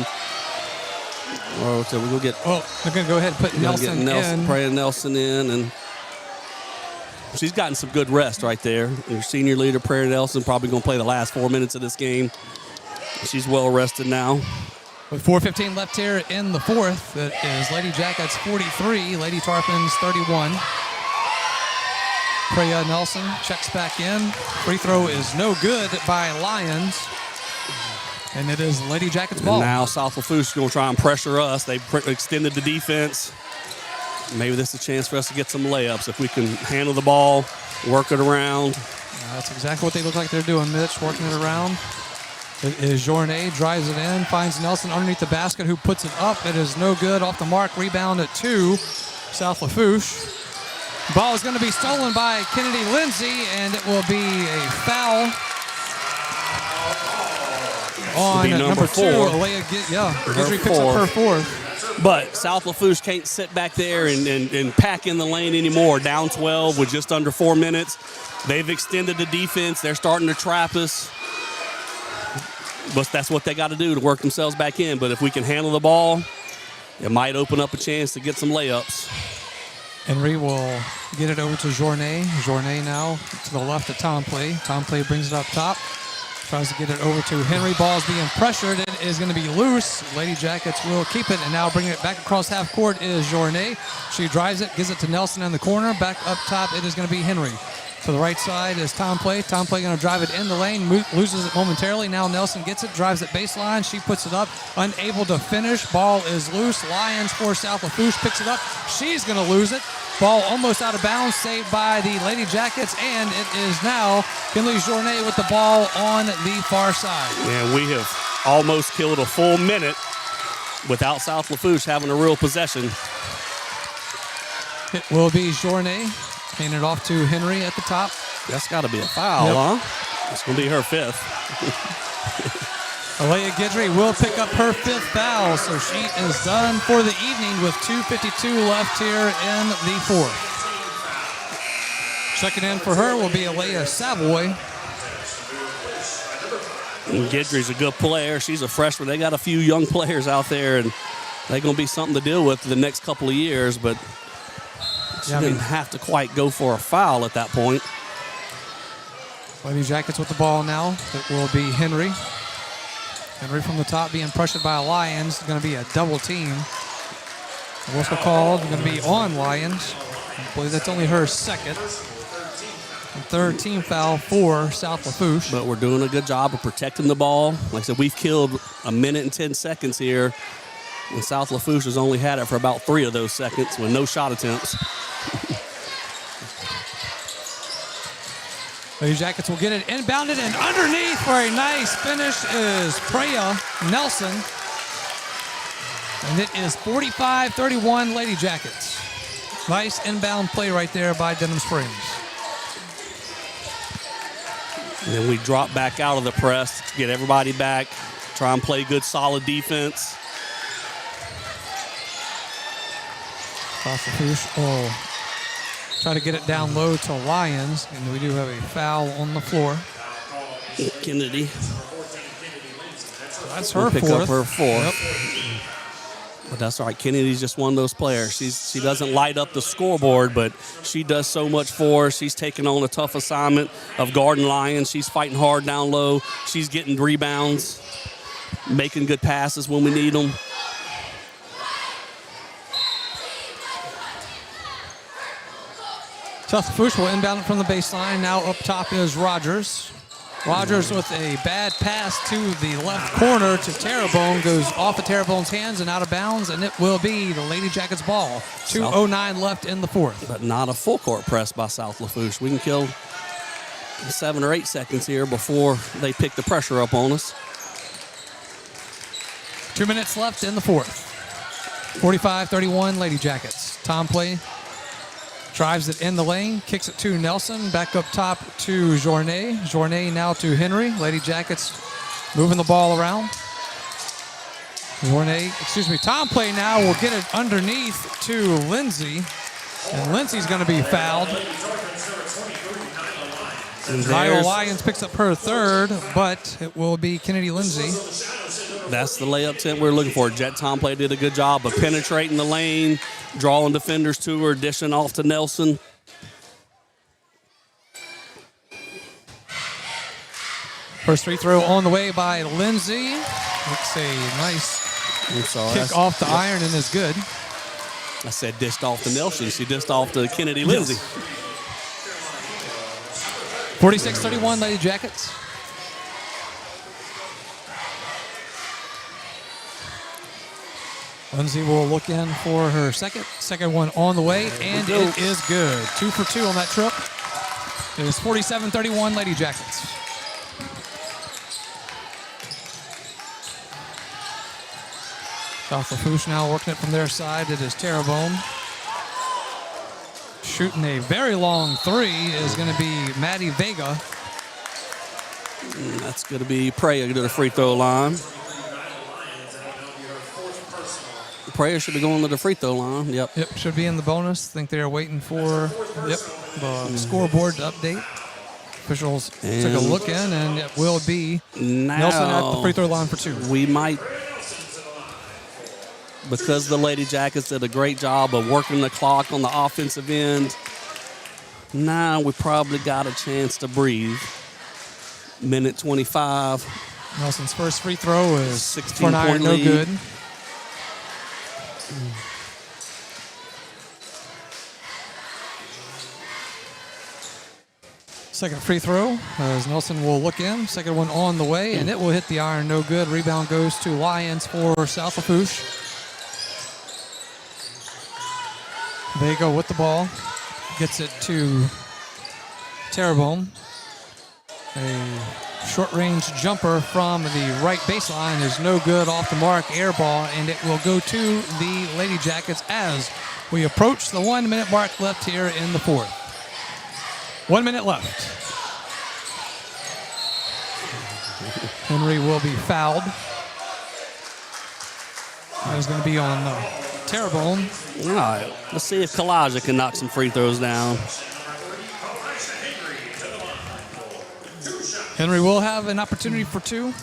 Or so we're going to get. Oh, they're going to go ahead and put Nelson in. Praying Nelson in. And she's gotten some good rest right there. And your senior leader, Prairie Nelson, probably going to play the last 4 minutes of this game. She's well rested now. With 4:15 left here in the fourth, it is Lady Jackets 43, Lady Tarpons 31. Freya Nelson checks back in. Free throw is no good by Lions. And it is Lady Jackets ball. And now South Lafourche is going to try and pressure us. They've extended the defense. Maybe this is a chance for us to get some layups if we can handle the ball, work it around. That's exactly what they look like they're doing, Mitch, working it around. It is Journet, drives it in, finds Nelson underneath the basket, who puts it up. It is no good, off the mark, rebound at 2, South Lafourche. Ball is going to be stolen by Kennedy Lindsay, and it will be a foul on number 4. Gidry picks up her 4th. But South Lafourche can't sit back there and pack in the lane anymore. Down 12 with just under 4 minutes. They've extended the defense. They're starting to trap us. But that's what they got to do to work themselves back in. But if we can handle the ball, it might open up a chance to get some layups. Henry will get it over to Journet. Journet now to the left of Tomplay. Tomplay brings it up top. Tries to get it over to Henry. Ball's being pressured. It is going to be loose. Lady Jackets will keep it, and now bringing it back across half court is Journet. She drives it, gives it to Nelson in the corner. Back up top, it is going to be Henry. To the right side is Tomplay. Tomplay going to drive it in the lane, loses it momentarily. Now Nelson gets it, drives it baseline. She puts it up, unable to finish. Ball is loose. Lions for South Lafourche picks it up. She's going to lose it. Ball almost out of bounds, saved by the Lady Jackets, and it is now Kinley Journet with the ball on the far side. And we have almost killed a full minute without South Lafourche having a real possession. It will be Journet. Hand it off to Henry at the top. That's got to be a foul, huh? It's going to be her 5th. Alea Gidry will pick up her 5th foul, so she is done for the evening with 2:52 left here in the 4th. Checking in for her will be Alea Savoy. Gidry's a good player. She's a freshman. They got a few young players out there, and they're going to be something to deal with for the next couple of years, but she didn't have to quite go for a foul at that point. Lady Jackets with the ball now. It will be Henry. Henry from the top being pressured by Lions. It's going to be a double team. The whistle called. Going to be on Lions. I believe that's only her 2nd. And 3rd team foul for South Lafourche. But we're doing a good job of protecting the ball. Like I said, we've killed a minute and 10 seconds here. And South Lafourche has only had it for about 3 of those seconds with no shot attempts. Lady Jackets will get it inbounded, and underneath for a nice finish is Freya Nelson. And it is 45-31 Lady Jackets. Nice inbound play right there by Denham Springs. And then we drop back out of the press to get everybody back, try and play good, solid defense. South Lafourche will try to get it down low to Lions, and we do have a foul on the floor. Kennedy. So that's her 4th. Pick up her 4th. Yep. But that's all right. Kennedy's just one of those players. She doesn't light up the scoreboard, but she does so much for us. She's taking on a tough assignment of guarding Lions. She's fighting hard down low. She's getting rebounds, making good passes when we need them. South Lafourche will inbound it from the baseline. Now up top is Rogers. Rogers with a bad pass to the left corner to Terrebonne. Goes off of Terrebonne's hands and out of bounds, and it will be the Lady Jackets ball. 2:09 left in the 4th. But not a full court press by South Lafourche. We can kill 7 or 8 seconds here before they pick the pressure up on us. 2 minutes left in the 4th. 45-31 Lady Jackets. Tomplay drives it in the lane, kicks it to Nelson, back up top to Journet. Journet now to Henry. Lady Jackets moving the ball around. Tomplay now will get it underneath to Lindsay, and Lindsay's going to be fouled. Iowa Lyons picks up her third, but it will be Kennedy Lindsay. That's the layup attempt we're looking for. Jet Tomplay did a good job of penetrating the lane, drawing defenders to her, dishing off to Nelson. First free throw on the way by Lindsay. Looks a nice kick off the iron and is good. I said dished off to Nelson. She dished off to Kennedy Lindsay. 46-31, Lady Jackets. Lindsay will look in for her second one on the way, and it is good. 2 for 2 on that trip. It is 47-31, Lady Jackets. South Lafourche now working it from their side. It is Terrebonne. Shooting a very long three is going to be Maddie Vega. That's going to be Preya to the free throw line. Preya should be going to the free throw line. Yep, should be in the bonus. I think they're waiting for the scoreboard to update. Officials took a look in, and it will be Nelson at the free throw line for 2. We might, because the Lady Jackets did a great job of working the clock on the offensive end, now we probably got a chance to breathe. Minute 25. Nelson's first free throw is 16-point no good. Second free throw as Nelson will look in. Second one on the way, and it will hit the iron, no good. Rebound goes to Lyons for South Lafourche. Vega with the ball. Gets it to Terrebonne. A short-range jumper from the right baseline is no good, off the mark, air ball, and it will go to the Lady Jackets as we approach the 1 minute mark left here in the fourth. 1 minute left. Henry will be fouled. That is going to be on Terrebonne. All right, let's see if Kalaja can knock some free throws down. Henry will have an opportunity for 2.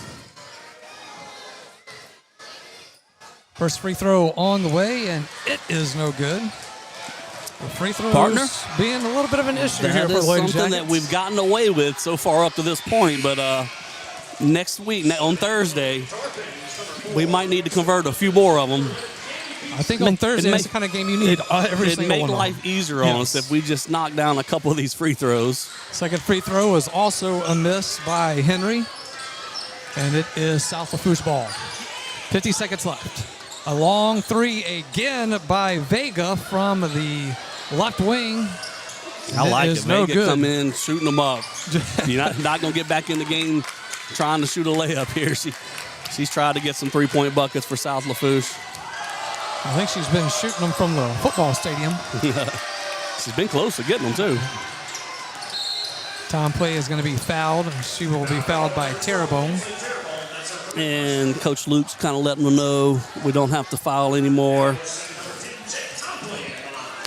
First free throw on the way, and it is no good. The free throws being a little bit of an issue here for the Lady Jackets. Something that we've gotten away with so far up to this point, but next week, on Thursday, we might need to convert a few more of them. I think on Thursday, that's the kind of game you need every single one. It'd make life easier on us if we just knock down a couple of these free throws. Second free throw is also a miss by Henry, and it is South Lafourche ball. 50 seconds left. A long three again by Vega from the left wing. I like it. Vega come in, shooting them up. You're not going to get back in the game trying to shoot a layup here. She's tried to get some three-point buckets for South Lafourche. I think she's been shooting them from the football stadium. She's been close to getting them, too. Tom Play is going to be fouled. She will be fouled by Terrebonne. And Coach Luke's kind of letting them know we don't have to foul anymore.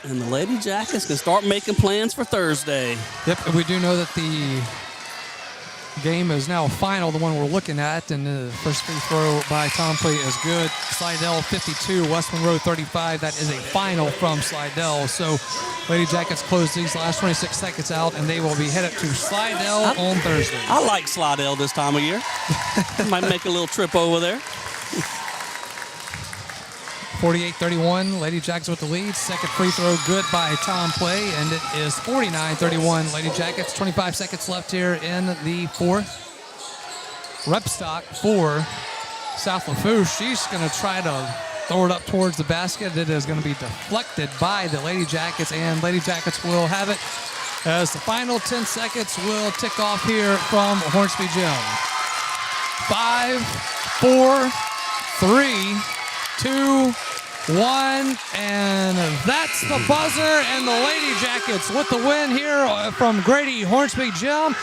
And the Lady Jackets can start making plans for Thursday. Yep, and we do know that the game is now final, the one we're looking at, and the first free throw by Tom Play is good. Slidell 52, West Monroe 35. That is a final from Slidell. So Lady Jackets close these last 26 seconds out, and they will be headed to Slidell on Thursday. I like Slidell this time of year. Might make a little trip over there. 48-31, Lady Jackets with the lead. Second free throw good by Tom Play, and it is 49-31, Lady Jackets. 25 seconds left here in the fourth. Repstock for South Lafourche. She's going to try to throw it up towards the basket. It is going to be deflected by the Lady Jackets, and Lady Jackets will have it as the final 10 seconds will tick off here from Hornsby Gym. 5, 4, 3, 2, 1, and that's the buzzer, and the Lady Jackets with the win here from Grady Hornsby Gym.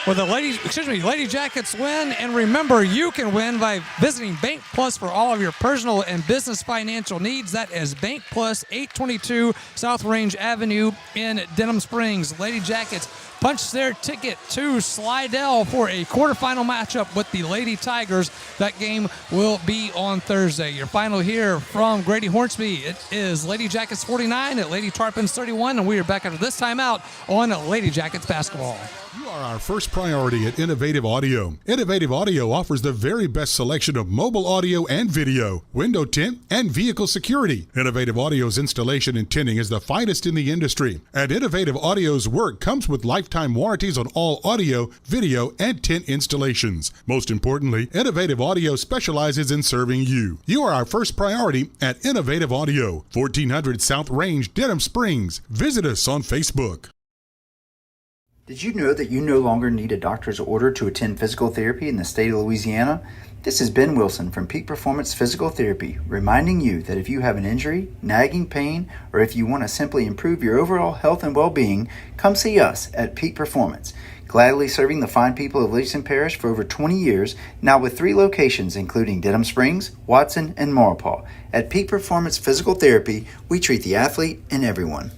Well, the Lady Jackets win, and remember, you can win by visiting Bank Plus for all of your personal and business financial needs. That is Bank Plus, 822 South Range Avenue in Denham Springs. Lady Jackets punch their ticket to Slidell for a quarterfinal matchup with the Lady Tigers. That game will be on Thursday. Your final here from Grady Hornsby. It is Lady Jackets 49 at Lady Tarpons 31, and we are back after this timeout on Lady Jackets basketball. You are our first priority at Innovative Audio. Innovative Audio offers the very best selection of mobile audio and video, window tint, and vehicle security. Innovative Audio's installation and tinting is the finest in the industry, and Innovative Audio's work comes with lifetime warranties on all audio, video, and tint installations. Most importantly, Innovative Audio specializes in serving you. You are our first priority at Innovative Audio, 1400 South Range, Denham Springs. Visit us on Facebook. Did you know that you no longer need a doctor's order to attend physical therapy in the state of Louisiana? This is Ben Wilson from Peak Performance Physical Therapy, reminding you that if you have an injury, nagging pain, or if you want to simply improve your overall health and well-being, come see us at Peak Performance. Gladly serving the fine people of Livingston Parish for over 20 years, now with 3 locations including Denham Springs, Watson, and Maurepas. At Peak Performance Physical Therapy, we treat the athlete and everyone.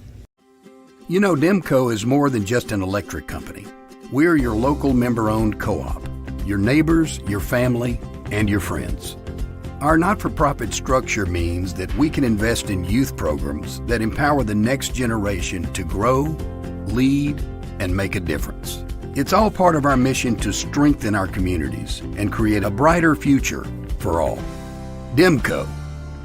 You know, Demco is more than just an electric company. We're your local member-owned co-op, your neighbors, your family, and your friends. Our not-for-profit structure means that we can invest in youth programs that empower the next generation to grow, lead, and make a difference. It's all part of our mission to strengthen our communities and create a brighter future for all. Demco,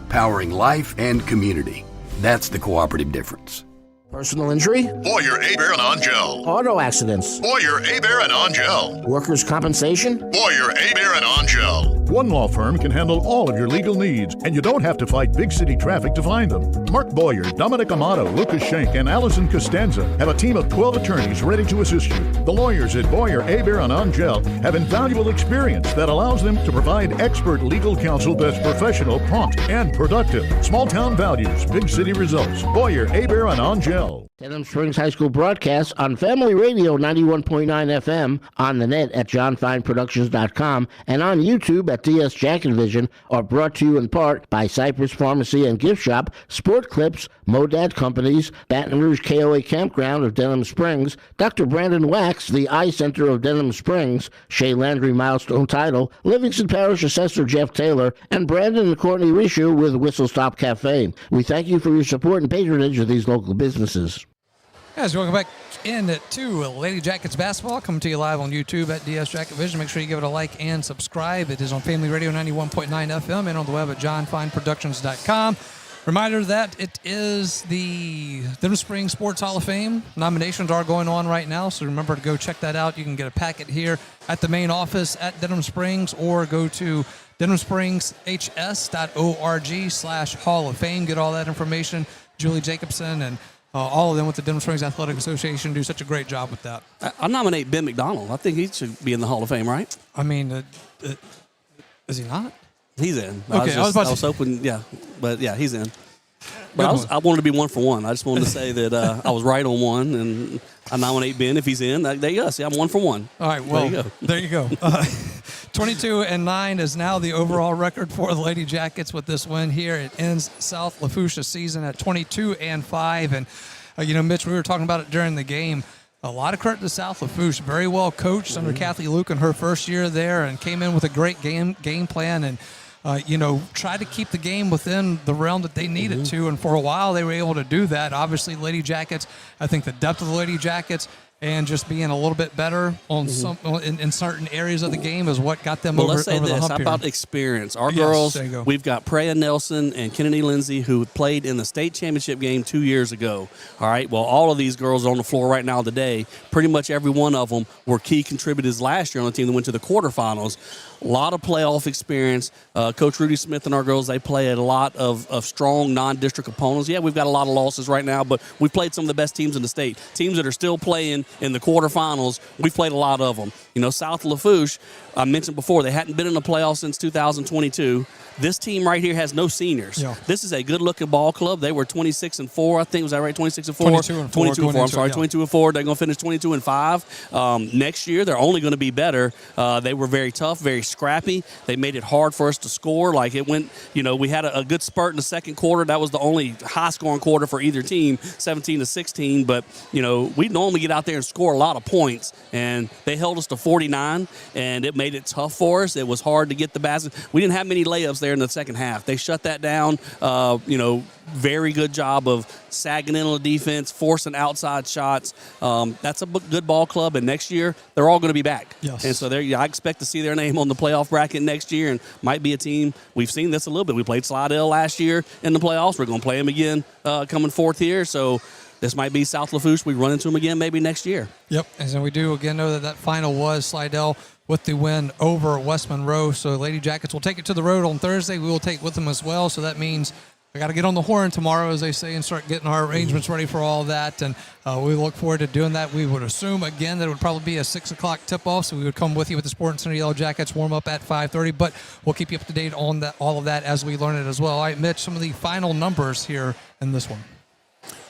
powering life and community. That's the cooperative difference. Personal injury? Boyer, Abear, and Angel. Auto accidents? Boyer, Abear, and Angel. Workers' compensation? Boyer, Abear, and Angel. One law firm can handle all of your legal needs, and you don't have to fight big city traffic to find them. Mark Boyer, Dominic Amato, Lucas Schenk, and Allison Costanza have a team of 12 attorneys ready to assist you. The lawyers at Boyer, Abear, and Angel have invaluable experience that allows them to provide expert legal counsel that's professional, prompt, and productive. Small town values, big city results. Boyer, Abear, and Angel. Denham Springs High School broadcasts on Family Radio 91.9 FM, on the net at johnfineproductions.com, and on YouTube at DS Jack and Vision are brought to you in part by Cypress Pharmacy and Gift Shop, Sport Clips, Modad Companies, Baton Rouge KOA Campground of Denham Springs, Dr. Brandon Wax, the Eye Center of Denham Springs, Shea Landry Milestone Title, Livingston Parish Assessor Jeff Taylor, and Brandon and Courtney Rishu with Whistle Stop Cafe. We thank you for your support and patronage of these local businesses. Guys, welcome back into Lady Jackets basketball. Coming to you live on YouTube at DS Jacket Vision. Make sure you give it a like and subscribe. It is on Family Radio 91.9 FM and on the web at johnfineproductions.com. Reminder that it is the Denham Springs Sports Hall of Fame. Nominations are going on right now, so remember to go check that out. You can get a packet here at the main office at Denham Springs, or go to denhamspringshs.org/Hall of Fame. Get all that information. Julie Jacobson and all of them with the Denham Springs Athletic Association do such a great job with that. I nominate Ben McDonald. I think he should be in the Hall of Fame, right? I mean, is he not? He's in. Okay, I was hoping, yeah. But, yeah, he's in. But I wanted to be 1 for 1. I just wanted to say that I was right on one, and I nominate Ben if he's in. There you go. See, I'm 1 for 1. All right, well, there you go. 22-9 is now the overall record for the Lady Jackets with this win here. It ends South Lafourche's season at 22-5. And, Mitch, we were talking about it during the game. A lot of credit to South Lafourche. Very well coached under Kathy Luke in her first year there, and came in with a great game plan and, tried to keep the game within the realm that they needed to. And for a while, they were able to do that. Obviously, Lady Jackets, I think the depth of the Lady Jackets and just being a little bit better on some in certain areas of the game is what got them over the hump here. Let's say this. How about experience? Our girls, we've got Preya Nelson and Kennedy Lindsay, who played in the state championship game 2 years ago. All right, well, all of these girls on the floor right now today, pretty much every one of them were key contributors last year on the team that went to the quarterfinals. A lot of playoff experience. Coach Rudy Smith and our girls, they play a lot of strong non-district opponents. Yeah, we've got a lot of losses right now, but we've played some of the best teams in the state, teams that are still playing in the quarterfinals. We've played a lot of them. South Lafourche, I mentioned before, they hadn't been in the playoffs since 2022. This team right here has no seniors. Yeah. This is a good-looking ball club. They were 26-4, I think. Was that right? 26-4? 22-4. I'm sorry, 22-4. They're going to finish 22-5. Next year, they're only going to be better. They were very tough, very scrappy. They made it hard for us to score. Like it went, we had a good spurt in the second quarter. That was the only high-scoring quarter for either team, 17-16. But, we normally get out there and score a lot of points, and they held us to 49, and it made it tough for us. It was hard to get the basket. We didn't have many layups there in the second half. They shut that down. Very good job of sagging in on the defense, forcing outside shots. That's a good ball club, and next year they're all going to be back. Yes. And so I expect to see their name on the playoff bracket next year, and might be a team. We've seen this a little bit. We played Slidell last year in the playoffs. We're going to play them again coming fourth here. So this might be South Lafourche. We run into them again maybe next year. Yep, and so we do again know that final was Slidell with the win over West Monroe. So Lady Jackets will take it to the road on Thursday. We will take with them as well. So that means I got to get on the horn tomorrow, as they say, and start getting our arrangements ready for all that. And we look forward to doing that. We would assume, again, that it would probably be a 6 o'clock tip-off, so we would come with you with the Sporting Center Yellow Jackets warm-up at 5:30. But we'll keep you up to date on all of that as we learn it as well. All right, Mitch, some of the final numbers here in this one.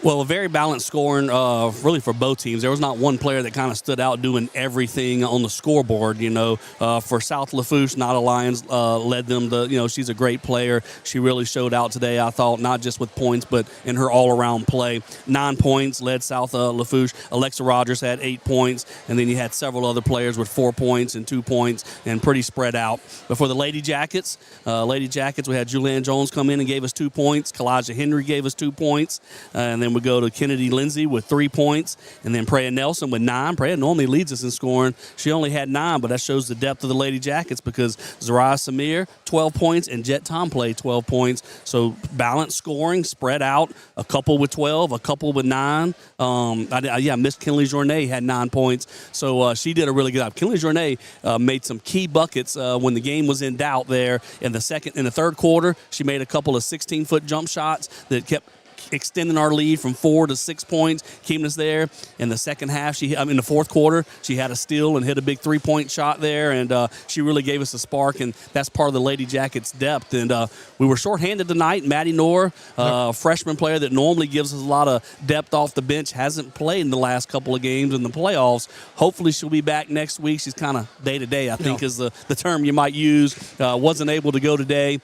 Well, a very balanced scoring, really for both teams. There was not one player that kind of stood out doing everything on the scoreboard. For South Lafourche, Nada Lyons led them to. She's a great player. She really showed out today. I thought not just with points, but in her all-around play. 9 points led South Lafourche. Alexa Rogers had 8 points, and then you had several other players with 4 points and 2 points, and pretty spread out. But for the Lady Jackets, we had Julianne Jones come in and gave us 2 points. Kalijah Henry gave us 2 points, and then we go to Kennedy Lindsay with 3 points, and then Preya Nelson with 9. Preya normally leads us in scoring. She only had 9, but that shows the depth of the Lady Jackets because Zariah Samir, 12 points, and Jet Tomplay, 12 points. So balanced scoring, spread out, a couple with 12, a couple with 9. Miss Kinley Journay had 9 points. So she did a really good job. Kinley Journay made some key buckets when the game was in doubt there in the third quarter. She made a couple of 16-foot jump shots that kept extending our lead from 4 to 6 points, keeping us there. In the second half, in the fourth quarter, she had a steal and hit a big 3-point shot there, and she really gave us a spark, and that's part of the Lady Jackets' depth. And we were shorthanded tonight. Maddie Knorr, freshman player that normally gives us a lot of depth off the bench, hasn't played in the last couple of games in the playoffs. Hopefully she'll be back next week. She's kind of day-to-day, I think is the term you might use. Wasn't able to go today.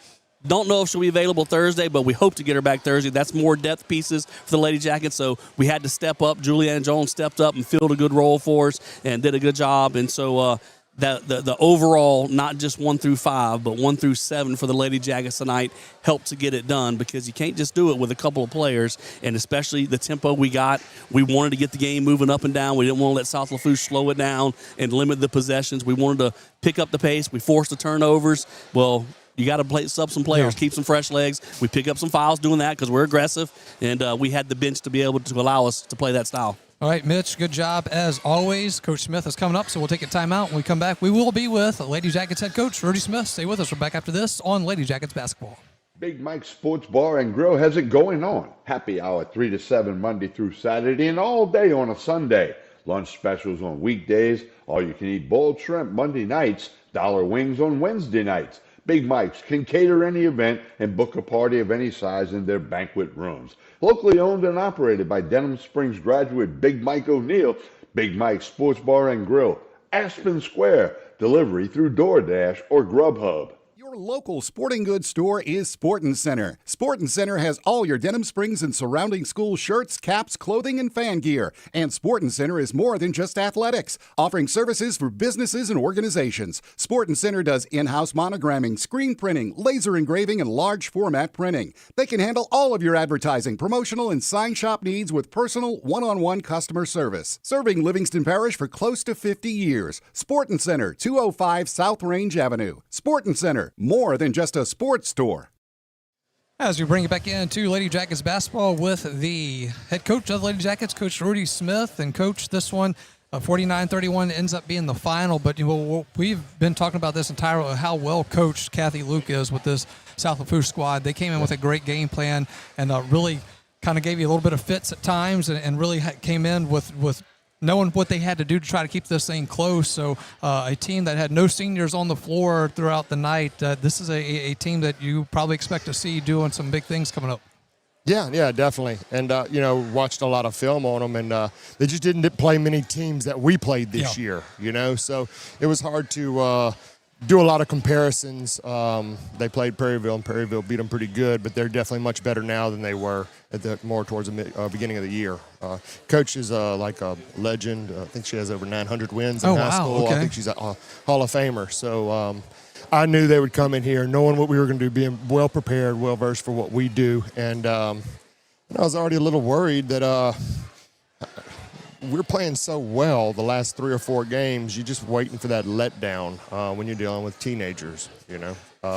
Don't know if she'll be available Thursday, but we hope to get her back Thursday. That's more depth pieces for the Lady Jackets, so we had to step up. Julianne Jones stepped up and filled a good role for us and did a good job. And so the overall, not just 1 through 5, but 1 through 7 for the Lady Jackets tonight helped to get it done because you can't just do it with a couple of players, and especially the tempo we got. We wanted to get the game moving up and down. We didn't want to let South Lafourche slow it down and limit the possessions. We wanted to pick up the pace. We forced the turnovers. Well, you got to sub some players, keep some fresh legs. We pick up some fouls doing that because we're aggressive, and we had the bench to be able to allow us to play that style. All right, Mitch, good job as always. Coach Smith is coming up, so we'll take a timeout. When we come back, we will be with Lady Jackets head coach Rudy Smith. Stay with us. We're back after this on Lady Jackets basketball. Big Mike's Sports Bar and Grill has it going on. Happy hour 3 to 7 Monday through Saturday and all day on a Sunday. Lunch specials on weekdays. All you can eat boiled shrimp Monday nights. Dollar wings on Wednesday nights. Big Mike's can cater any event and book a party of any size in their banquet rooms. Locally owned and operated by Denham Springs graduate Big Mike O'Neill, Big Mike's Sports Bar and Grill, Aspen Square, delivery through DoorDash or Grubhub. Your local sporting goods store is Sporting Center. Sporting Center has all your Denham Springs and surrounding school shirts, caps, clothing, and fan gear. And Sporting Center is more than just athletics, offering services for businesses and organizations. Sporting Center does in-house monogramming, screen printing, laser engraving, and large format printing. They can handle all of your advertising, promotional, and sign shop needs with personal, one-on-one customer service. Serving Livingston Parish for close to 50 years. Sporting Center, 205 South Range Avenue. Sporting Center, more than just a sports store. As we bring it back into Lady Jackets basketball with the head coach of the Lady Jackets, Coach Rudy Smith. And, Coach, this one, 49-31 ends up being the final. But we've been talking about this entire how well coached Kathy Luke is with this South Lafourche squad. They came in with a great game plan and really kind of gave you a little bit of fits at times and really came in with knowing what they had to do to try to keep this thing close. So a team that had no seniors on the floor throughout the night, this is a team that you probably expect to see doing some big things coming up. Yeah, definitely. And, watched a lot of film on them, and they just didn't play many teams that we played this year, So it was hard to do a lot of comparisons. They played Prairieville, and Prairieville beat them pretty good, but they're definitely much better now than they were more towards the beginning of the year. Coach is like a legend. I think she has over 900 wins in high school. Okay. I think she's a Hall of Famer. So I knew they would come in here knowing what we were going to do, being well prepared, well versed for what we do. And I was already a little worried that we're playing so well the last 3 or 4 games. You're just waiting for that letdown when you're dealing with teenagers,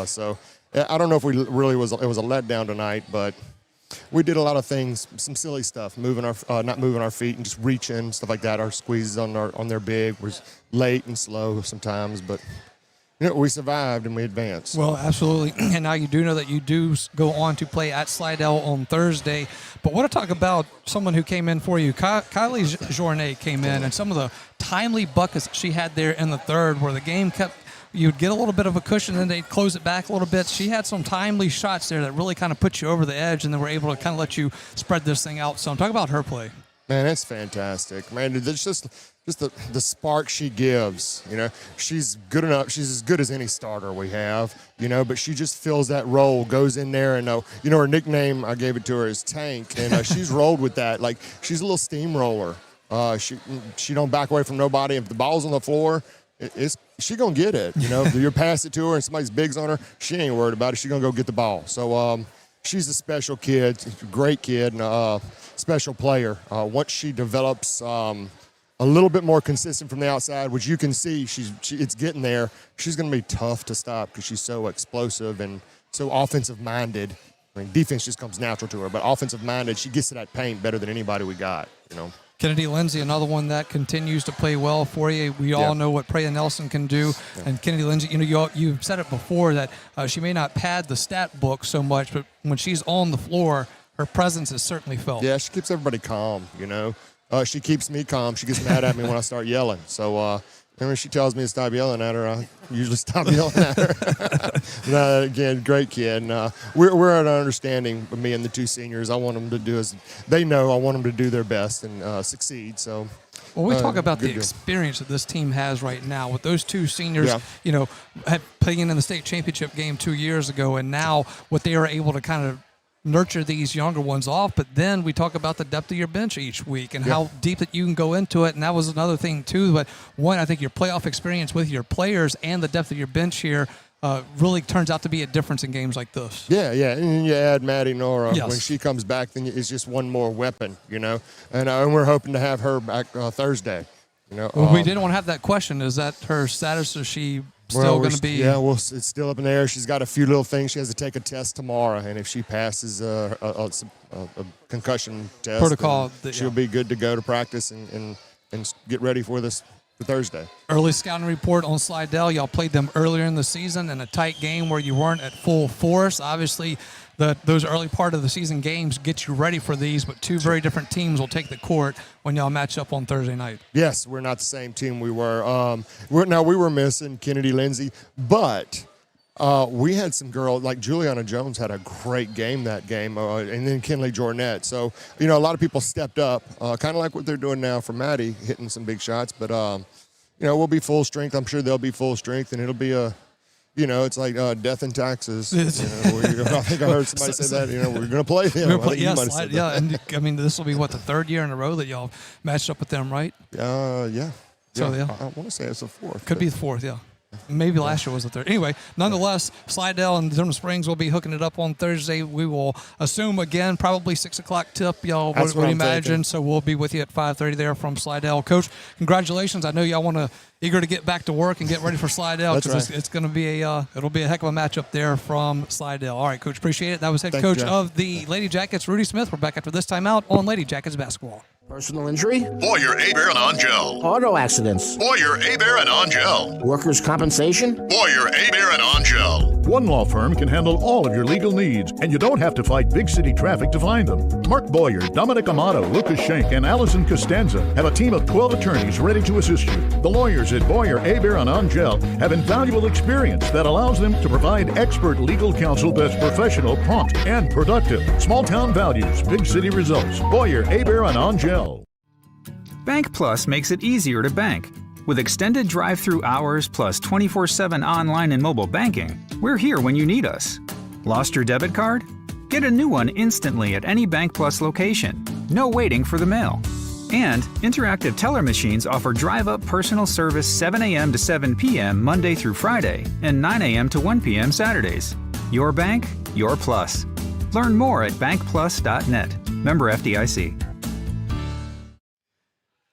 So I don't know if it was a letdown tonight, but we did a lot of things, some silly stuff, not moving our feet and just reaching, stuff like that. Our squeezes on their big was late and slow sometimes, but we survived and we advanced. Well, absolutely. And now you do know that you do go on to play at Slidell on Thursday. But I want to talk about someone who came in for you. Kylie Journet came in, and some of the timely buckets she had there in the third where the game you'd get a little bit of a cushion, and they'd close it back a little bit. She had some timely shots there that really kind of put you over the edge, and then were able to kind of let you spread this thing out. So I'm talking about her play. Man, that's fantastic. Man, there's just the spark she gives. She's good enough. She's as good as any starter we have. But she just fills that role, goes in there, and her nickname I gave it to her is Tank, and she's rolled with that. Like, she's a little steamroller. She don't back away from nobody. If the ball's on the floor, she gonna get it. If you pass it to her and somebody's bigs on her, she ain't worried about it. She gonna go get the ball. So she's a special kid, a great kid, and special player. Once she develops a little bit more consistent from the outside, which you can see it's getting there, she's going to be tough to stop because she's so explosive and so offensive-minded. I mean, defense just comes natural to her, but offensive-minded, she gets to that paint better than anybody we got, Kennedy Lindsay, another one that continues to play well for you. We all know what Preya Nelson can do. Yeah. And Kennedy Lindsay, you've said it before that she may not pad the stat book so much, but when she's on the floor, her presence is certainly felt. Yeah, she keeps everybody calm, She keeps me calm. She gets mad at me when I start yelling. So when she tells me to stop yelling at her, I usually stop yelling at her. Again, great kid. And, we're at an understanding, me and the 2 seniors. I want them to do as they know. I want them to do their best and succeed. So. Well, we talk about the experience that this team has right now with those 2 seniors, playing in the state championship game 2 years ago, and now what they are able to kind of nurture these younger ones off. But then we talk about the depth of your bench each week and how deep that you can go into it. And that was another thing too. But one, I think your playoff experience with your players and the depth of your bench here really turns out to be a difference in games like this. Yeah. And you add Maddie Nora. Yes. When she comes back, then it's just one more weapon, And we're hoping to have her back Thursday. Well, we didn't want to have that question. Is that her status? Is she still going to be? Yeah, it's still up in the air. She's got a few little things. She has to take a test tomorrow, and if she passes a concussion test protocol, she'll be good to go to practice and get ready for this for Thursday. Early scouting report on Slidell. Y'all played them earlier in the season in a tight game where you weren't at full force. Obviously, those early part of the season games get you ready for these, but 2 very different teams will take the court when y'all match up on Thursday night. Yes, we're not the same team we were. We were missing Kennedy Lindsay, but we had some girls, like Juliana Jones had a great game that game, and then Kinley Jornet. So, a lot of people stepped up, kind of like what they're doing now for Maddie, hitting some big shots. But, we'll be full strength. I'm sure they'll be full strength, and it'll be it's like death and taxes. I think I heard somebody say that. We're going to play them. And I mean, this will be the 3rd year in a row that y'all matched up with them, right? Yeah. So I want to say it's the 4th. Could be the 4th, yeah. Maybe last year was the 3rd. Anyway, nonetheless, Slidell and Denham Springs will be hooking it up on Thursday. We will assume, again, probably 6 o'clock tip, y'all would imagine. Thinking. So we'll be with you at 5:30 there from Slidell. Coach, congratulations. I know y'all eager to get back to work and get ready for Slidell because it's going to be it'll be a heck of a matchup there from Slidell. All right, Coach, appreciate it. That was head coach of the Lady Jackets, Rudy Smith. We're back after this timeout on Lady Jackets basketball. Personal injury? Boyer, Abear, and Angel. Auto accidents? Boyer, Abear, and Angel. Workers' compensation? Boyer, Abear, and Angel. One law firm can handle all of your legal needs, and you don't have to fight big city traffic to find them. Mark Boyer, Dominic Amato, Lucas Schenck, and Allison Costanza have a team of 12 attorneys ready to assist you. The lawyers at Boyer, Aber, and Angel have invaluable experience that allows them to provide expert legal counsel that's professional, prompt, and productive. Small town values, big city results. Boyer, Aber, and Angel. Bank Plus makes it easier to bank. With extended drive-through hours plus 24/7 online and mobile banking, we're here when you need us. Lost your debit card? Get a new one instantly at any Bank Plus location. No waiting for the mail. And interactive teller machines offer drive-up personal service 7 a.m. to 7 p.m. Monday through Friday and 9 a.m. to 1 p.m. Saturdays. Your bank, your plus. Learn more at bankplus.net. Member FDIC.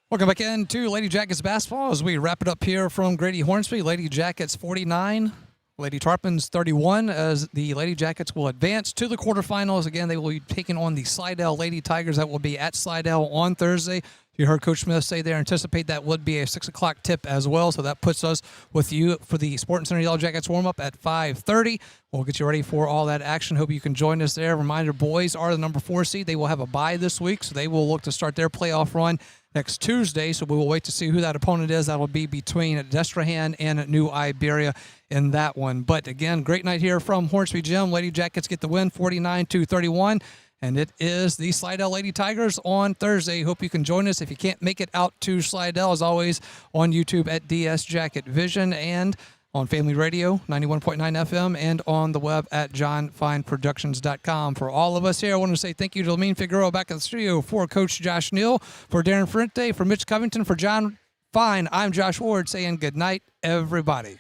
Welcome back into Lady Jackets basketball as we wrap it up here from Grady Hornsby. Lady Jackets 49, Lady Tarpons 31, as the Lady Jackets will advance to the quarterfinals. Again, they will be taking on the Slidell Lady Tigers. That will be at Slidell on Thursday. You heard Coach Smith say they anticipate that would be a 6 o'clock tip as well. So that puts us with you for the Sporting Center Yellow Jackets warm-up at 5:30. We'll get you ready for all that action. Hope you can join us there. Reminder, boys are the number 4 seed. They will have a bye this week, so they will look to start their playoff run next Tuesday. So we will wait to see who that opponent is. That will be between Destrehan and New Iberia in that one. But again, great night here from Hornsby Gym. Lady Jackets get the win 49-31. And it is the Slidell Lady Tigers on Thursday. Hope you can join us. If you can't make it out to Slidell, as always, on YouTube at DS Jacket Vision and on Family Radio, 91.9 FM, and on the web at johnfineproductions.com. For all of us here, I want to say thank you to Lamine Figueroa back in the studio, for Coach Josh Neal, for Darren Ferrente, for Mitch Covington, for John Fine. I'm Josh Ward saying good night, everybody.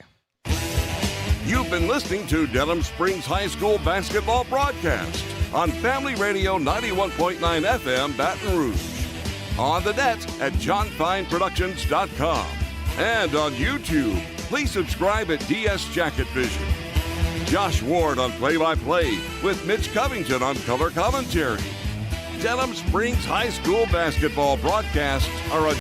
You've been listening to Denham Springs High School basketball broadcast on Family Radio 91.9 FM Baton Rouge, on the net at johnfineproductions.com, and on YouTube. Please subscribe at DS Jacket Vision. Josh Ward on play-by-play with Mitch Covington on color commentary. Denham Springs High School basketball broadcasts are a